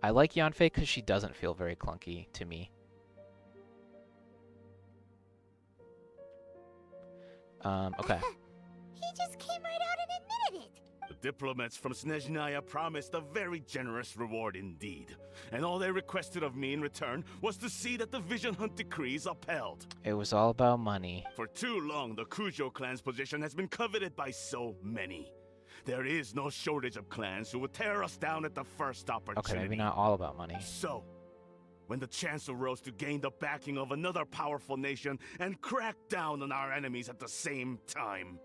I like Yanfei because she doesn't feel very clunky to me. Okay. He just came right out and admitted it. The diplomats from Snezhnaya promised a very generous reward indeed. And all they requested of me in return was to see that the Vision Hunt decrees upheld. It was all about money. For too long, the Kujo clan's position has been coveted by so many. There is no shortage of clans who would tear us down at the first opportunity. Okay, maybe not all about money. So, when the chance arose to gain the backing of another powerful nation and crack down on our enemies at the same time.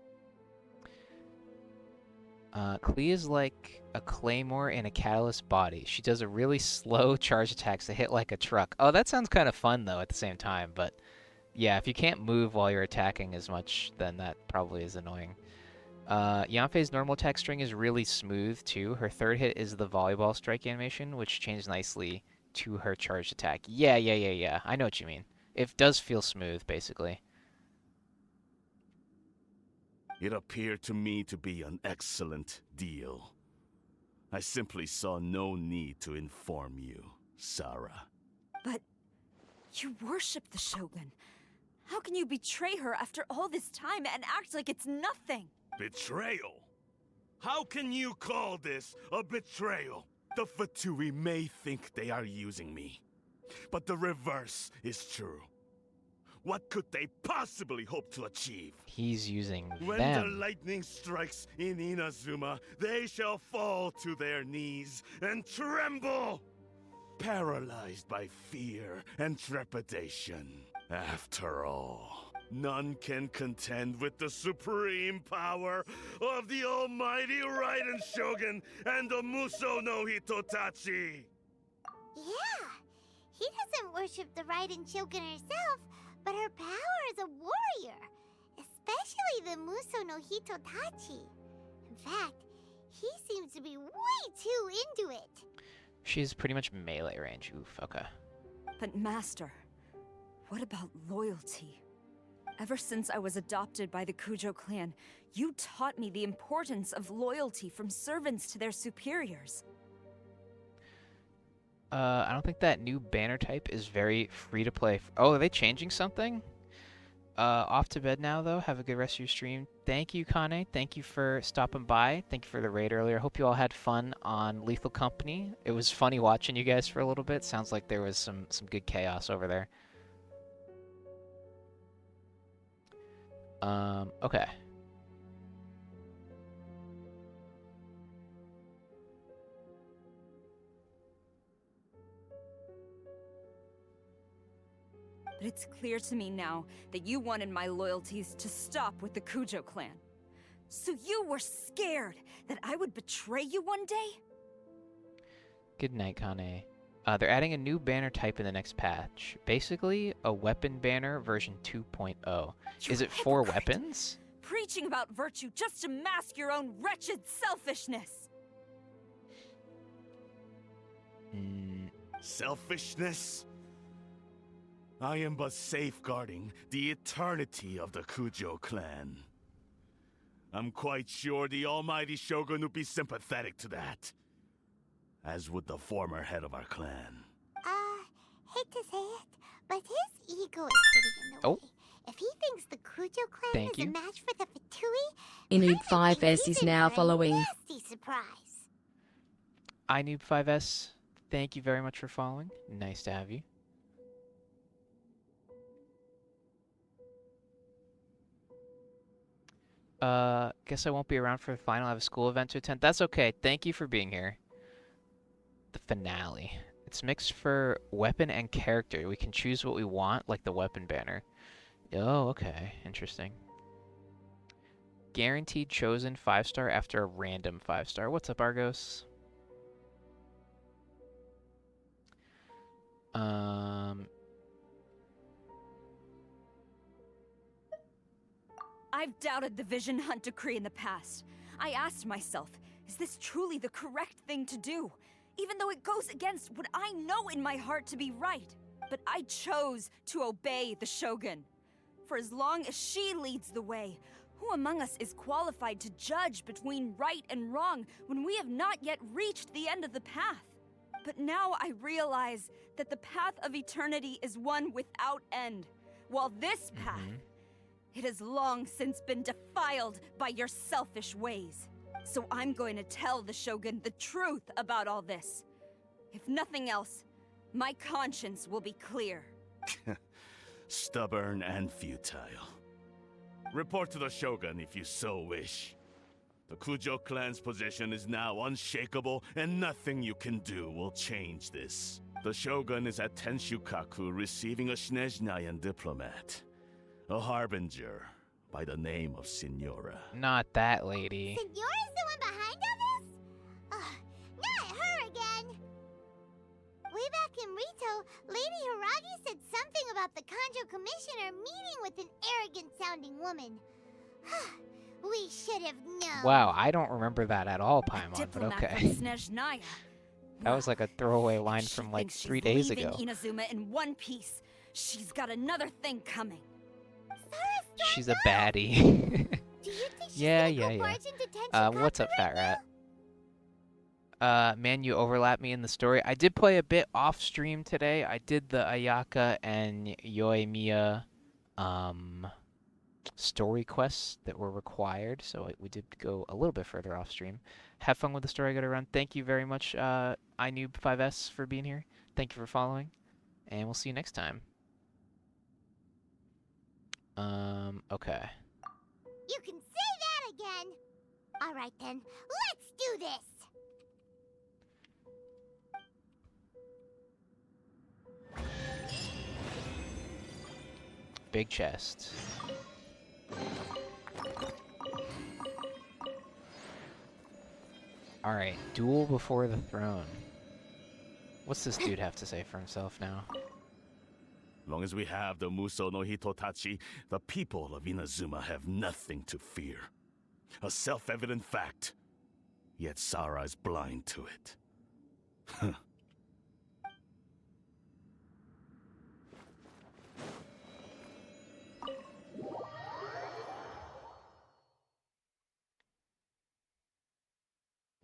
Klee is like a claymore in a catalyst body. She does a really slow charge attacks that hit like a truck. Oh, that sounds kind of fun though at the same time, but yeah, if you can't move while you're attacking as much, then that probably is annoying. Yanfei's normal attack string is really smooth too. Her third hit is the volleyball strike animation, which changed nicely to her charged attack. Yeah. I know what you mean. It does feel smooth, basically. It appeared to me to be an excellent deal. I simply saw no need to inform you, Sarah. But you worship the Shogun. How can you betray her after all this time and act like it's nothing? Betrayal? How can you call this a betrayal? The Fatui may think they are using me, but the reverse is true. What could they possibly hope to achieve? He's using When them. the lightning strikes in Inazuma, they shall fall to their knees and tremble, paralyzed by fear and trepidation. After all, none can contend with the supreme power of the almighty Raiden Shogun and the Muso no Hitotachi. Yeah, he doesn't worship the Raiden Shogun herself, but her power as a warrior, especially the Muso no Hitotachi. In fact, he seems to be way too into it. She's pretty much melee range. Oof, okay. But Master, what about loyalty? Ever since I was adopted by the Kujo clan, you taught me the importance of loyalty from servants to their superiors. I don't think that new banner type is very free to play. Oh, are they changing something? Off to bed now, though. Have a good rest of your stream. Thank you, Kane. Thank you for stopping by. Thank you for the raid earlier. Hope you all had fun on Lethal Company. It was funny watching you guys for a little bit. Sounds like there was some good chaos over there. Okay. But it's clear to me now that you wanted my loyalties to stop with the Kujo clan. So you were scared that I would betray you one day? Good night, Kane. They're adding a new banner type in the next patch. Basically, a weapon banner version 2.0. Is it for weapons? Preaching about virtue just to mask your own wretched selfishness. Selfishness? I am but safeguarding the eternity of the Kujo clan. I'm quite sure the almighty Shogun would be sympathetic to that. As would the former head of our clan. Hate to say it, but his ego is getting in the way. If he thinks the Kujo clan Thank is you. a match for the Fatui, Inoob5S is now following. nasty surprise. iNoob5S, thank you very much for following. Nice to have you. Guess I won't be around for the final. I have a school event to attend. That's okay. Thank you for being here. The finale. It's mixed for weapon and character. We can choose what we want, like the weapon banner. Oh, okay. Interesting. Guaranteed chosen 5-star after a random 5-star. What's up, Argos? I've doubted the Vision Hunt decree in the past. I asked myself, is this truly the correct thing to do? Even though it goes against what I know in my heart to be right. but I chose to obey the Shogun. For as long as she leads the way, who among us is qualified to judge between right and wrong when we have not yet reached the end of the path? But now I realize that the path of eternity is one without end, while this path, it has long since been defiled by your selfish ways. So I'm going to tell the Shogun the truth about all this. If nothing else, my conscience will be clear. Stubborn and futile. Report to the Shogun if you so wish. The Kujo clan's position is now unshakable, and nothing you can do will change this. The Shogun is at Tenshukaku receiving a Snezhnayan diplomat, a harbinger by the name of Signora. Not that lady. Signora's the one behind all this? Not her again! Way back in Rito, Lady Hiragi said something about the Kanjo Commissioner meeting with an arrogant-sounding woman. We should have known. Wow, I don't remember that at all, Paimon, but Diplomat okay. from Snezhnaya. That was like a throwaway line from like Thinks 3 she's days leaving ago. Inazuma in one piece. She's got another thing coming. She's a baddie. Do you think she's yeah. barge into Tenshukaku What's up, right Fat Rat? Man, you overlap me in the story. I did play a bit off stream today. I did the Ayaka and Yoimiya story quests that were required, so we did go a little bit further off stream. Have fun with the story I gotta run. Thank you very much, iNoob5S, for being here. Thank you for following, and we'll see you next time. Okay. You can say that again! Alright then, let's do this! Big chest. Alright, duel before the throne. What's this dude have to say for himself now? Long as we have the Muso no Hitotachi, the people of Inazuma have nothing to fear. A self-evident fact. Yet Sara is blind to it.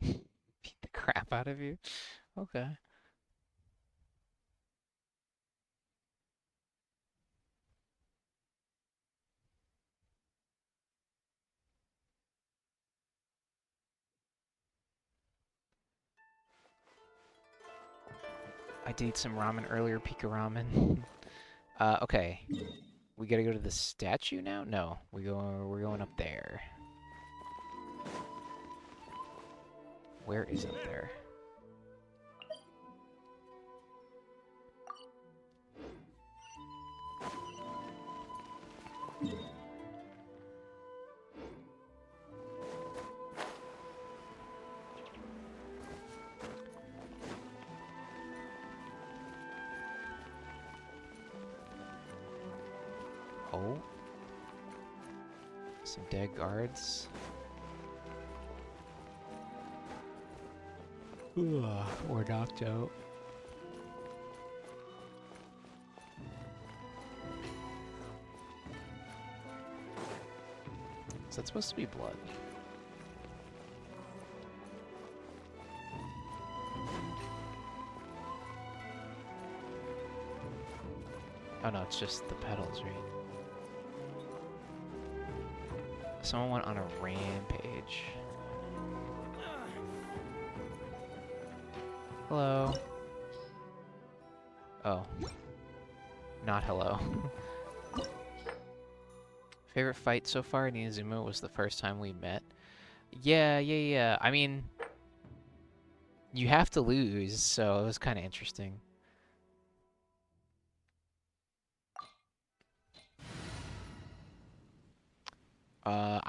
Beat the crap out of you? Okay. I did some ramen earlier, Pika Ramen. Okay. We gotta go to the statue now? No, we're going up there. Where is up there? Oh. Some dead guards. We're knocked out. Is that supposed to be blood? Oh no, it's just the petals, right? Someone went on a rampage. Hello. Oh. Not hello. Favorite fight so far in Inazuma was the first time we met. Yeah. I mean, you have to lose, so it was kind of interesting.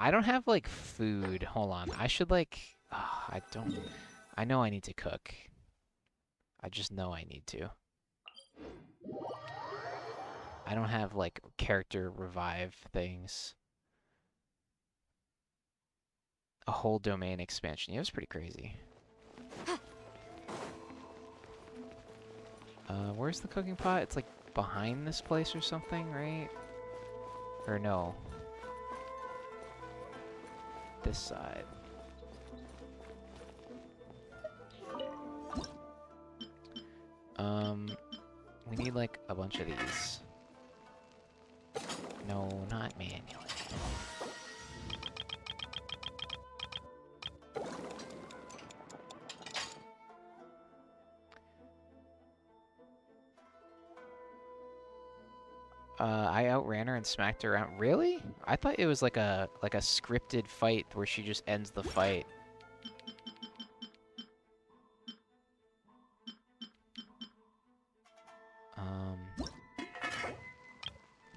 I don't have, like, food. Hold on. I should, like... I don't... I know I need to cook. I just know I need to. I don't have, like, character revive things. A whole domain expansion. Yeah, it was pretty crazy. Where's the cooking pot? It's, like, behind this place or something, right? Or no? This side. We need like a bunch of these. No, not manually. I outran her and smacked her around. Really? I thought it was like a scripted fight where she just ends the fight.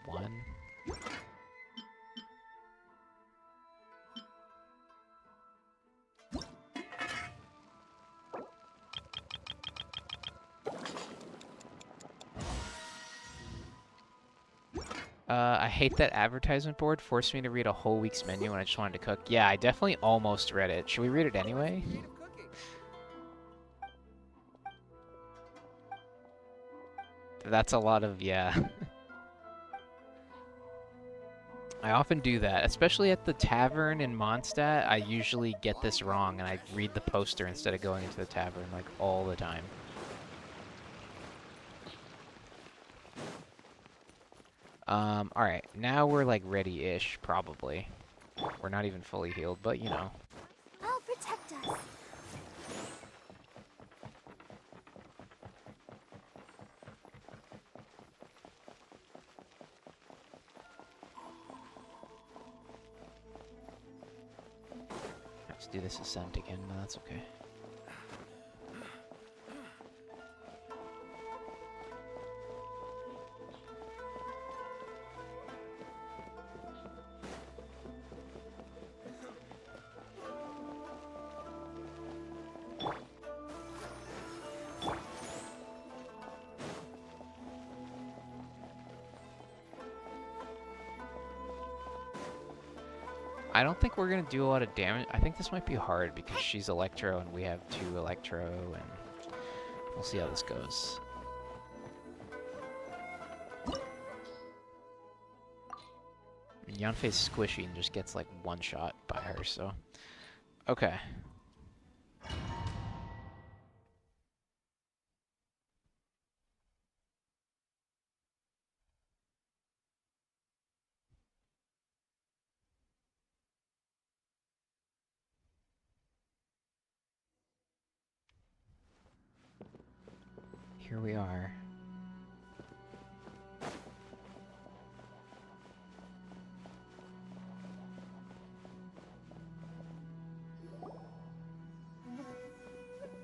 One. I hate that advertisement board forced me to read a whole week's menu when I just wanted to cook. Yeah, I definitely almost read it. Should we read it anyway? That's a lot of, yeah. I often do that, especially at the tavern in Mondstadt. I usually get this wrong and I read the poster instead of going into the tavern, like, all the time. Alright, now we're like ready-ish, probably. We're not even fully healed, but you know. I'll protect us. Let's do this ascent again, but that's okay. I don't think we're gonna do a lot of damage. I think this might be hard because she's Electro and we have 2 Electro, and we'll see how this goes. Yanfei's squishy and just gets like one shot by her, so. Okay. Here we are.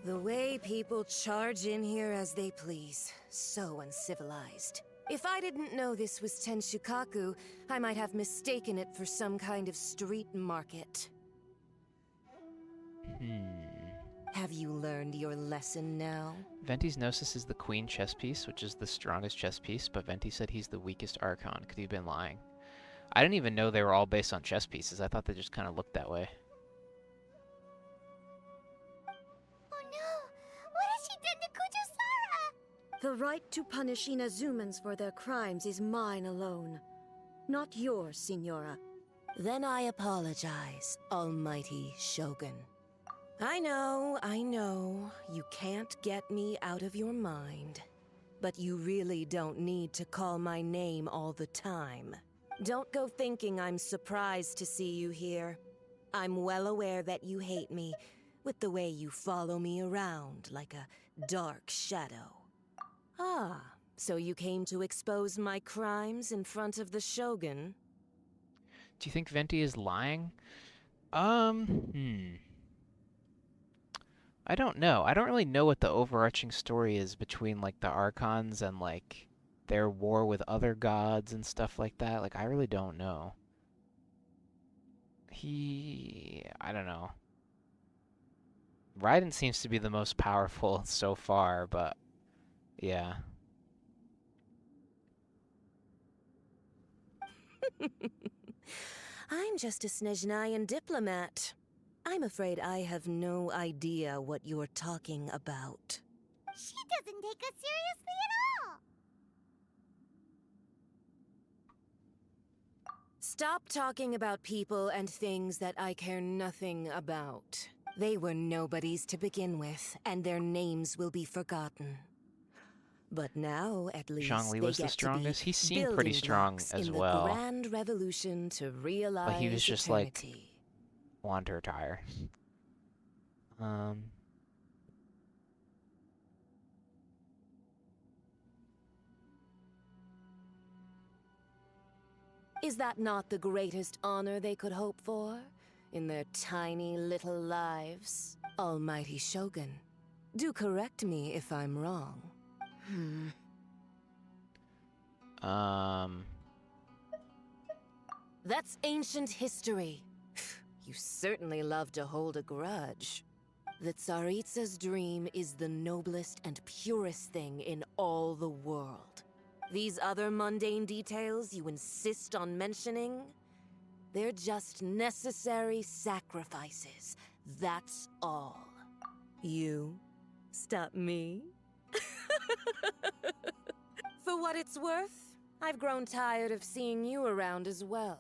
The way people charge in here as they please. So uncivilized. If I didn't know this was Tenshukaku, I might have mistaken it for some kind of street market. Have you learned your lesson now? Venti's Gnosis is the queen chess piece, which is the strongest chess piece, but Venti said he's the weakest Archon. Could he have been lying? I didn't even know they were all based on chess pieces. I thought they just kind of looked that way. Oh no! What has she done to Kujusara? The right to punish Inazumans for their crimes is mine alone. Not yours, Signora. Then I apologize, Almighty Shogun. I know, you can't get me out of your mind. But you really don't need to call my name all the time. Don't go thinking I'm surprised to see you here. I'm well aware that you hate me, with the way you follow me around like a dark shadow. Ah, so you came to expose my crimes in front of the Shogun? Do you think Venti is lying? I don't know. I don't really know what the overarching story is between, like, the Archons and, like, their war with other gods and stuff like that. Like, I really don't know. I don't know. Raiden seems to be the most powerful so far, but, yeah. I'm just a Snezhnayan diplomat. I'm afraid I have no idea what you're talking about. She doesn't take us seriously at all. Stop talking about people and things that I care nothing about. They were nobodies to begin with, and their names will be forgotten. But now, at least, Zhongli they was the get strongest. To He be seemed pretty building strong blocks as in well. The grand revolution to realize But he was just eternity. like wanted to retire. Is that not the greatest honor they could hope for in their tiny little lives? Almighty Shogun, do correct me if I'm wrong. That's ancient history. You certainly love to hold a grudge. The Tsaritsa's dream is the noblest and purest thing in all the world. These other mundane details you insist on mentioning, they're just necessary sacrifices. That's all. You stop me? For what it's worth, I've grown tired of seeing you around as well.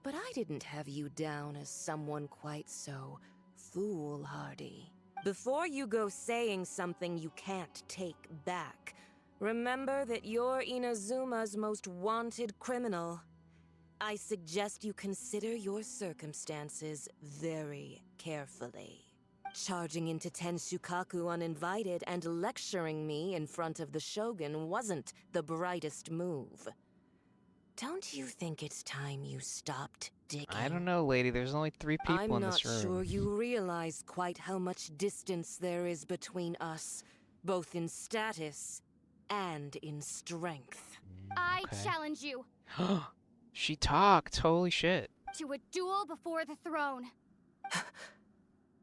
But I didn't have you down as someone quite so foolhardy. Before you go saying something you can't take back, remember that you're Inazuma's most wanted criminal. I suggest you consider your circumstances very carefully. Charging into Tenshukaku uninvited and lecturing me in front of the Shogun wasn't the brightest move. Don't you think it's time you stopped digging? I don't know, lady. There's only 3 people in this room. I'm not sure you realize quite how much distance there is between us, both in status and in strength. I Okay. challenge you She talked. Holy shit. to a duel before the throne.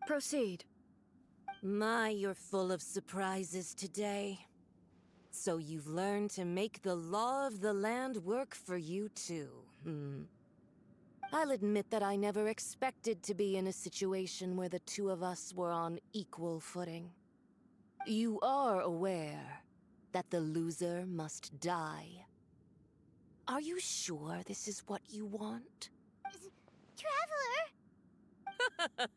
Proceed. My, you're full of surprises today. So you've learned to make the law of the land work for you too, I'll admit that I never expected to be in a situation where the two of us were on equal footing. You are aware that the loser must die. Are you sure this is what you want? Traveler!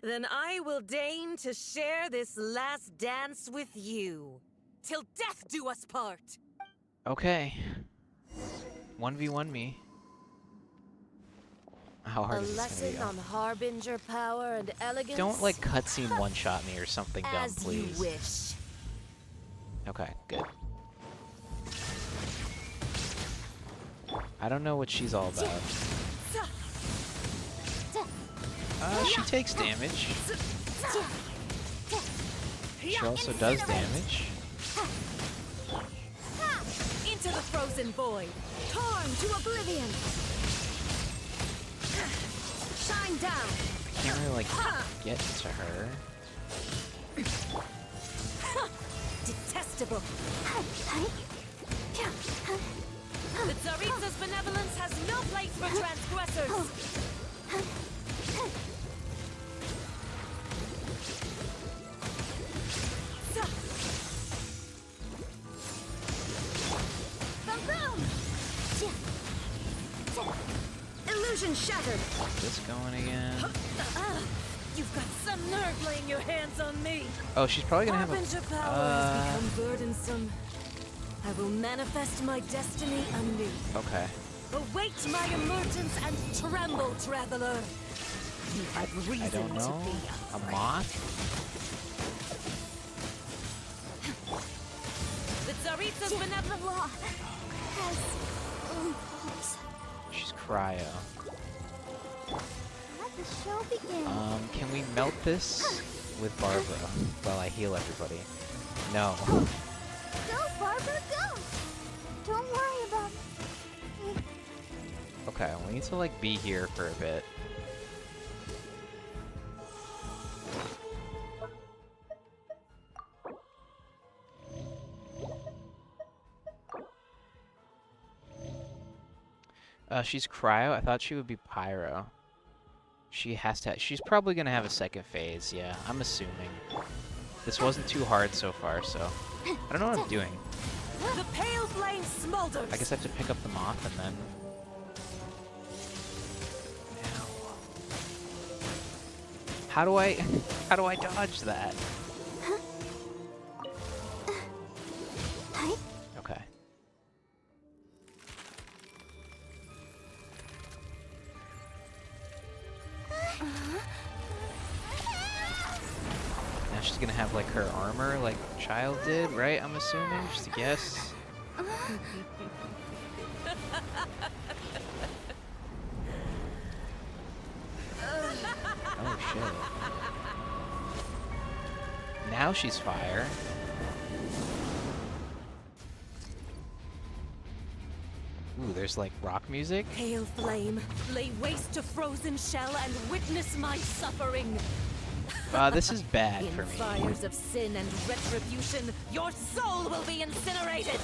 Then I will deign to share this last dance with you. Till death do us part! Okay. 1v1 me. How hard A is this lesson gonna on harbinger power and be? elegance? Don't like cutscene one-shot me or something dumb, As you please. wish. Okay, good. I don't know what she's all about. She takes damage. She also does damage. Into the frozen void! Torn to oblivion! Shine down! I can't really, like, get to her. Detestable! The Tsaritsa's benevolence has no place for transgressors! Illusion shattered! This going again. You've got some nerve laying your hands on me! Oh, she's probably gonna have Harbinger a. power has become burdensome. I will manifest my destiny anew. Okay. Await my emergence and tremble, traveler! You have reason I don't know. to be A moth? The Tsaritsa's benevolent law has She's cryo. Let the show begin. Can we melt this with Barbara while I heal everybody? No. Go, Barbara, go! Don't worry about it. Okay, we need to like be here for a bit. She's cryo. I thought she would be pyro. She has to. She's probably gonna have a second phase. Yeah, I'm assuming. This wasn't too hard so far, so I don't know what I'm doing. The pale flame smolders. I guess I have to pick up the moth and then. How do I dodge that? Okay. Now she's gonna have like her armor like Child did, right? I'm assuming, just a guess. Oh shit. Now she's fire. Ooh, there's like rock music. Pale flame, lay waste to frozen shell and witness my suffering. This is bad In for me. fires of sin and retribution, your soul will be incinerated.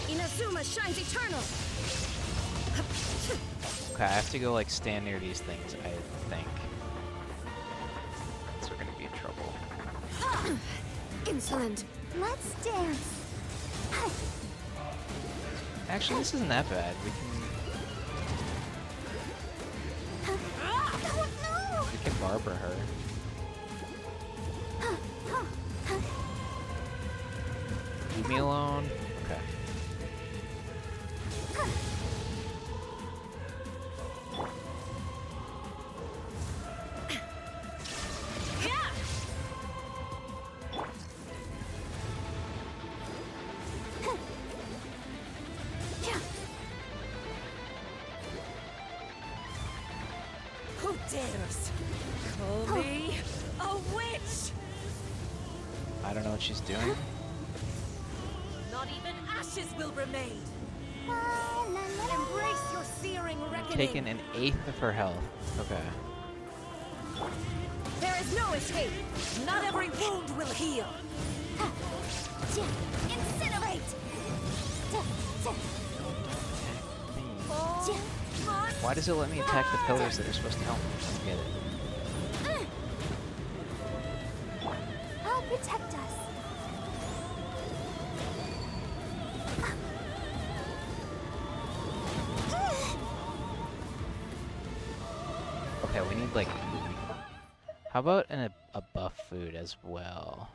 Inazuma shines eternal. Okay, I have to go like stand near these things, I think. So we're gonna be in trouble. Insolent. Let's dance. Actually, this isn't that bad. We can barber her. Leave me alone. Okay. Who dares call me a witch? I don't know what she's doing. Not even ashes will remain. Embrace your searing reckoning. Taken an eighth of her health. Okay. There is no escape. Not every wound will heal. Incinerate! Why does it let me attack the pillars that are supposed to help me? I don't get it. I'll protect us. Okay, we need like food. How about a buff food as well?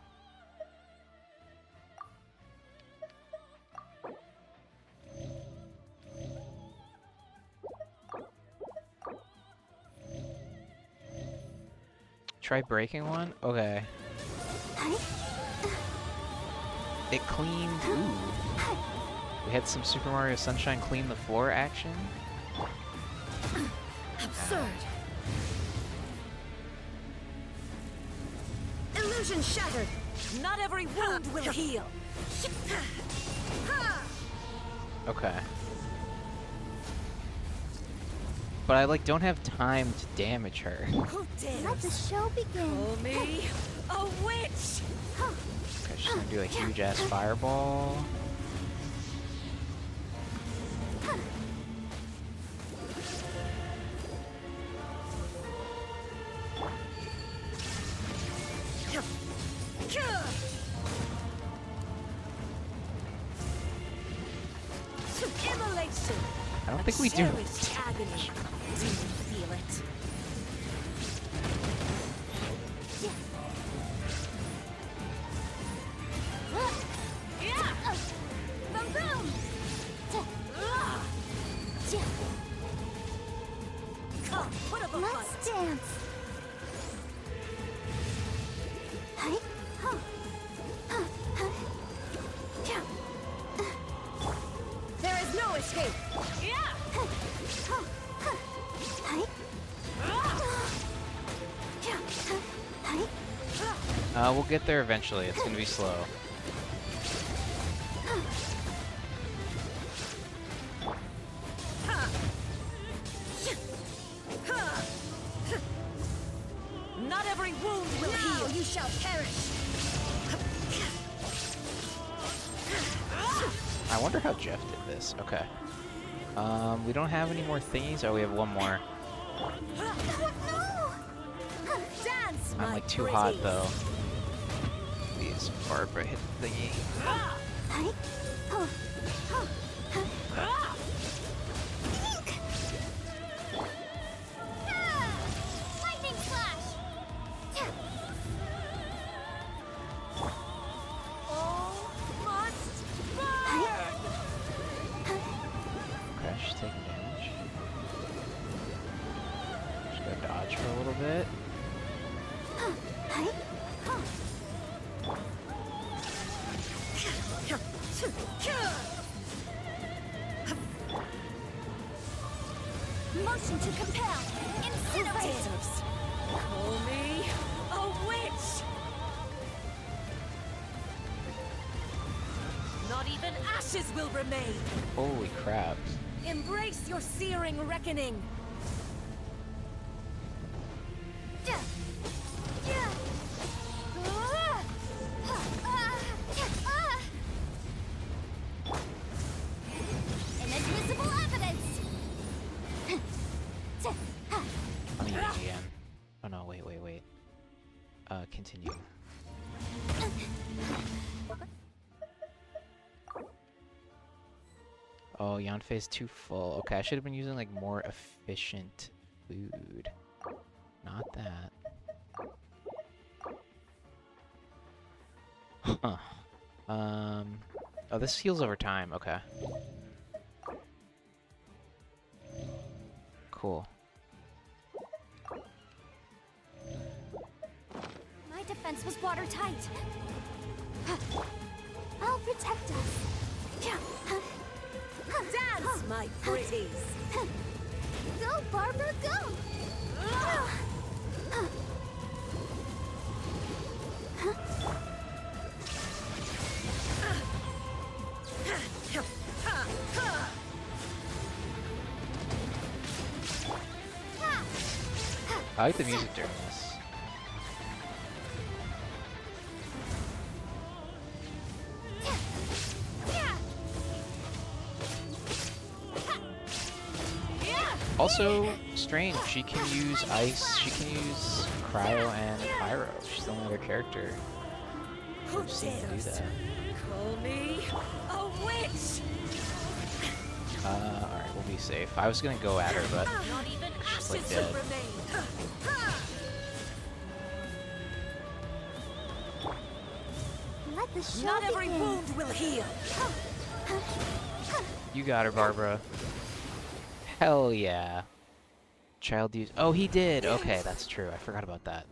Try breaking one? Okay. It cleaned. Ooh. We had some Super Mario Sunshine clean the floor action. Absurd. Illusion shattered. Not every wound will heal. Okay. But I like don't have time to damage her. Who dares? Let the show begin. Call me a witch. Okay, she's gonna do a huge ass fireball. Immolation. I don't think we do. Cherished agony. Do you feel it? Come, put up a Let's fight. dance. There is no escape. We'll get there eventually. It's gonna be slow. Not every wound will heal. You shall perish. I wonder how Jeff did this. Okay. We don't have any more thingies. Oh, we have one more. Dance, I'm my like too pretty. hot though. Please, Barbara, hit the thingy. Potion to compel. Incinerate. Call me a witch! Not even ashes will remain! Holy crap. Embrace your searing reckoning! Inadmissible evidence! I'm eating again. Oh no, wait. Continue. Oh, Yanfei's too full. Okay, I should have been using like more efficient food. Not that. Huh. Oh, this heals over time. Okay. Cool. My defense was watertight. I'll protect us. Dance, my pretties! Go, Barbara, go! I like the music during this. Also, strange, she can use ice, she can use cryo and pyro. She's the only other character who's seen to do that. Call me a witch! Alright, we'll be safe. I was gonna go at her, but she's like dead. Let the show Not every begin. wound will heal! You got her, Barbara. Hell yeah. Child use. Oh, he did. Okay, that's true. I forgot about that.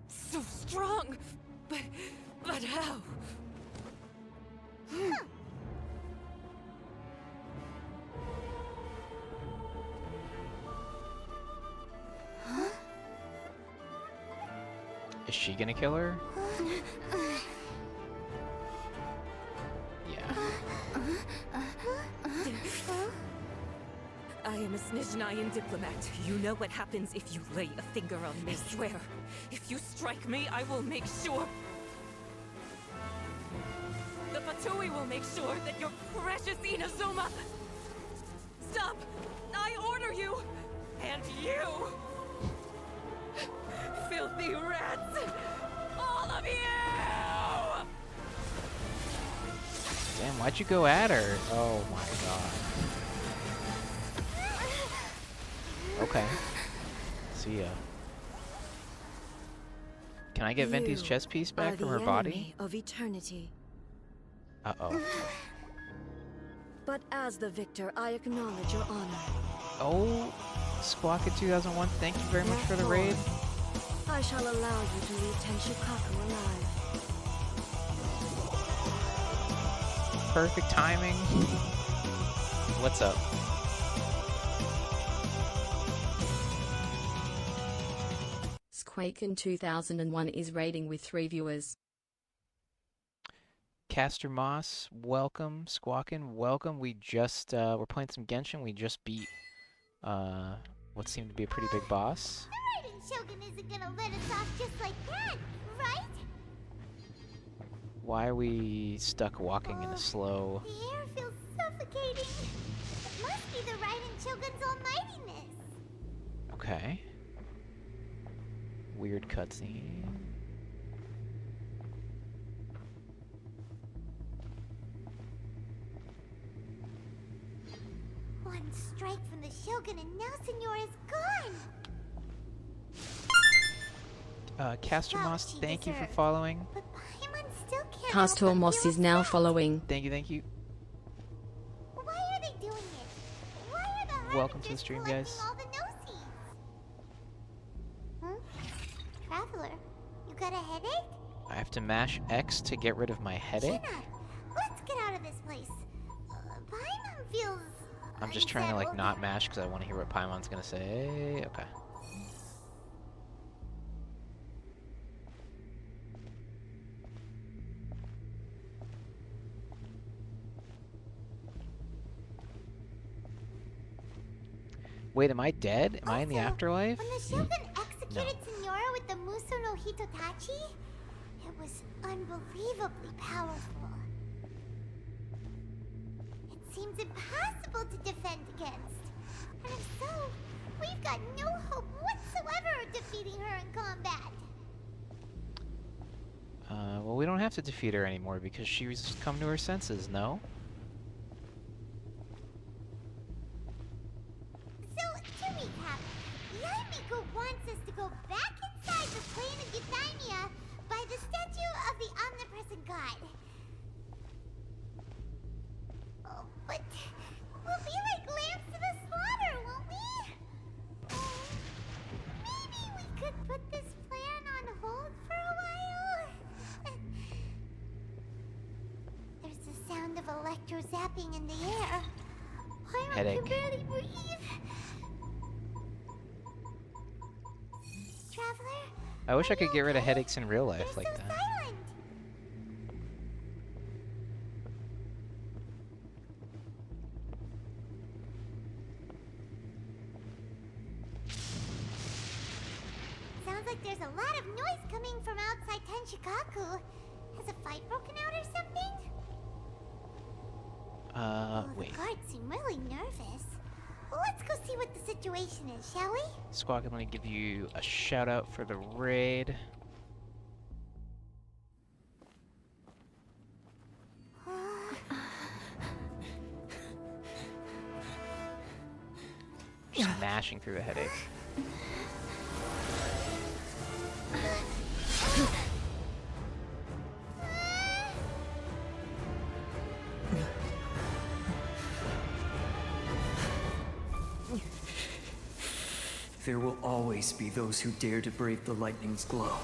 So strong, but how? Is she gonna kill her? Yeah. I am a Snezhnayan diplomat. You know what happens if you lay a finger on me. I swear, if you strike me, I will make sure... The Fatui will make sure that your precious Inazuma... Stop! I order you! And you! Filthy rats! All of you! Damn, why'd you go at her? Oh my god. Okay. See ya. Can I get Venti's chest piece back from her body? Of eternity. Uh-oh. But as the victor, I acknowledge your honor. Oh, Squawk in 2001, thank you very much for the raid. I shall allow you to leave Tenshukaku alive. Perfect timing. What's up? Squawk in 2001 is raiding with 3 viewers. Caster Moss, welcome. Squawkin', welcome. We just, we're playing some Genshin. We just beat, what seemed to be a pretty big boss. The Raiden Shogun isn't gonna let us off just like that, right? Why are we stuck walking in a slow... The air feels suffocating. It must be the Raiden Shogun's almightiness. Okay. Weird cutscene. One strike from the Shogun and now Senor is gone. Caster Moss, thank you for following. But Paimon still can't Castor Moss is now following. Thank you, thank you. Why are they doing it? Why are the Welcome to the stream, guys. all the no-seeds? Traveler, you got a headache? I have to mash X to get rid of my headache. Shinnok, let's get out of this place. Paimon feels I'm just trying to like not mash because I want to hear what Paimon's gonna say. Okay. Wait, am I dead? Am I in the afterlife? When the Shogun executed Senora with the Muso no Hitotachi, it was unbelievably powerful. It seems impossible to defend against. And if so, we've got no hope whatsoever of defeating her in combat. Well, we don't have to defeat her anymore because she's come to her senses, no? So, to recap, Yaimiko wants us to go back inside the plane of Euthymia by the statue of the omnipresent god. Oh, but we'll be like lambs to the slaughter, won't we? Maybe we could put this plan on hold for a while? There's the sound of electro zapping in the air. Paimon Headache. can barely breathe. Traveler? I wish I could get rid of headaches in real life like that. Silent! Sounds like there's a lot of noise coming from outside Tenshikaku. Has a fight broken out or something? Wait. The guards seem really nervous. Well, let's go see what the situation is, shall we? Squawk, I'm gonna give you a shout out for the raid. Just mashing through the headache. There will always be those who dare to brave the lightning's glow.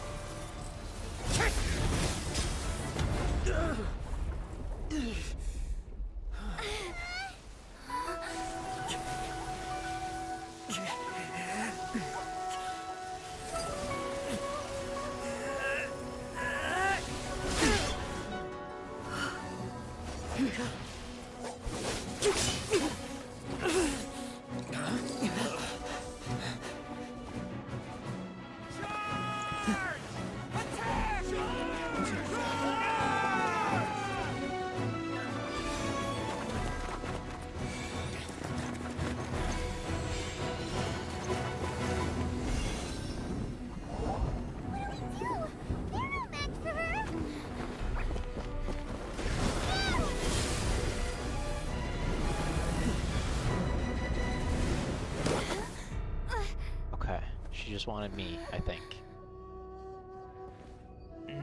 Just wanted me, I think.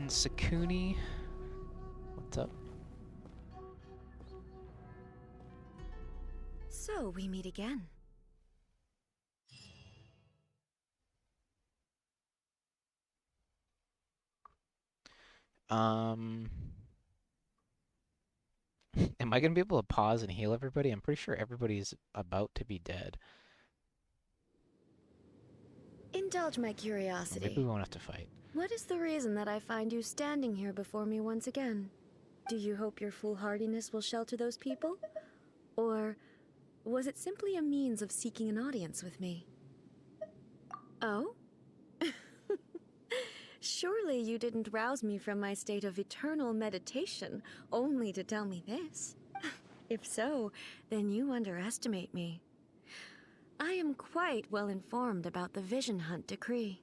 Sakuni, what's up? So we meet again. Am I gonna be able to pause and heal everybody? I'm pretty sure everybody's about to be dead. Indulge my Or curiosity. maybe we won't have to fight. What is the reason that I find you standing here before me once again? Do you hope your foolhardiness will shelter those people? Or was it simply a means of seeking an audience with me? Oh? Surely you didn't rouse me from my state of eternal meditation only to tell me this. If so, then you underestimate me. I am quite well informed about the Vision Hunt decree.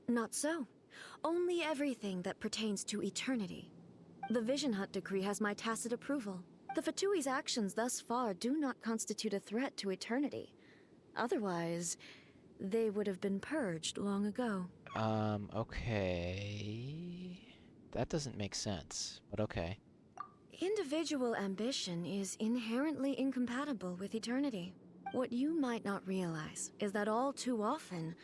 Not so. Only everything that pertains to eternity. The Vision Hunt decree has my tacit approval. The Fatui's actions thus far do not constitute a threat to eternity. Otherwise, they would have been purged long ago. Okay. That doesn't make sense, but okay. Individual ambition is inherently incompatible with eternity. What you might not realize is that all too often,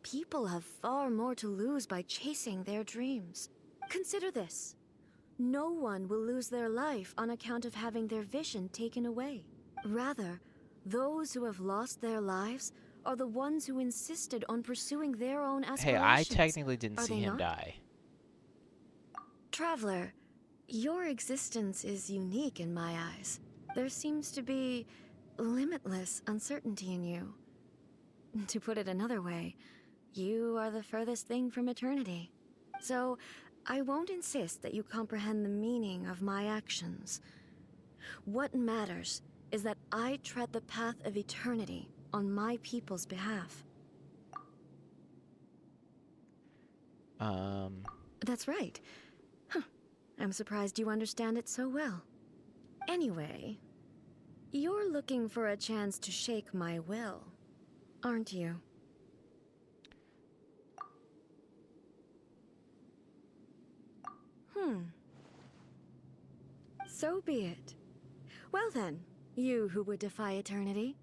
people have far more to lose by chasing their dreams. Consider this. No one will lose their life on account of having their vision taken away. Rather, Those who have lost their lives are the ones who insisted on pursuing their own Hey, aspirations. I technically didn't Are see they him not? die. Traveler, your existence is unique in my eyes. There seems to be limitless uncertainty in you. To put it another way, you are the furthest thing from eternity. So, I won't insist that you comprehend the meaning of my actions. What matters is that I tread the path of eternity on my people's behalf. That's right. Huh. I'm surprised you understand it so well. Anyway, you're looking for a chance to shake my will, aren't you? So be it. Well then, you who would defy eternity,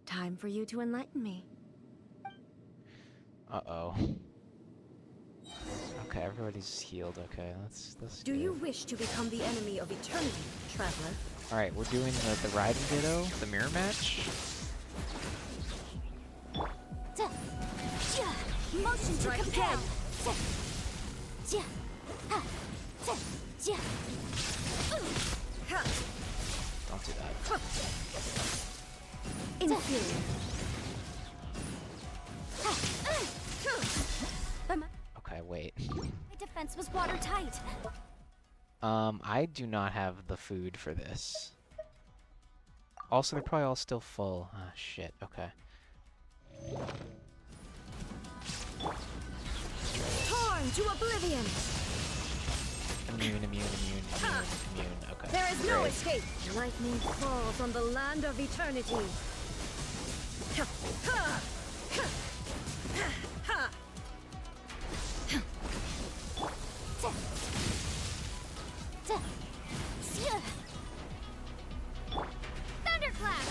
time for you to enlighten me. Uh-oh. Okay, everybody's healed. Okay, let's Do do you it. wish to become the enemy of eternity, traveler? Alright, we're doing the Riding Ditto, the mirror match. Motion to compel. Don't do that. Inferior. Okay, wait. My defense was watertight. I do not have the food for this. Also, they're probably all still full. Ah, shit. Okay. Torn to oblivion. Immune. Okay. There is no great. escape. Lightning falls on the land of eternity. Thunderclap.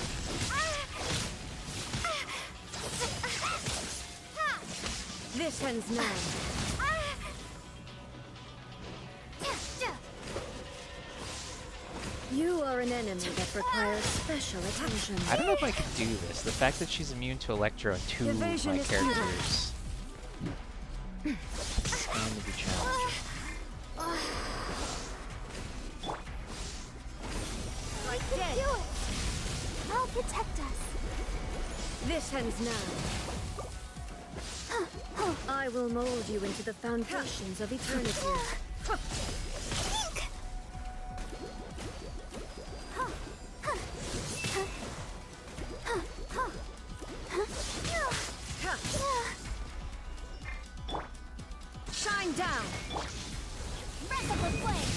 This ends now. You are an enemy that requires special attention. I don't know if I can do this. The fact that she's immune to Electro and two of my Evasion is characters. It's going to be challenging. Like dead. Do it. I'll protect us. This ends now. I will mold you into the foundations of eternity. Shine down. Reservoir flame.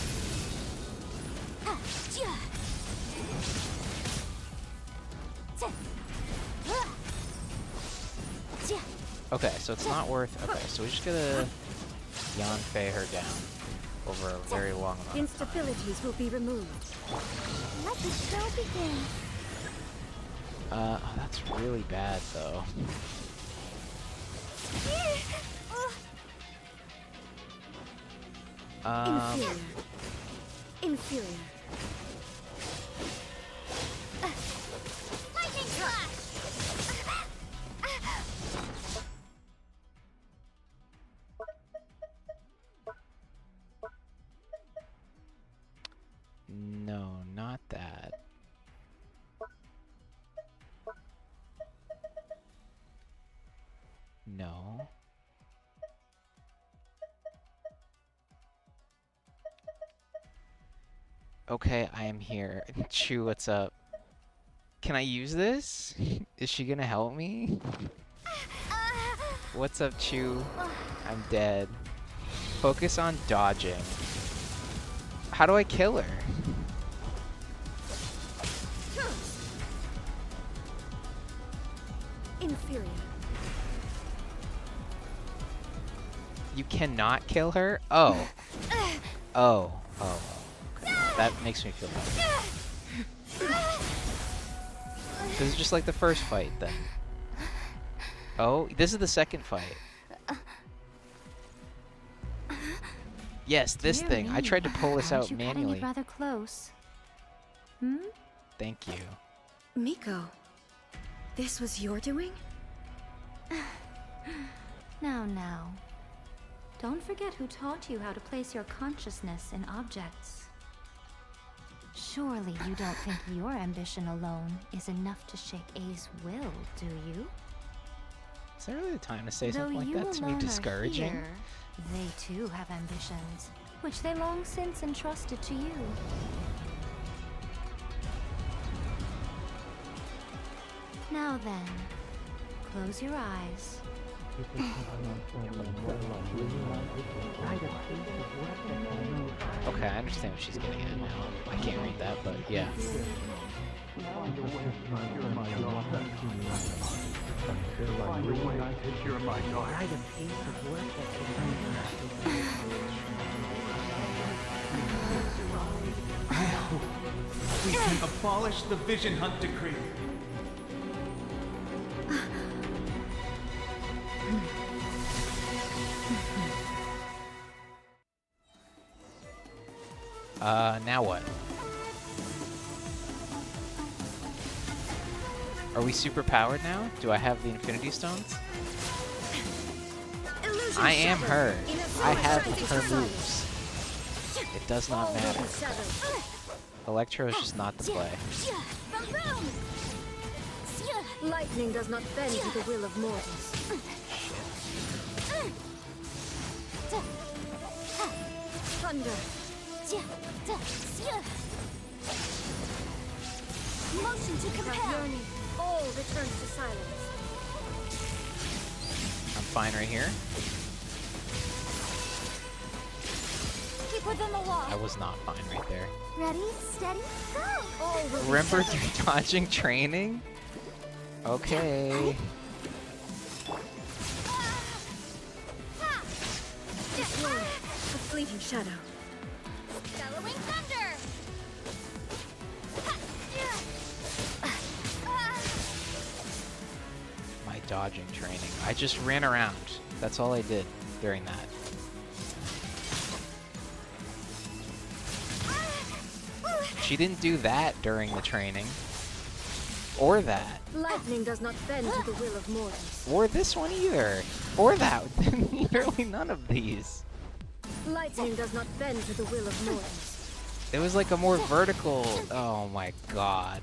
Okay, so it's not worth. Okay, so we just gotta Yanfei her down over a very long amount of time. Instabilities will be removed. Let the show begin. Oh, that's really bad though. Inferior. Inferior. Lightning flash. No, not that. No. Okay, I am here. Chu, what's up? Can I use this? Is she gonna help me? What's up, Chu? I'm dead. Focus on dodging. How do I kill her? Inferior. You cannot kill her? Oh. Oh. Oh. Okay. That makes me feel better. This is just like the first fight, then. Oh, this is the second fight. Yes, this Dear thing. I me, tried to pull this aren't out you manually. cutting it rather close? Hmm? Thank you. Miko, This was your doing? Now. Don't forget who taught you how to place your consciousness in objects. Surely you don't think your ambition alone is enough to shake A's will, do you? Is there really a time to say Though something like you that to me alone are discouraging? here, they too have ambitions, which they long since entrusted to you. Now then, close your eyes. Okay, I understand what she's getting at now. I can't read that, but yeah. We can abolish the Vision Hunt Decree. Now what? Are we super powered now? Do I have the Infinity Stones? I am her. I have her moves. It does not matter. Electro is just not the play. Lightning does not bend to the will of mortals. Thunder. Motion to compel. All returns to silence. I'm fine right here. Keep within the wall. I was not fine right there. Ready, steady, go! Remember through dodging training? Okay. A fleeting shadow. Bellowing thunder! My dodging training. I just ran around. That's all I did during that. She didn't do that during the training. Or that. Lightning does not bend to the will of mortals. Or this one either. Or that. Literally none of these. Lightning does not bend to the will of mortals. It was like a more vertical... Oh my god.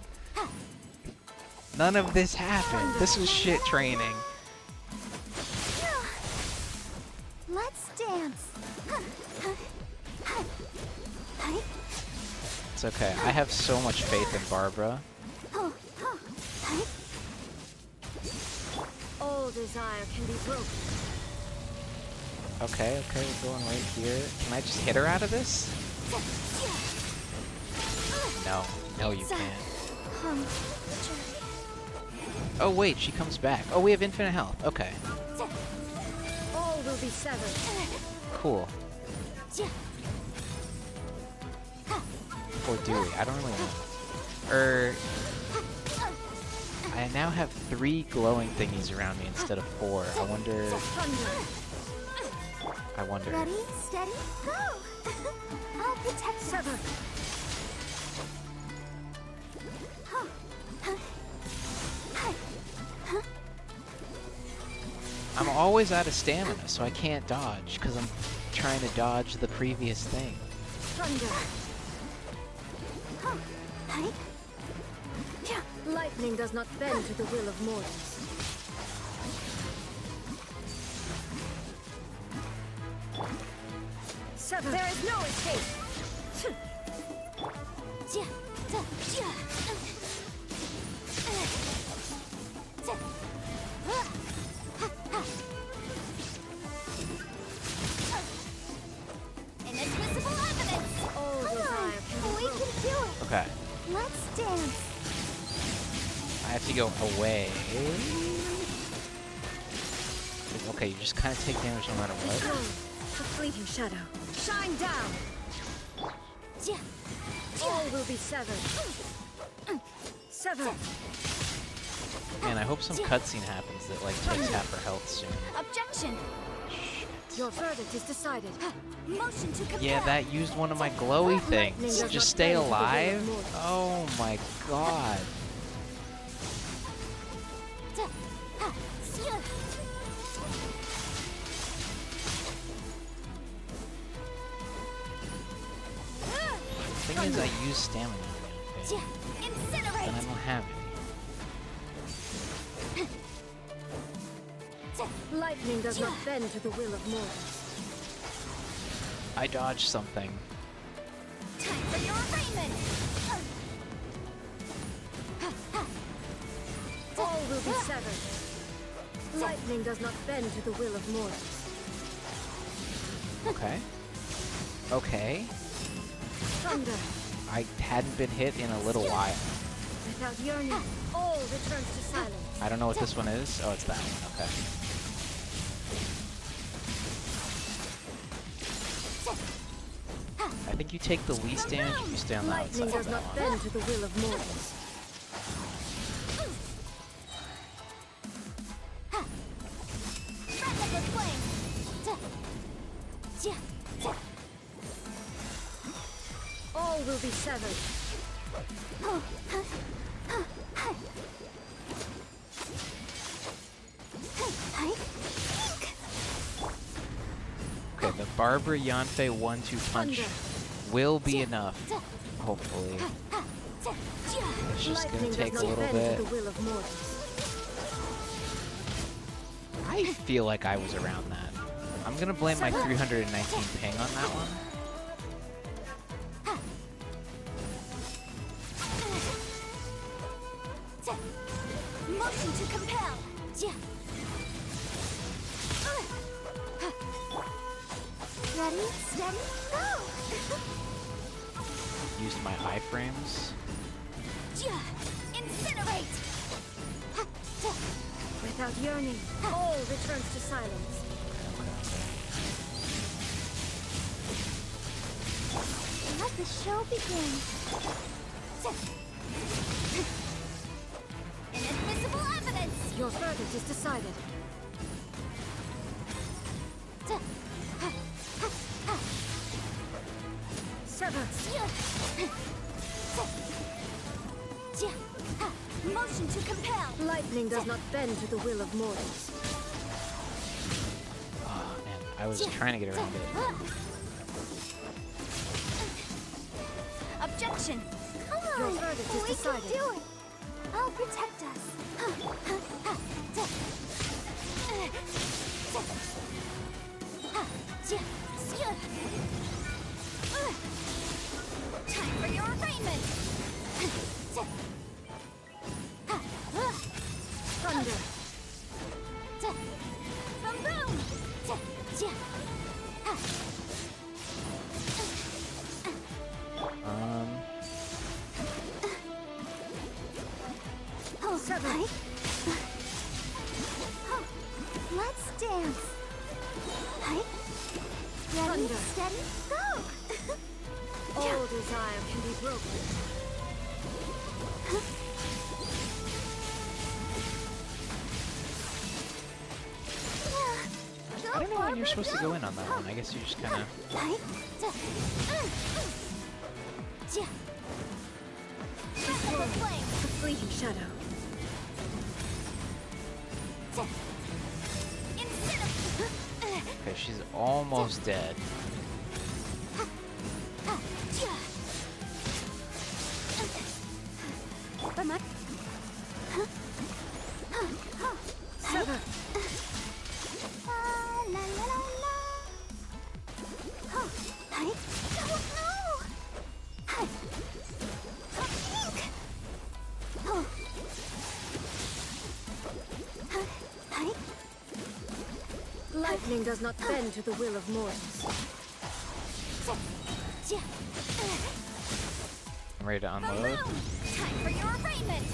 None of this happened. This was shit training. Let's dance. It's okay. I have so much faith in Barbara. All desire can be broken. Okay, we're going right here. Can I just hit her out of this? No, you can't. Oh wait, she comes back. Oh, we have infinite health. Okay, All will be severed. cool. Or do we? I don't really know. I now have 3 glowing thingies around me instead of 4. I wonder. Ready, steady, go! I'll protect Sever. I'm always out of stamina, so I can't dodge because I'm trying to dodge the previous thing. Thunder. Lightning does not bend to the will of mortals. Sever. There is no escape. Inadmissible evidence! All desire can be We can broken. do it! Okay, Let's dance! I have to go away. Okay, you just kind of take damage no matter what. Control. A fleeting shadow. Shine down. All will be severed. Sever. Man, I hope some cutscene happens that like takes half her health soon. Objection! Your verdict is decided. Motion to compel! Yeah, that used one of my glowy things. Just stay alive? Oh my god. Thing is, I use stamina on Yanfei, and I don't have any. Lightning does not bend to the will of mortals. I dodged something. Time for your arraignment! All will be severed. Lightning does not bend to the will of mortals. Okay. Okay. Thunder. I hadn't been hit in a little while. Without yearning, all returns to silence. I don't know what this one is. Oh, it's that one. Okay. I think you take the least damage if you stay on the outside Lightning of does that not one. bend to the will of mortals. All will be severed. Okay, the Barbara Yanfei 1-2 punch will be enough. Hopefully. It's just gonna take a little bit. I feel like I was around that. I'm gonna blame my 319 ping on that one. Motion to compel! Ready, steady, go! Used my iframes. Incinerate! Without yearning, all returns to silence. Let the show begin. Inadmissible evidence! Your verdict is decided. Sever. Motion to compel! Lightning does not bend to the will of mortals. Oh man, I was trying to get around it. Objection! Come on! Your verdict is we decided. can do it! I'll protect us. Time for your arraignment! Thunder. Boom boom! Oh, seven. Let's dance. Ready, Thunder. steady, go! All desire can be broken. I don't know when you're supposed to go in on that one. I guess you just kind of. The fleeting shadow. Okay, she's almost dead. Sever. La la la la. Oh, I don't know. Pink. Oh. Lightning does not bend to the will of mortals. I'm ready to unload. Time for your arraignment.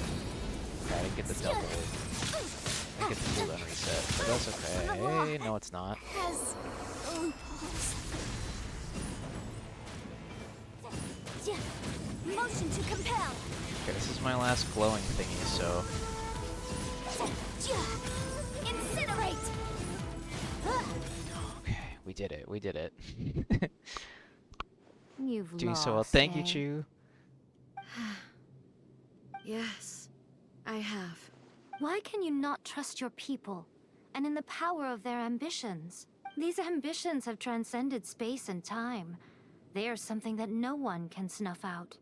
Okay, I didn't get the double. I get the cooldown reset, but that's okay. No, it's not. Has loopholes. Motion to compel. Okay, this is my last glowing thingy, so. Incinerate. Okay, we did it. We did it. You've Doing lost, so well. Thank you, eh? Chu. Yes, I have. Why can you not trust your people? and in the power of their ambitions. These ambitions have transcended space and time. They are something that no one can snuff out.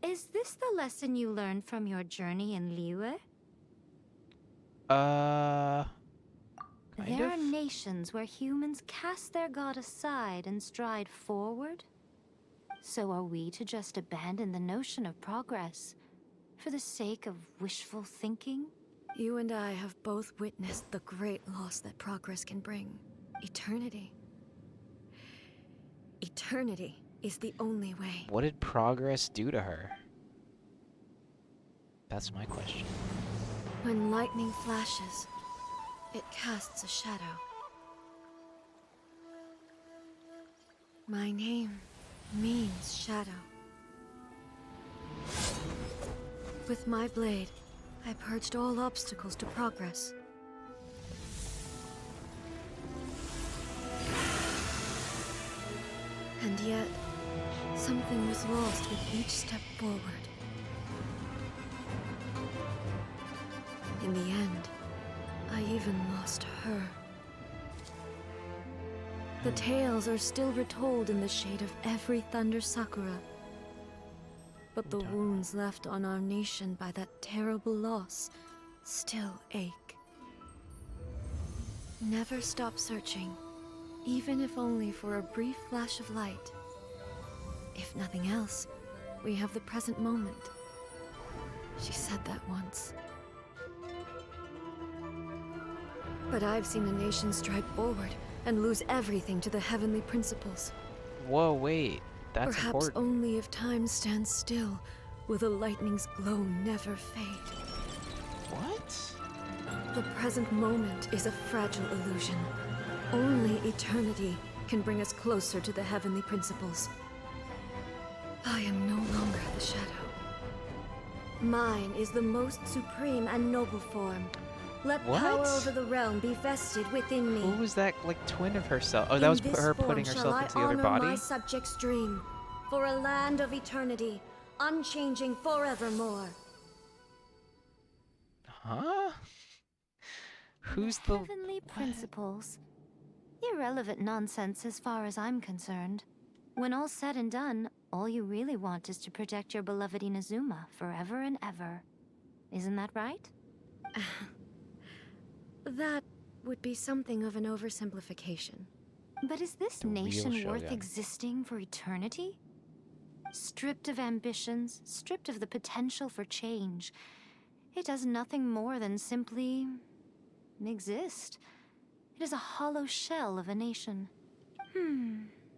Is this the lesson you learned from your journey in Liyue? There are nations where humans cast their god aside and stride forward. So are we to just abandon the notion of progress for the sake of wishful thinking? You and I have both witnessed the great loss that progress can bring. Eternity. Eternity is the only way. What did progress do to her? That's my question. When lightning flashes, it casts a shadow. My name means shadow. With my blade, I purged all obstacles to progress. And yet, something was lost with each step forward. In the end, I even lost her. The tales are still retold in the shade of every Thunder Sakura. But the wounds left on our nation by that terrible loss still ache. Never stop searching, even if only for a brief flash of light. If nothing else, we have the present moment. She said that once. But I've seen a nation stride forward and lose everything to the heavenly principles. Whoa, wait. That's Perhaps important. only if time stands still will the lightning's glow never fade. What? The present moment is a fragile illusion. Only eternity can bring us closer to the heavenly principles. I am no longer the shadow. Mine is the most supreme and noble form. Let What? power over the realm be vested within me. Who was that, like, twin of herself? Oh, that was her putting herself into the other body? My subject's dream, for a land of eternity, unchanging forevermore. Huh? Who's the... Heavenly principles? Irrelevant nonsense as far as I'm concerned. When all's said and done, all you really want is to protect your beloved Inazuma forever and ever. Isn't that right? That would be something of an oversimplification. But is this The real nation worth Shogun. existing for eternity? Stripped of ambitions, stripped of the potential for change, it does nothing more than simply exist. It is a hollow shell of a nation.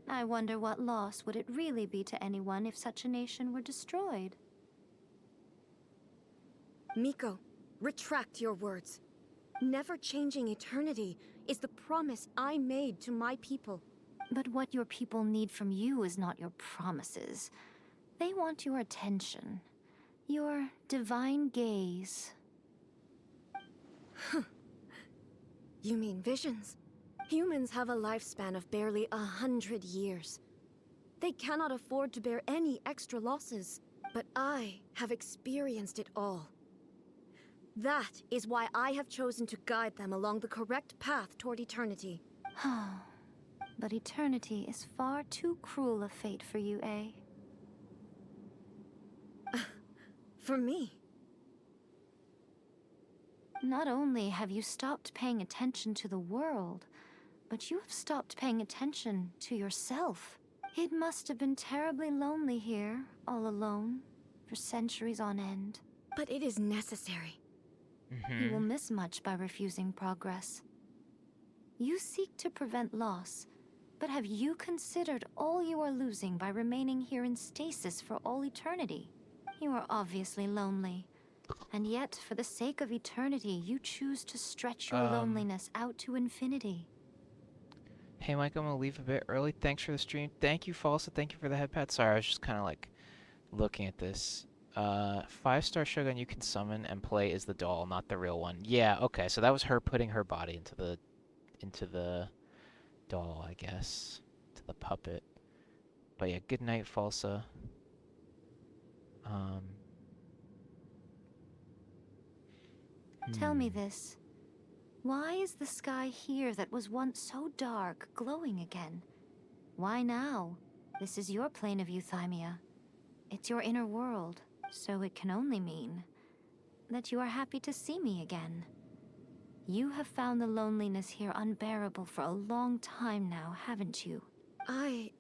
I wonder what loss would it really be to anyone if such a nation were destroyed? Miko, retract your words. Never changing eternity is the promise I made to my people. But what your people need from you is not your promises. They want your attention. Your divine gaze. You mean visions? Humans have a lifespan of barely 100 years. They cannot afford to bear any extra losses. But I have experienced it all. That is why I have chosen to guide them along the correct path toward eternity. But eternity is far too cruel a fate for you, eh? For me? Not only have you stopped paying attention to the world, but you have stopped paying attention to yourself. It must have been terribly lonely here, all alone, for centuries on end. But it is necessary. You will miss much by refusing progress. You seek to prevent loss, but have you considered all you are losing by remaining here in stasis for all eternity? You are obviously lonely, and yet, for the sake of eternity, you choose to stretch your loneliness out to infinity. Hey, Mike, I'm gonna leave a bit early. Thanks for the stream. Thank you, Falsa. Thank you for the headpad. Sorry, I was just kind of, like, looking at this. 5-star Shogun you can summon and play is the doll, not the real one. Yeah, okay, so that was her putting her body into the doll, I guess. To the puppet. But yeah, good night, Falsa. Tell me this. Why is the sky here that was once so dark glowing again? Why now? This is your plane of euthymia. It's your inner world, so it can only mean that you are happy to see me again. You have found the loneliness here unbearable for a long time now, haven't you? I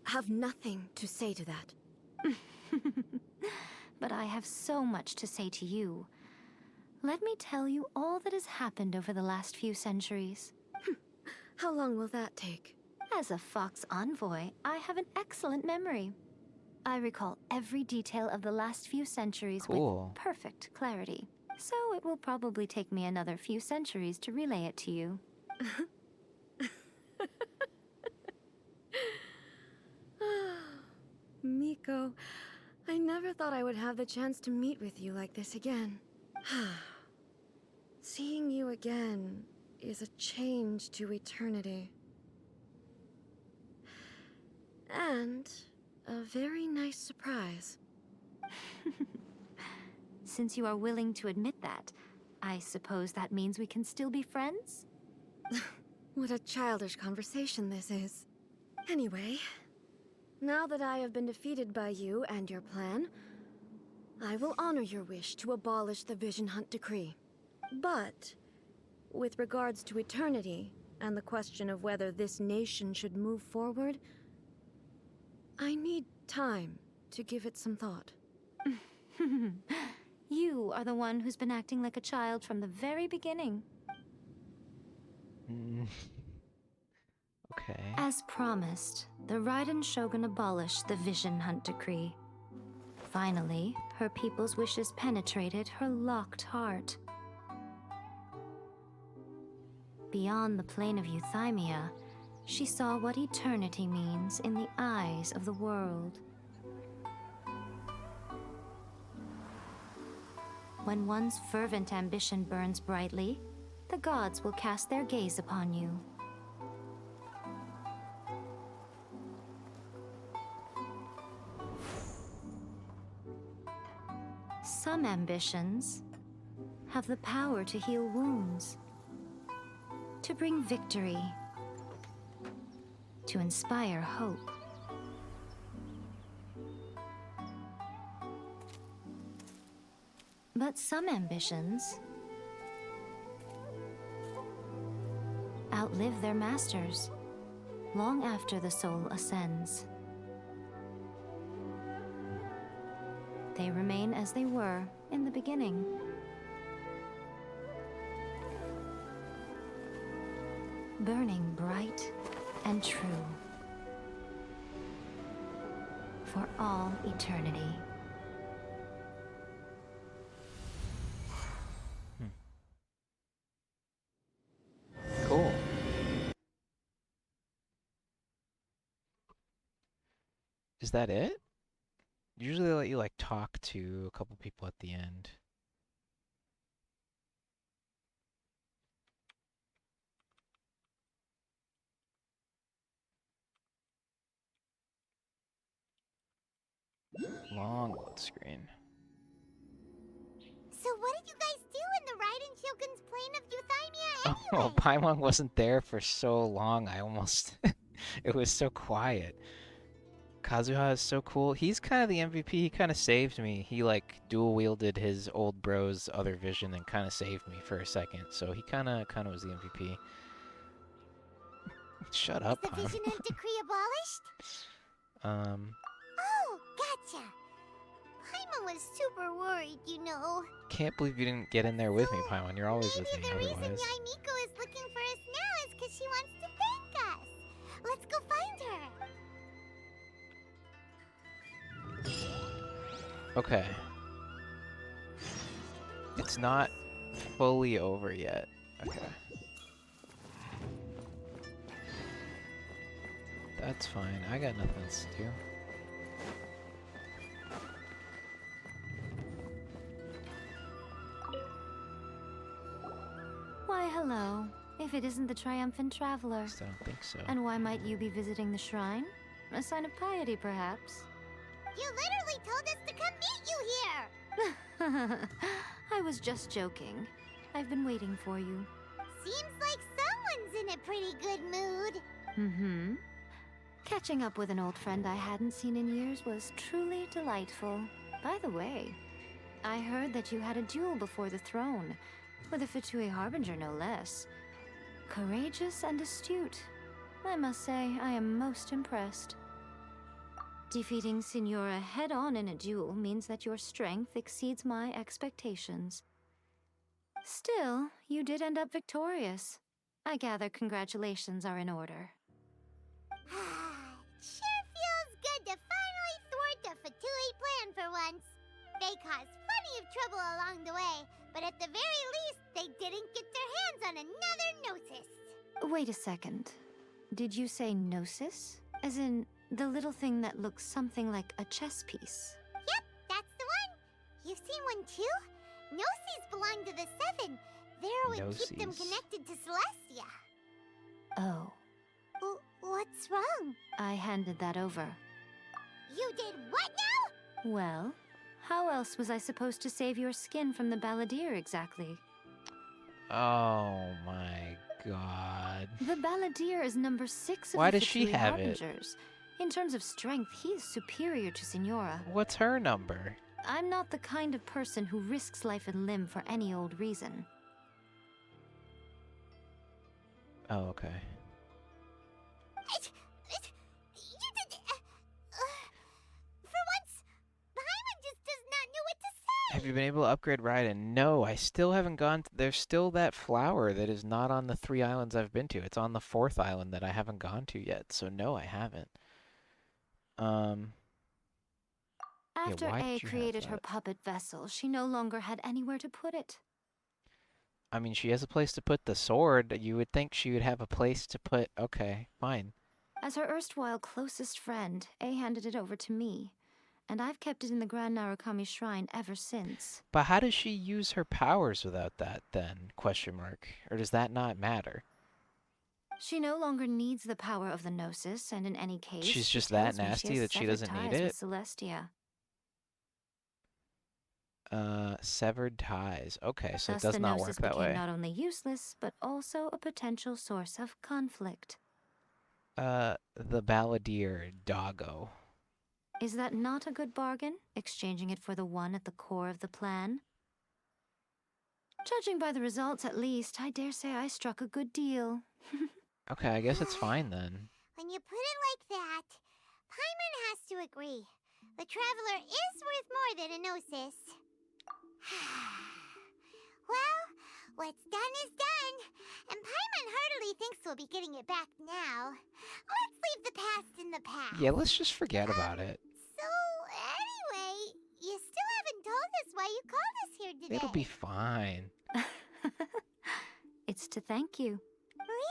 have nothing to say to that. But I have so much to say to you. Let me tell you all that has happened over the last few centuries. How long will that take? As a Fox envoy, I have an excellent memory. I recall every detail of the last few centuries with perfect clarity. So it will probably take me another few centuries to relay it to you. Miko, I never thought I would have the chance to meet with you like this again. Seeing you again is a change to eternity. And a very nice surprise. Since you are willing to admit that, I suppose that means we can still be friends? What a childish conversation this is. Anyway, now that I have been defeated by you and your plan, I will honor your wish to abolish the Vision Hunt Decree. But, with regards to eternity, and the question of whether this nation should move forward, I need time to give it some thought. You are the one who's been acting like a child from the very beginning. Okay. As promised, the Raiden Shogun abolished the Vision Hunt Decree. Finally, her people's wishes penetrated her locked heart. Beyond the plane of euthymia, she saw what eternity means in the eyes of the world. When one's fervent ambition burns brightly, the gods will cast their gaze upon you. Some ambitions have the power to heal wounds, to bring victory, to inspire hope. But some ambitions outlive their masters long after the soul ascends. They remain as they were in the beginning. Burning bright and true for all eternity. Cool. Is that it? Usually they let you like talk to a couple people at the end. Long load screen. So what did you guys do in the Raiden Shogun's plane of euthymia anyway? Oh, Paimon wasn't there for so long. I almost... It was so quiet. Kazuha is so cool. He's kind of the MVP. He kind of saved me. He like dual wielded his old bro's other vision and kind of saved me for a second. So he kind of was the MVP. Shut up, Is the Vision Hunt Decree abolished? Oh, gotcha. Paimon was super worried, you know. Can't believe you didn't get in there with me, Paimon. You're always with me The reason otherwise. Yae Miko is looking for us now is because she wants to thank us. Let's go find her. Okay. It's not fully over yet. Okay. That's fine. I got nothing else to do. Why, hello. If it isn't the triumphant traveler. I don't think so. And why might you be visiting the shrine? A sign of piety, perhaps? You literally told us to come meet you here! I was just joking. I've been waiting for you. Seems like someone's in a pretty good mood. Mm-hmm. Catching up with an old friend I hadn't seen in years was truly delightful. By the way, I heard that you had a duel before the throne, with a Fatui Harbinger no less. Courageous and astute. I must say, I am most impressed. Defeating Signora head-on in a duel means that your strength exceeds my expectations. Still, you did end up victorious. I gather congratulations are in order. Sure feels good to finally thwart the Fatui plan for once. They caused plenty of trouble along the way, but at the very least, they didn't get their hands on another Gnosis. Wait a second. Did you say Gnosis? As in, the little thing that looks something like a chess piece? Yep, that's the one. You've seen one too? Gnosis belong to the Seven. There would keep them Gnosis. connected to Celestia. Oh. What's wrong? I handed that over. You did what now? Well, how else was I supposed to save your skin from the Balladeer exactly? Oh my god. The Balladeer is number 6 of Why the does she Fatui have it? Harbingers. In terms of strength, he is superior to Signora. What's her number? I'm not the kind of person who risks life and limb for any old reason. Oh, okay. You did... for once, Paimon just does not know what to say. Have you been able to upgrade Raiden? No, I still haven't gone. There's still that flower that is not on the 3 islands I've been to. It's on the 4th island that I haven't gone to yet. So no, I haven't. After why A did you have created her that? puppet vessel, she no longer had anywhere to put it. I mean, she has a place to put the sword. You would think she would have a place to put... Okay, fine. As her erstwhile closest friend, A handed it over to me, and I've kept it in the Grand Narukami Shrine ever since. But how does she use her powers without that, then? Question mark. Or does that not matter? She no longer needs the power of the Gnosis, and in any case, She's she just that tells me nasty has that she severed doesn't need ties it? with Celestia. Severed ties. Okay, so Thus, it does the not Gnosis work that became way. not only useless, but also a potential source of conflict. The Balladeer Doggo. Is that not a good bargain, exchanging it for the one at the core of the plan? Judging by the results, at least, I dare say I struck a good deal. Okay, I guess it's fine then. When you put it like that, Paimon has to agree. The Traveler is worth more than a Gnosis. Well, what's done is done, and Paimon heartily thinks we'll be getting it back now. Let's leave the past in the past. Yeah, let's just forget about it. So, anyway, you still haven't told us why you called us here today. It'll be fine. It's to thank you. Really?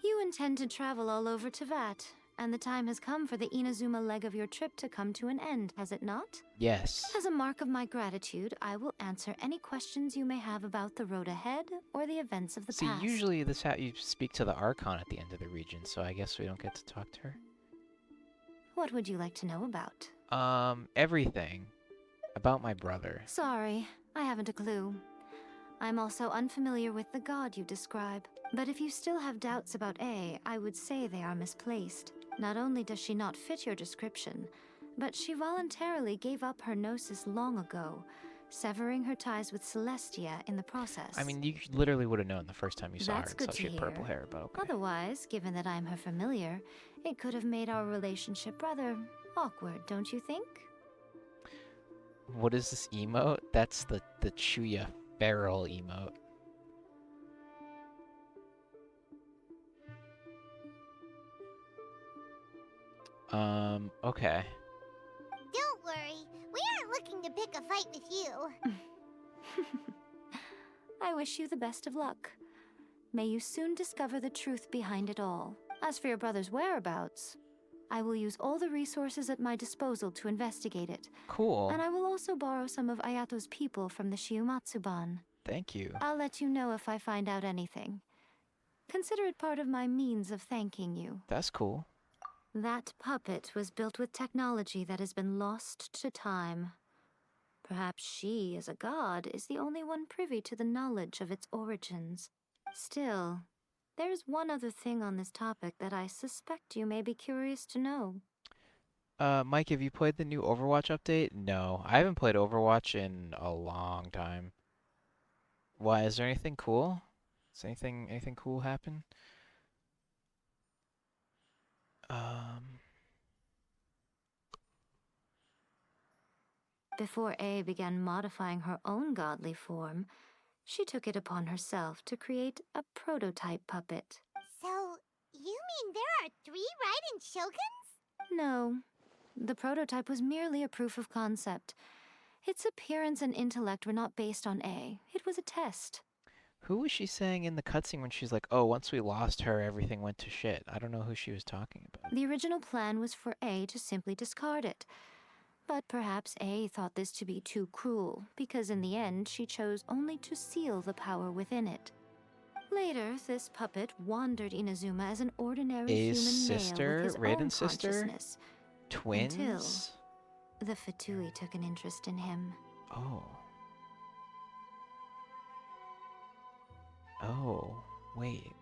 You intend to travel all over Teyvat, and the time has come for the Inazuma leg of your trip to come to an end, has it not? Yes. As a mark of my gratitude, I will answer any questions you may have about the road ahead or the events of the See, past. usually you speak to the Archon at the end of the region, so I guess we don't get to talk to her. What would you like to know about? Everything. About my brother. Sorry, I haven't a clue. I'm also unfamiliar with the god you describe. But if you still have doubts about A, I would say they are misplaced. Not only does she not fit your description, but she voluntarily gave up her Gnosis long ago, severing her ties with Celestia in the process. I mean, you literally would have known the first time you saw That's her. good So to she had purple hear. hair, but okay. Otherwise, given that I'm her familiar, it could have made our relationship rather awkward, don't you think? What is this emote? That's the Chuya Feral emote. Okay. Don't worry, we aren't looking to pick a fight with you. I wish you the best of luck. May you soon discover the truth behind it all. As for your brother's whereabouts, I will use all the resources at my disposal to investigate it. Cool. And I will also borrow some of Ayato's people from the Shiumatsuban. Thank you. I'll let you know if I find out anything. Consider it part of my means of thanking you. That's cool. That puppet was built with technology that has been lost to time. Perhaps she, as a god, is the only one privy to the knowledge of its origins. Still, there's one other thing on this topic that I suspect you may be curious to know. Mike, have you played the new Overwatch update? No, I haven't played Overwatch in a long time. Why, is there anything cool? Does anything cool happen? Before A began modifying her own godly form, she took it upon herself to create a prototype puppet. So, you mean there are 3 Raiden Shoguns? No, the prototype was merely a proof of concept. Its appearance and intellect were not based on A. It was a test. Who was she saying in the cutscene when she's like, oh, once we lost her, everything went to shit? I don't know who she was talking about. The original plan was for A to simply discard it. But perhaps A thought this to be too cruel, because in the end she chose only to seal the power within it. Later, this puppet wandered Inazuma as an ordinary A's human sister, male with his Raiden's own sister? consciousness. Twins? Until the Fatui took an interest in him. Oh. Oh, wait.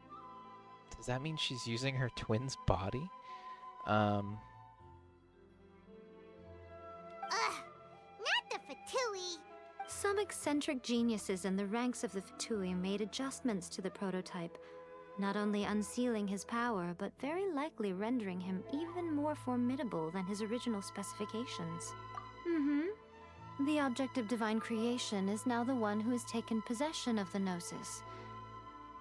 Does that mean she's using her twin's body? Ugh, not the Fatui. Some eccentric geniuses in the ranks of the Fatui made adjustments to the prototype, not only unsealing his power, but very likely rendering him even more formidable than his original specifications. The object of divine creation is now the one who has taken possession of the Gnosis,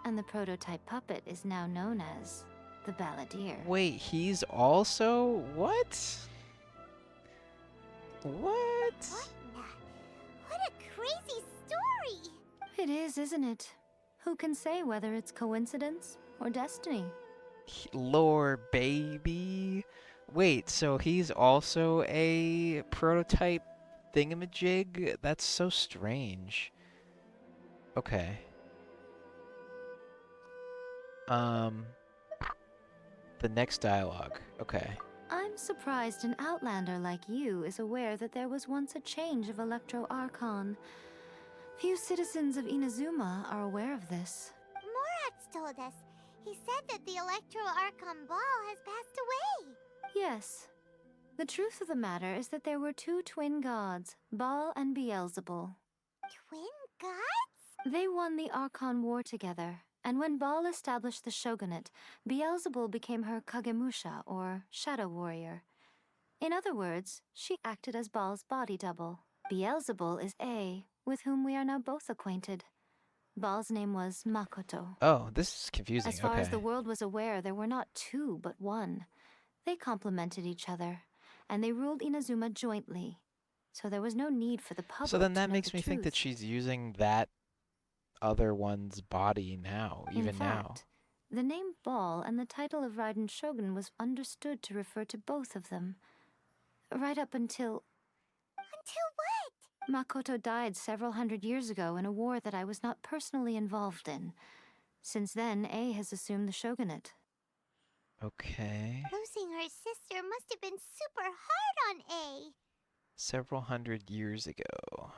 and the prototype puppet is now known as the Balladeer. Wait, he's also... What? What? What a crazy story! It is, isn't it? Who can say whether it's coincidence or destiny? Lore, baby. Wait, so he's also a prototype thingamajig? That's so strange. Okay. The next dialogue. Okay. I'm surprised an outlander like you is aware that there was once a change of Electro Archon. Few citizens of Inazuma are aware of this. Morax told us. He said that the Electro Archon Ball has passed away. Yes. The truth of the matter is that there were 2 twin gods, Baal and Beelzebul. Twin gods? They won the Archon War together, and when Baal established the shogunate, Beelzebul became her Kagemusha, or shadow warrior. In other words, she acted as Baal's body double. Beelzebul is A, with whom we are now both acquainted. Baal's name was Makoto. Oh, this is confusing. As far okay. as the world was aware, there were not 2, but 1. They complemented each other, and they ruled Inazuma jointly. So there was no need for the public So then to that know makes the me think that truth. she's using that other one's body now, even In now. fact, the name Baal and the title of Raiden Shogun was understood to refer to both of them. Right up until... Until what? Makoto died several hundred years ago in a war that I was not personally involved in. Since then, A has assumed the shogunate. Okay. Losing her sister must have been super hard on A. Several hundred years ago.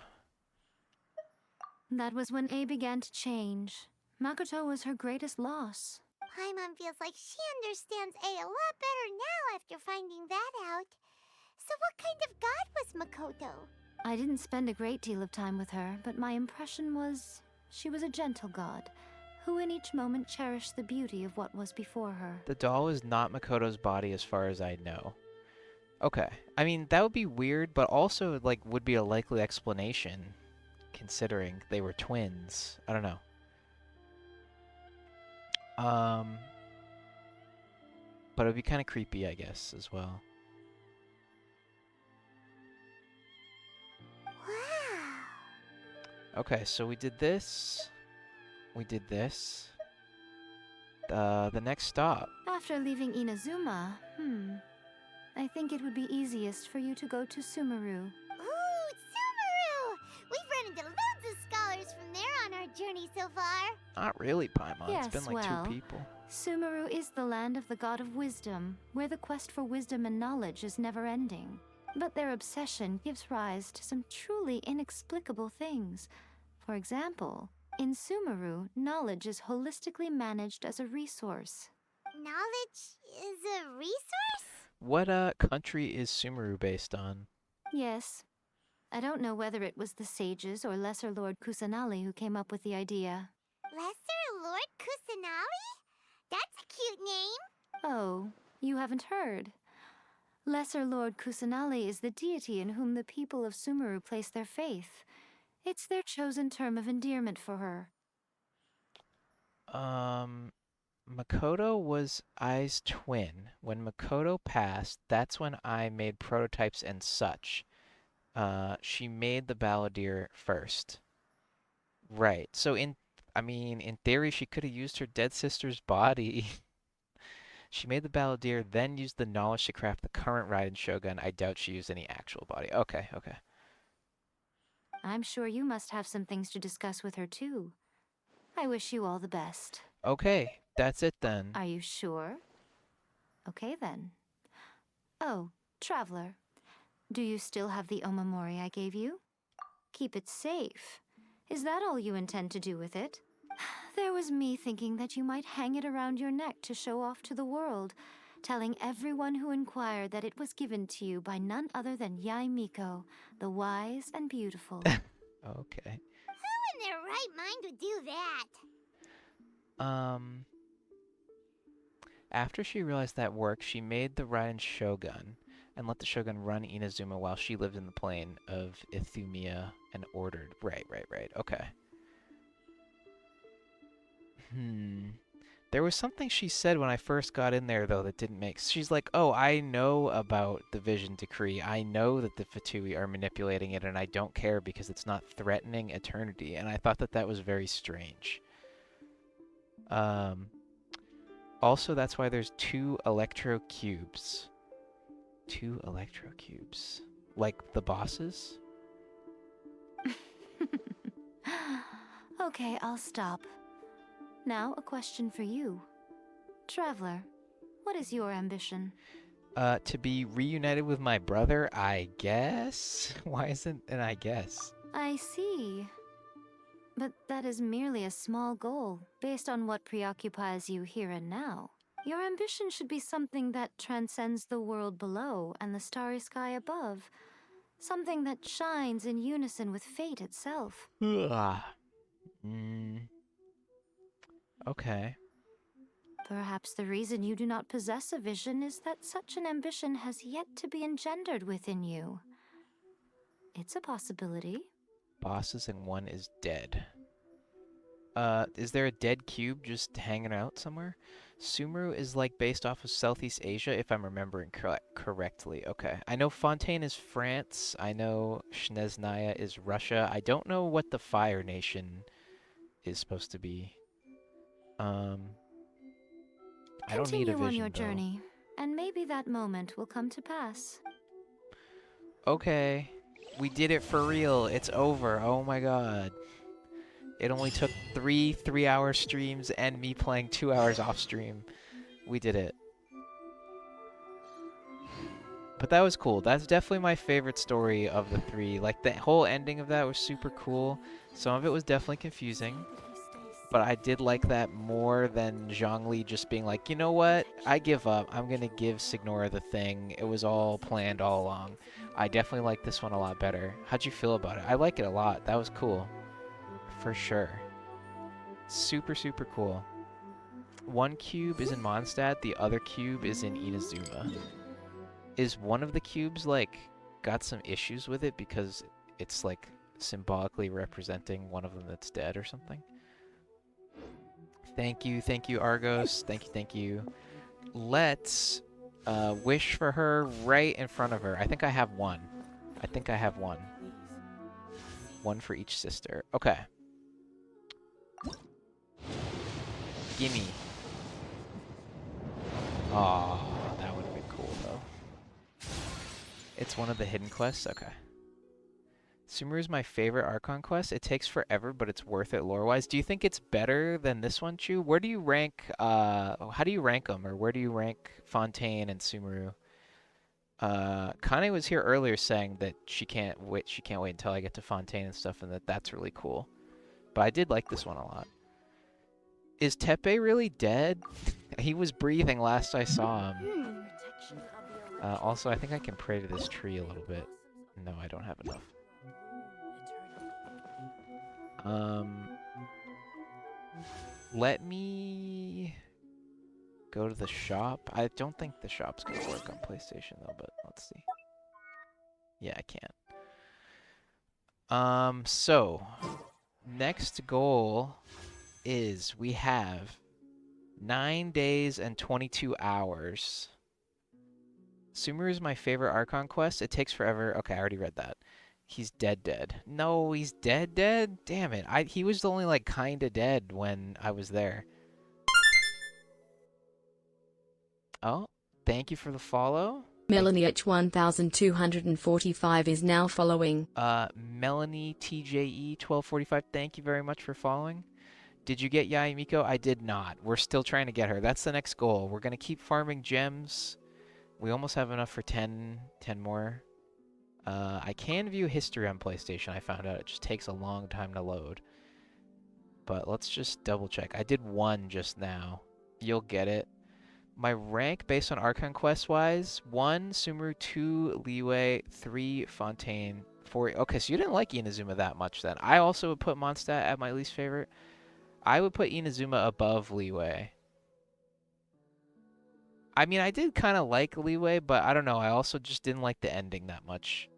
That was when A began to change. Makoto was her greatest loss. Paimon feels like she understands A a lot better now after finding that out. So what kind of god was Makoto? I didn't spend a great deal of time with her, but my impression was she was a gentle god, who in each moment cherished the beauty of what was before her. The doll is not Makoto's body as far as I know. Okay. I mean, that would be weird, but also, like, would be a likely explanation, considering they were twins. I don't know. But it'd be kind of creepy, I guess, as well. Okay, so we did this. We did this. The next stop. After leaving Inazuma, I think it would be easiest for you to go to Sumeru. Ooh, Sumeru! We've run into loads of scholars from there on our journeys so far? Not really, Paimon. Yes, It's been like well, 2 people. Sumeru is the land of the god of wisdom, where the quest for wisdom and knowledge is never ending. But their obsession gives rise to some truly inexplicable things. For example, in Sumeru, knowledge is holistically managed as a resource. Knowledge is a resource? What country is Sumeru based on? Yes. I don't know whether it was the sages or Lesser Lord Kusanali who came up with the idea. Lesser Lord Kusanali? That's a cute name. Oh, you haven't heard. Lesser Lord Kusanali is the deity in whom the people of Sumeru place their faith. It's their chosen term of endearment for her. Makoto was Ai's twin. When Makoto passed, that's when Ai made prototypes and such. She made the Balladeer first. Right. So in theory, she could have used her dead sister's body. She made the Balladeer, then used the knowledge to craft the current Raiden Shogun. I doubt she used any actual body. Okay, okay. I'm sure you must have some things to discuss with her too. I wish you all the best. Okay, that's it then. Are you sure? Okay then. Oh, Traveler. Do you still have the Omamori I gave you? Keep it safe. Is that all you intend to do with it? There was me thinking that you might hang it around your neck to show off to the world, telling everyone who inquired that it was given to you by none other than Yae Miko, the wise and beautiful. Okay. Who in their right mind would do that? After she realized that worked, she made the Raiden Shogun and let the Shogun run Inazuma while she lived in the plane of Ithumia and ordered. Right. Okay. There was something she said when I first got in there, though, that didn't make... She's like, oh, I know about the Vision Decree. I know that the Fatui are manipulating it, and I don't care because it's not threatening eternity. And I thought that that was very strange. Also, that's why there's 2 Electro Cubes. 2 Electro Cubes. Like the bosses? Okay, I'll stop. Now, a question for you. Traveler, what is your ambition? To be reunited with my brother, I guess? Why isn't an I guess? I see. But that is merely a small goal, based on what preoccupies you here and now. Your ambition should be something that transcends the world below and the starry sky above. Something that shines in unison with fate itself. Okay. Perhaps the reason you do not possess a vision is that such an ambition has yet to be engendered within you. It's a possibility. Bosses and one is dead. Is there a dead cube just hanging out somewhere? Sumeru is like based off of Southeast Asia, if I'm remembering correctly. Okay. I know Fontaine is France. I know Snezhnaya is Russia. I don't know what the Fire Nation is supposed to be. I don't need a vision, Continue on your though. journey, and maybe that moment will come to pass. Okay. We did it for real. It's over. Oh my god. It only took 3 3-hour streams and me playing 2 hours off stream. We did it. But that was cool. That's definitely my favorite story of the 3. Like, the whole ending of that was super cool. Some of it was definitely confusing. But I did like that more than Zhongli just being like, you know what? I give up. I'm going to give Signora the thing. It was all planned all along. I definitely like this one a lot better. How'd you feel about it? I like it a lot. That was cool. For sure. Super, super cool. One cube is in Mondstadt. The other cube is in Inazuma. Is one of the cubes, like, got some issues with it because it's, like, symbolically representing one of them that's dead or something? Thank you, Argos. Thank you. Let's wish for her right in front of her. I think I have one. One for each sister. Okay. Gimme. Aw, that would have been cool, though. It's one of the hidden quests? Okay. Sumeru is my favorite Archon quest. It takes forever, but it's worth it lore-wise. Do you think it's better than this one, Chu? Where do you rank, how do you rank them, or where do you rank Fontaine and Sumeru? Kane was here earlier saying that she can't wait until I get to Fontaine and stuff, and that's really cool. But I did like this one a lot. Is Tepe really dead? He was breathing last I saw him. Also, I think I can pray to this tree a little bit. No, I don't have enough. Let me go to the shop. I don't think the shop's gonna work on PlayStation though, but let's see. Yeah, I can't. So next goal is we have 9 days and 22 hours. Sumeru is my favorite Archon quest. It takes forever. Okay, I already read that. He's dead. No, he's dead? Damn it. He was only like kinda dead when I was there. Oh, thank you for the follow. Melanie H1245 is now following. Melanie TJE 1245, thank you very much for following. Did you get Yae Miko? I did not. We're still trying to get her. That's the next goal. We're gonna keep farming gems. We almost have enough for 10 more. I can view history on PlayStation. I found out it just takes a long time to load. But let's just double check. I did 1 just now. You'll get it. My rank based on Archon quest wise: 1 Sumeru, 2 Liyue, 3 Fontaine, 4. Okay, so you didn't like Inazuma that much then. I also would put Mondstadt at my least favorite. I would put Inazuma above Liyue. I mean, I did kind of like Liyue, but I don't know. I also just didn't like the ending that much.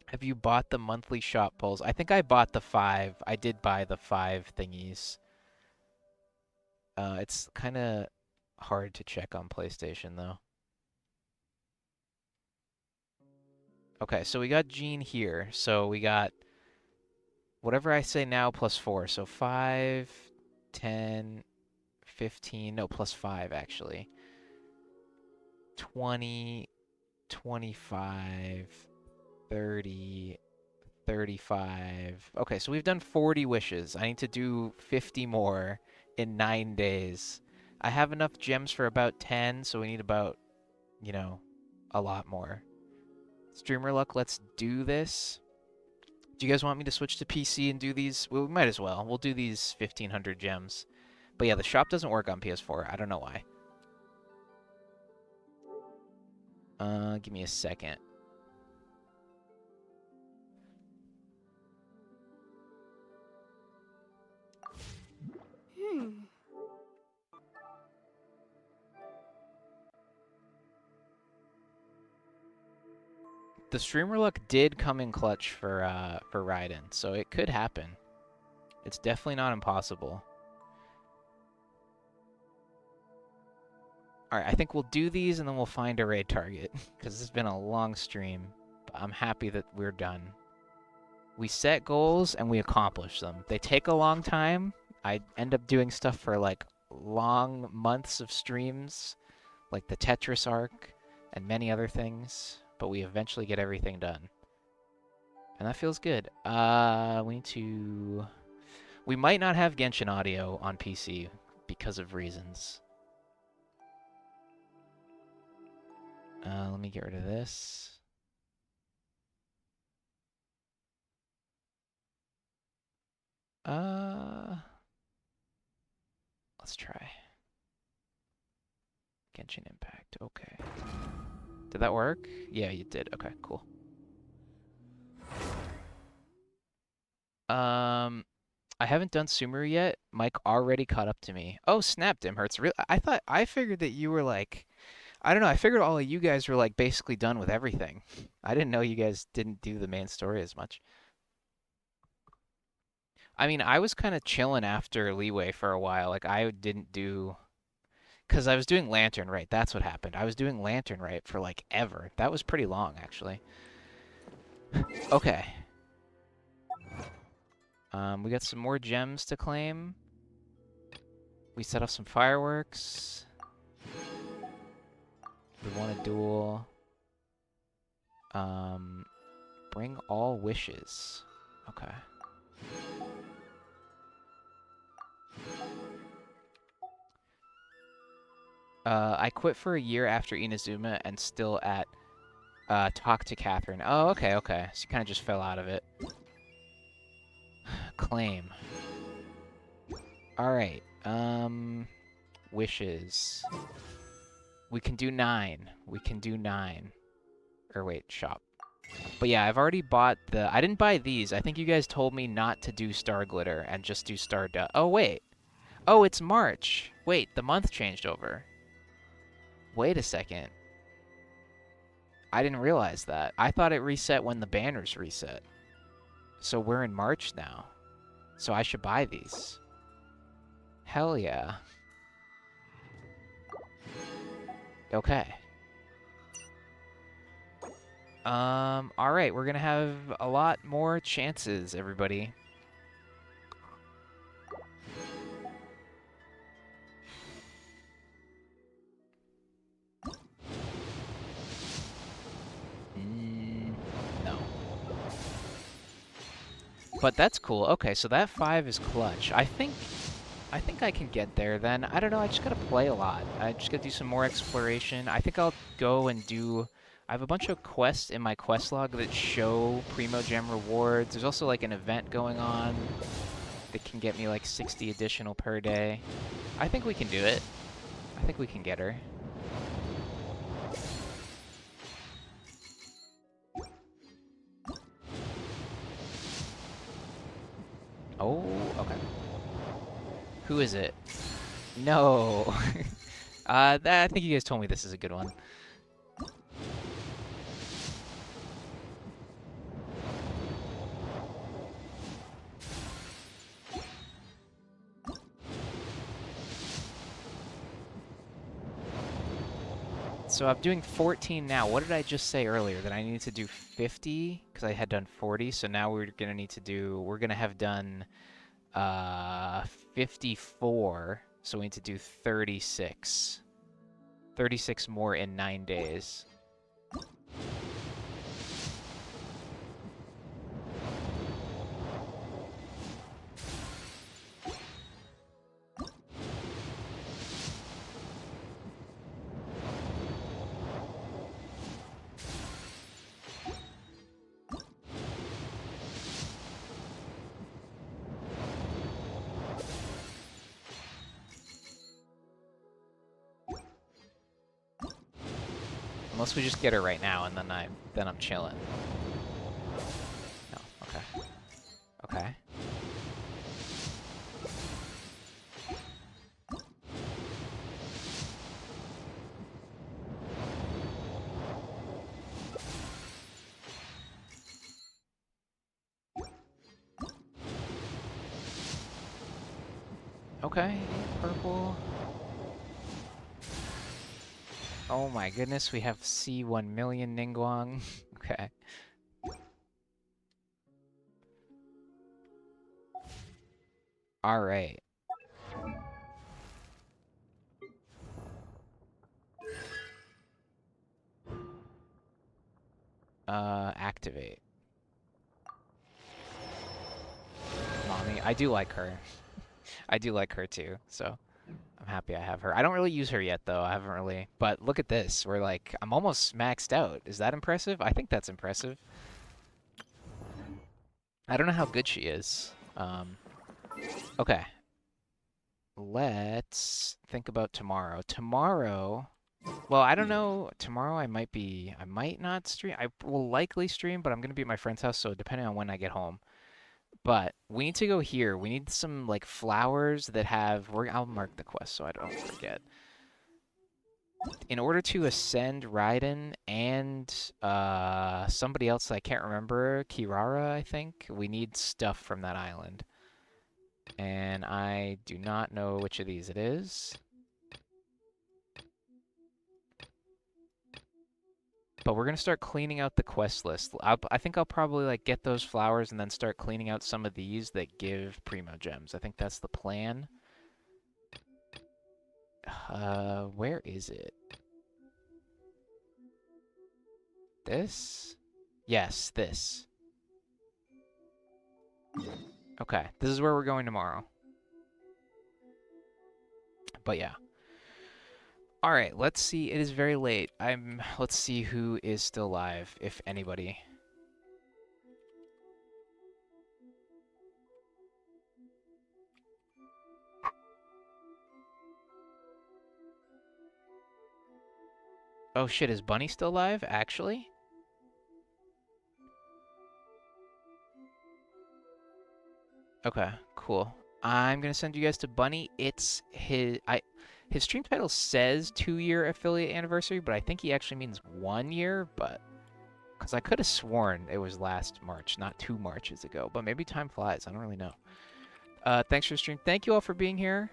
Have you bought the monthly shop polls? I think I bought the 5. I did buy the 5 thingies. It's kind of hard to check on PlayStation, though. Okay, so we got Jean here. So we got whatever I say now plus 4. So 5, 10, 15, no, plus 5, actually. 20, 25, 30, 35. Okay, so we've done 40 wishes. I need to do 50 more in 9 days. I have enough gems for about 10, so we need about, you know, a lot more. Streamer luck, let's do this. Do you guys want me to switch to PC and do these? Well, we might as well. We'll do these 1,500 gems. But yeah, the shop doesn't work on PS4. I don't know why. Give me a second. The streamer luck did come in clutch for Raiden, so it could happen. It's definitely not impossible. Alright, I think we'll do these and then we'll find a raid target, because it's been a long stream, but I'm happy that we're done. We set goals and we accomplish them. They take a long time. I end up doing stuff for like long months of streams, like the Tetris arc and many other things. But we eventually get everything done. And that feels good. We might not have Genshin audio on PC because of reasons. Let me get rid of this. Let's try. Genshin Impact, okay. Did that work? Yeah, you did. Okay, cool. I haven't done Sumeru yet. Mike already caught up to me. Oh, snap, Dimhurts. I figured that you were like, I don't know, I figured all of you guys were like basically done with everything. I didn't know you guys didn't do the main story as much. I mean, I was kind of chilling after Liyue for a while. Like, I didn't do... Because I was doing Lantern Rite. That's what happened. I was doing Lantern Rite for, like, ever. That was pretty long, actually. Okay. We got some more gems to claim. We set off some fireworks. We won a duel. Bring all wishes. Okay. I quit for a year after Inazuma and still at talk to Catherine. Oh, okay, okay. So you kind of just fell out of it. Claim. Alright. Wishes. We can do 9. We can do 9. Or wait, shop. But yeah, I've already bought the... I didn't buy these. I think you guys told me not to do Star Glitter and just do Star Dust. Oh, wait. Oh, it's March. Wait, the month changed over. Wait a second. I didn't realize that. I thought it reset when the banners reset. So we're in March now. So I should buy these. Hell yeah. Okay. Alright, we're gonna have a lot more chances, everybody. No. But that's cool. Okay, so that 5 is clutch. I think I can get there then. I don't know, I just gotta play a lot. I just gotta do some more exploration. I think I'll go and do... I have a bunch of quests in my quest log that show Primogem rewards. There's also like an event going on that can get me like 60 additional per day. I think we can do it. I think we can get her. Oh, okay. Who is it? No. I think you guys told me this is a good one. So I'm doing 14 now. What did I just say earlier? That I needed to do 50? Because I had done 40, so now we're gonna need to do... We're gonna have done 54, so we need to do 36. 36 more in 9 days. Unless we just get her right now, and then I'm chilling. No, okay. Okay. Okay, purple. Oh my goodness, we have C1 million Ningguang. Okay. Alright. Activate. Mommy, I do like her. I do like her too, so I'm happy I have her. I don't really use her yet, though. I haven't really. But look at this. We're like, I'm almost maxed out. Is that impressive? I think that's impressive. I don't know how good she is. Okay. Let's think about tomorrow. Tomorrow... Well, I don't know. Tomorrow I might not stream. I will likely stream, but I'm going to be at my friend's house, so depending on when I get home. But we need to go here. We need some, like, flowers that have... I'll mark the quest so I don't forget. In order to ascend Raiden and somebody else I can't remember, Kirara, I think, we need stuff from that island. And I do not know which of these it is. But we're going to start cleaning out the quest list. I think I'll probably like get those flowers and then start cleaning out some of these that give Primogems. I think that's the plan. Where is it? This? Yes, this. Okay, this is where we're going tomorrow. But yeah. All right, let's see. It is very late. Let's see who is still alive, if anybody. Oh shit, is Bunny still alive, actually? Okay, cool. I'm gonna send you guys to Bunny. It's his stream title says 2-year affiliate anniversary, but I think he actually means 1 year, but because I could have sworn it was last March, not 2 Marches ago, but maybe time flies. I don't really know. Thanks for the stream. Thank you all for being here.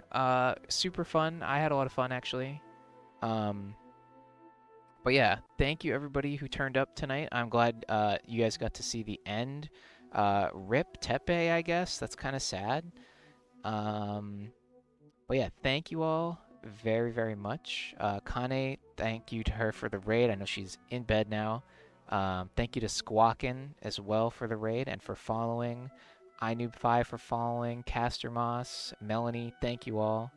Super fun. I had a lot of fun actually. But yeah, thank you everybody who turned up tonight. I'm glad you guys got to see the end. Rip Tepe, I guess. That's kind of sad. But yeah, thank you all very, very much. Kane, thank you to her for the raid. I know she's in bed now. Thank you to Squawkin as well for the raid and for following. iNoob5 for following. Caster Moss, Melanie, thank you all.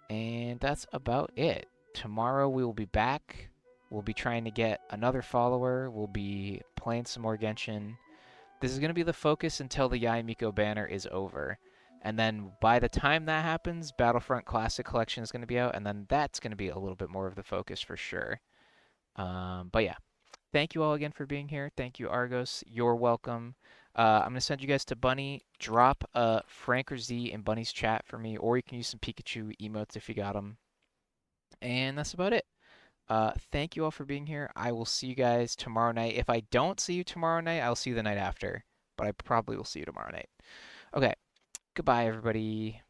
And that's about it. Tomorrow we will be back. We'll be trying to get another follower. We'll be playing some more Genshin. This is going to be the focus until the Yae Miko banner is over. And then by the time that happens, Battlefront Classic Collection is going to be out, and then that's going to be a little bit more of the focus for sure. But yeah, thank you all again for being here. Thank you, Argos. You're welcome. I'm going to send you guys to Bunny. Drop a Frank or Z in Bunny's chat for me, or you can use some Pikachu emotes if you got them. And that's about it. Thank you all for being here. I will see you guys tomorrow night. If I don't see you tomorrow night, I'll see you the night after. But I probably will see you tomorrow night. Okay. Goodbye, everybody.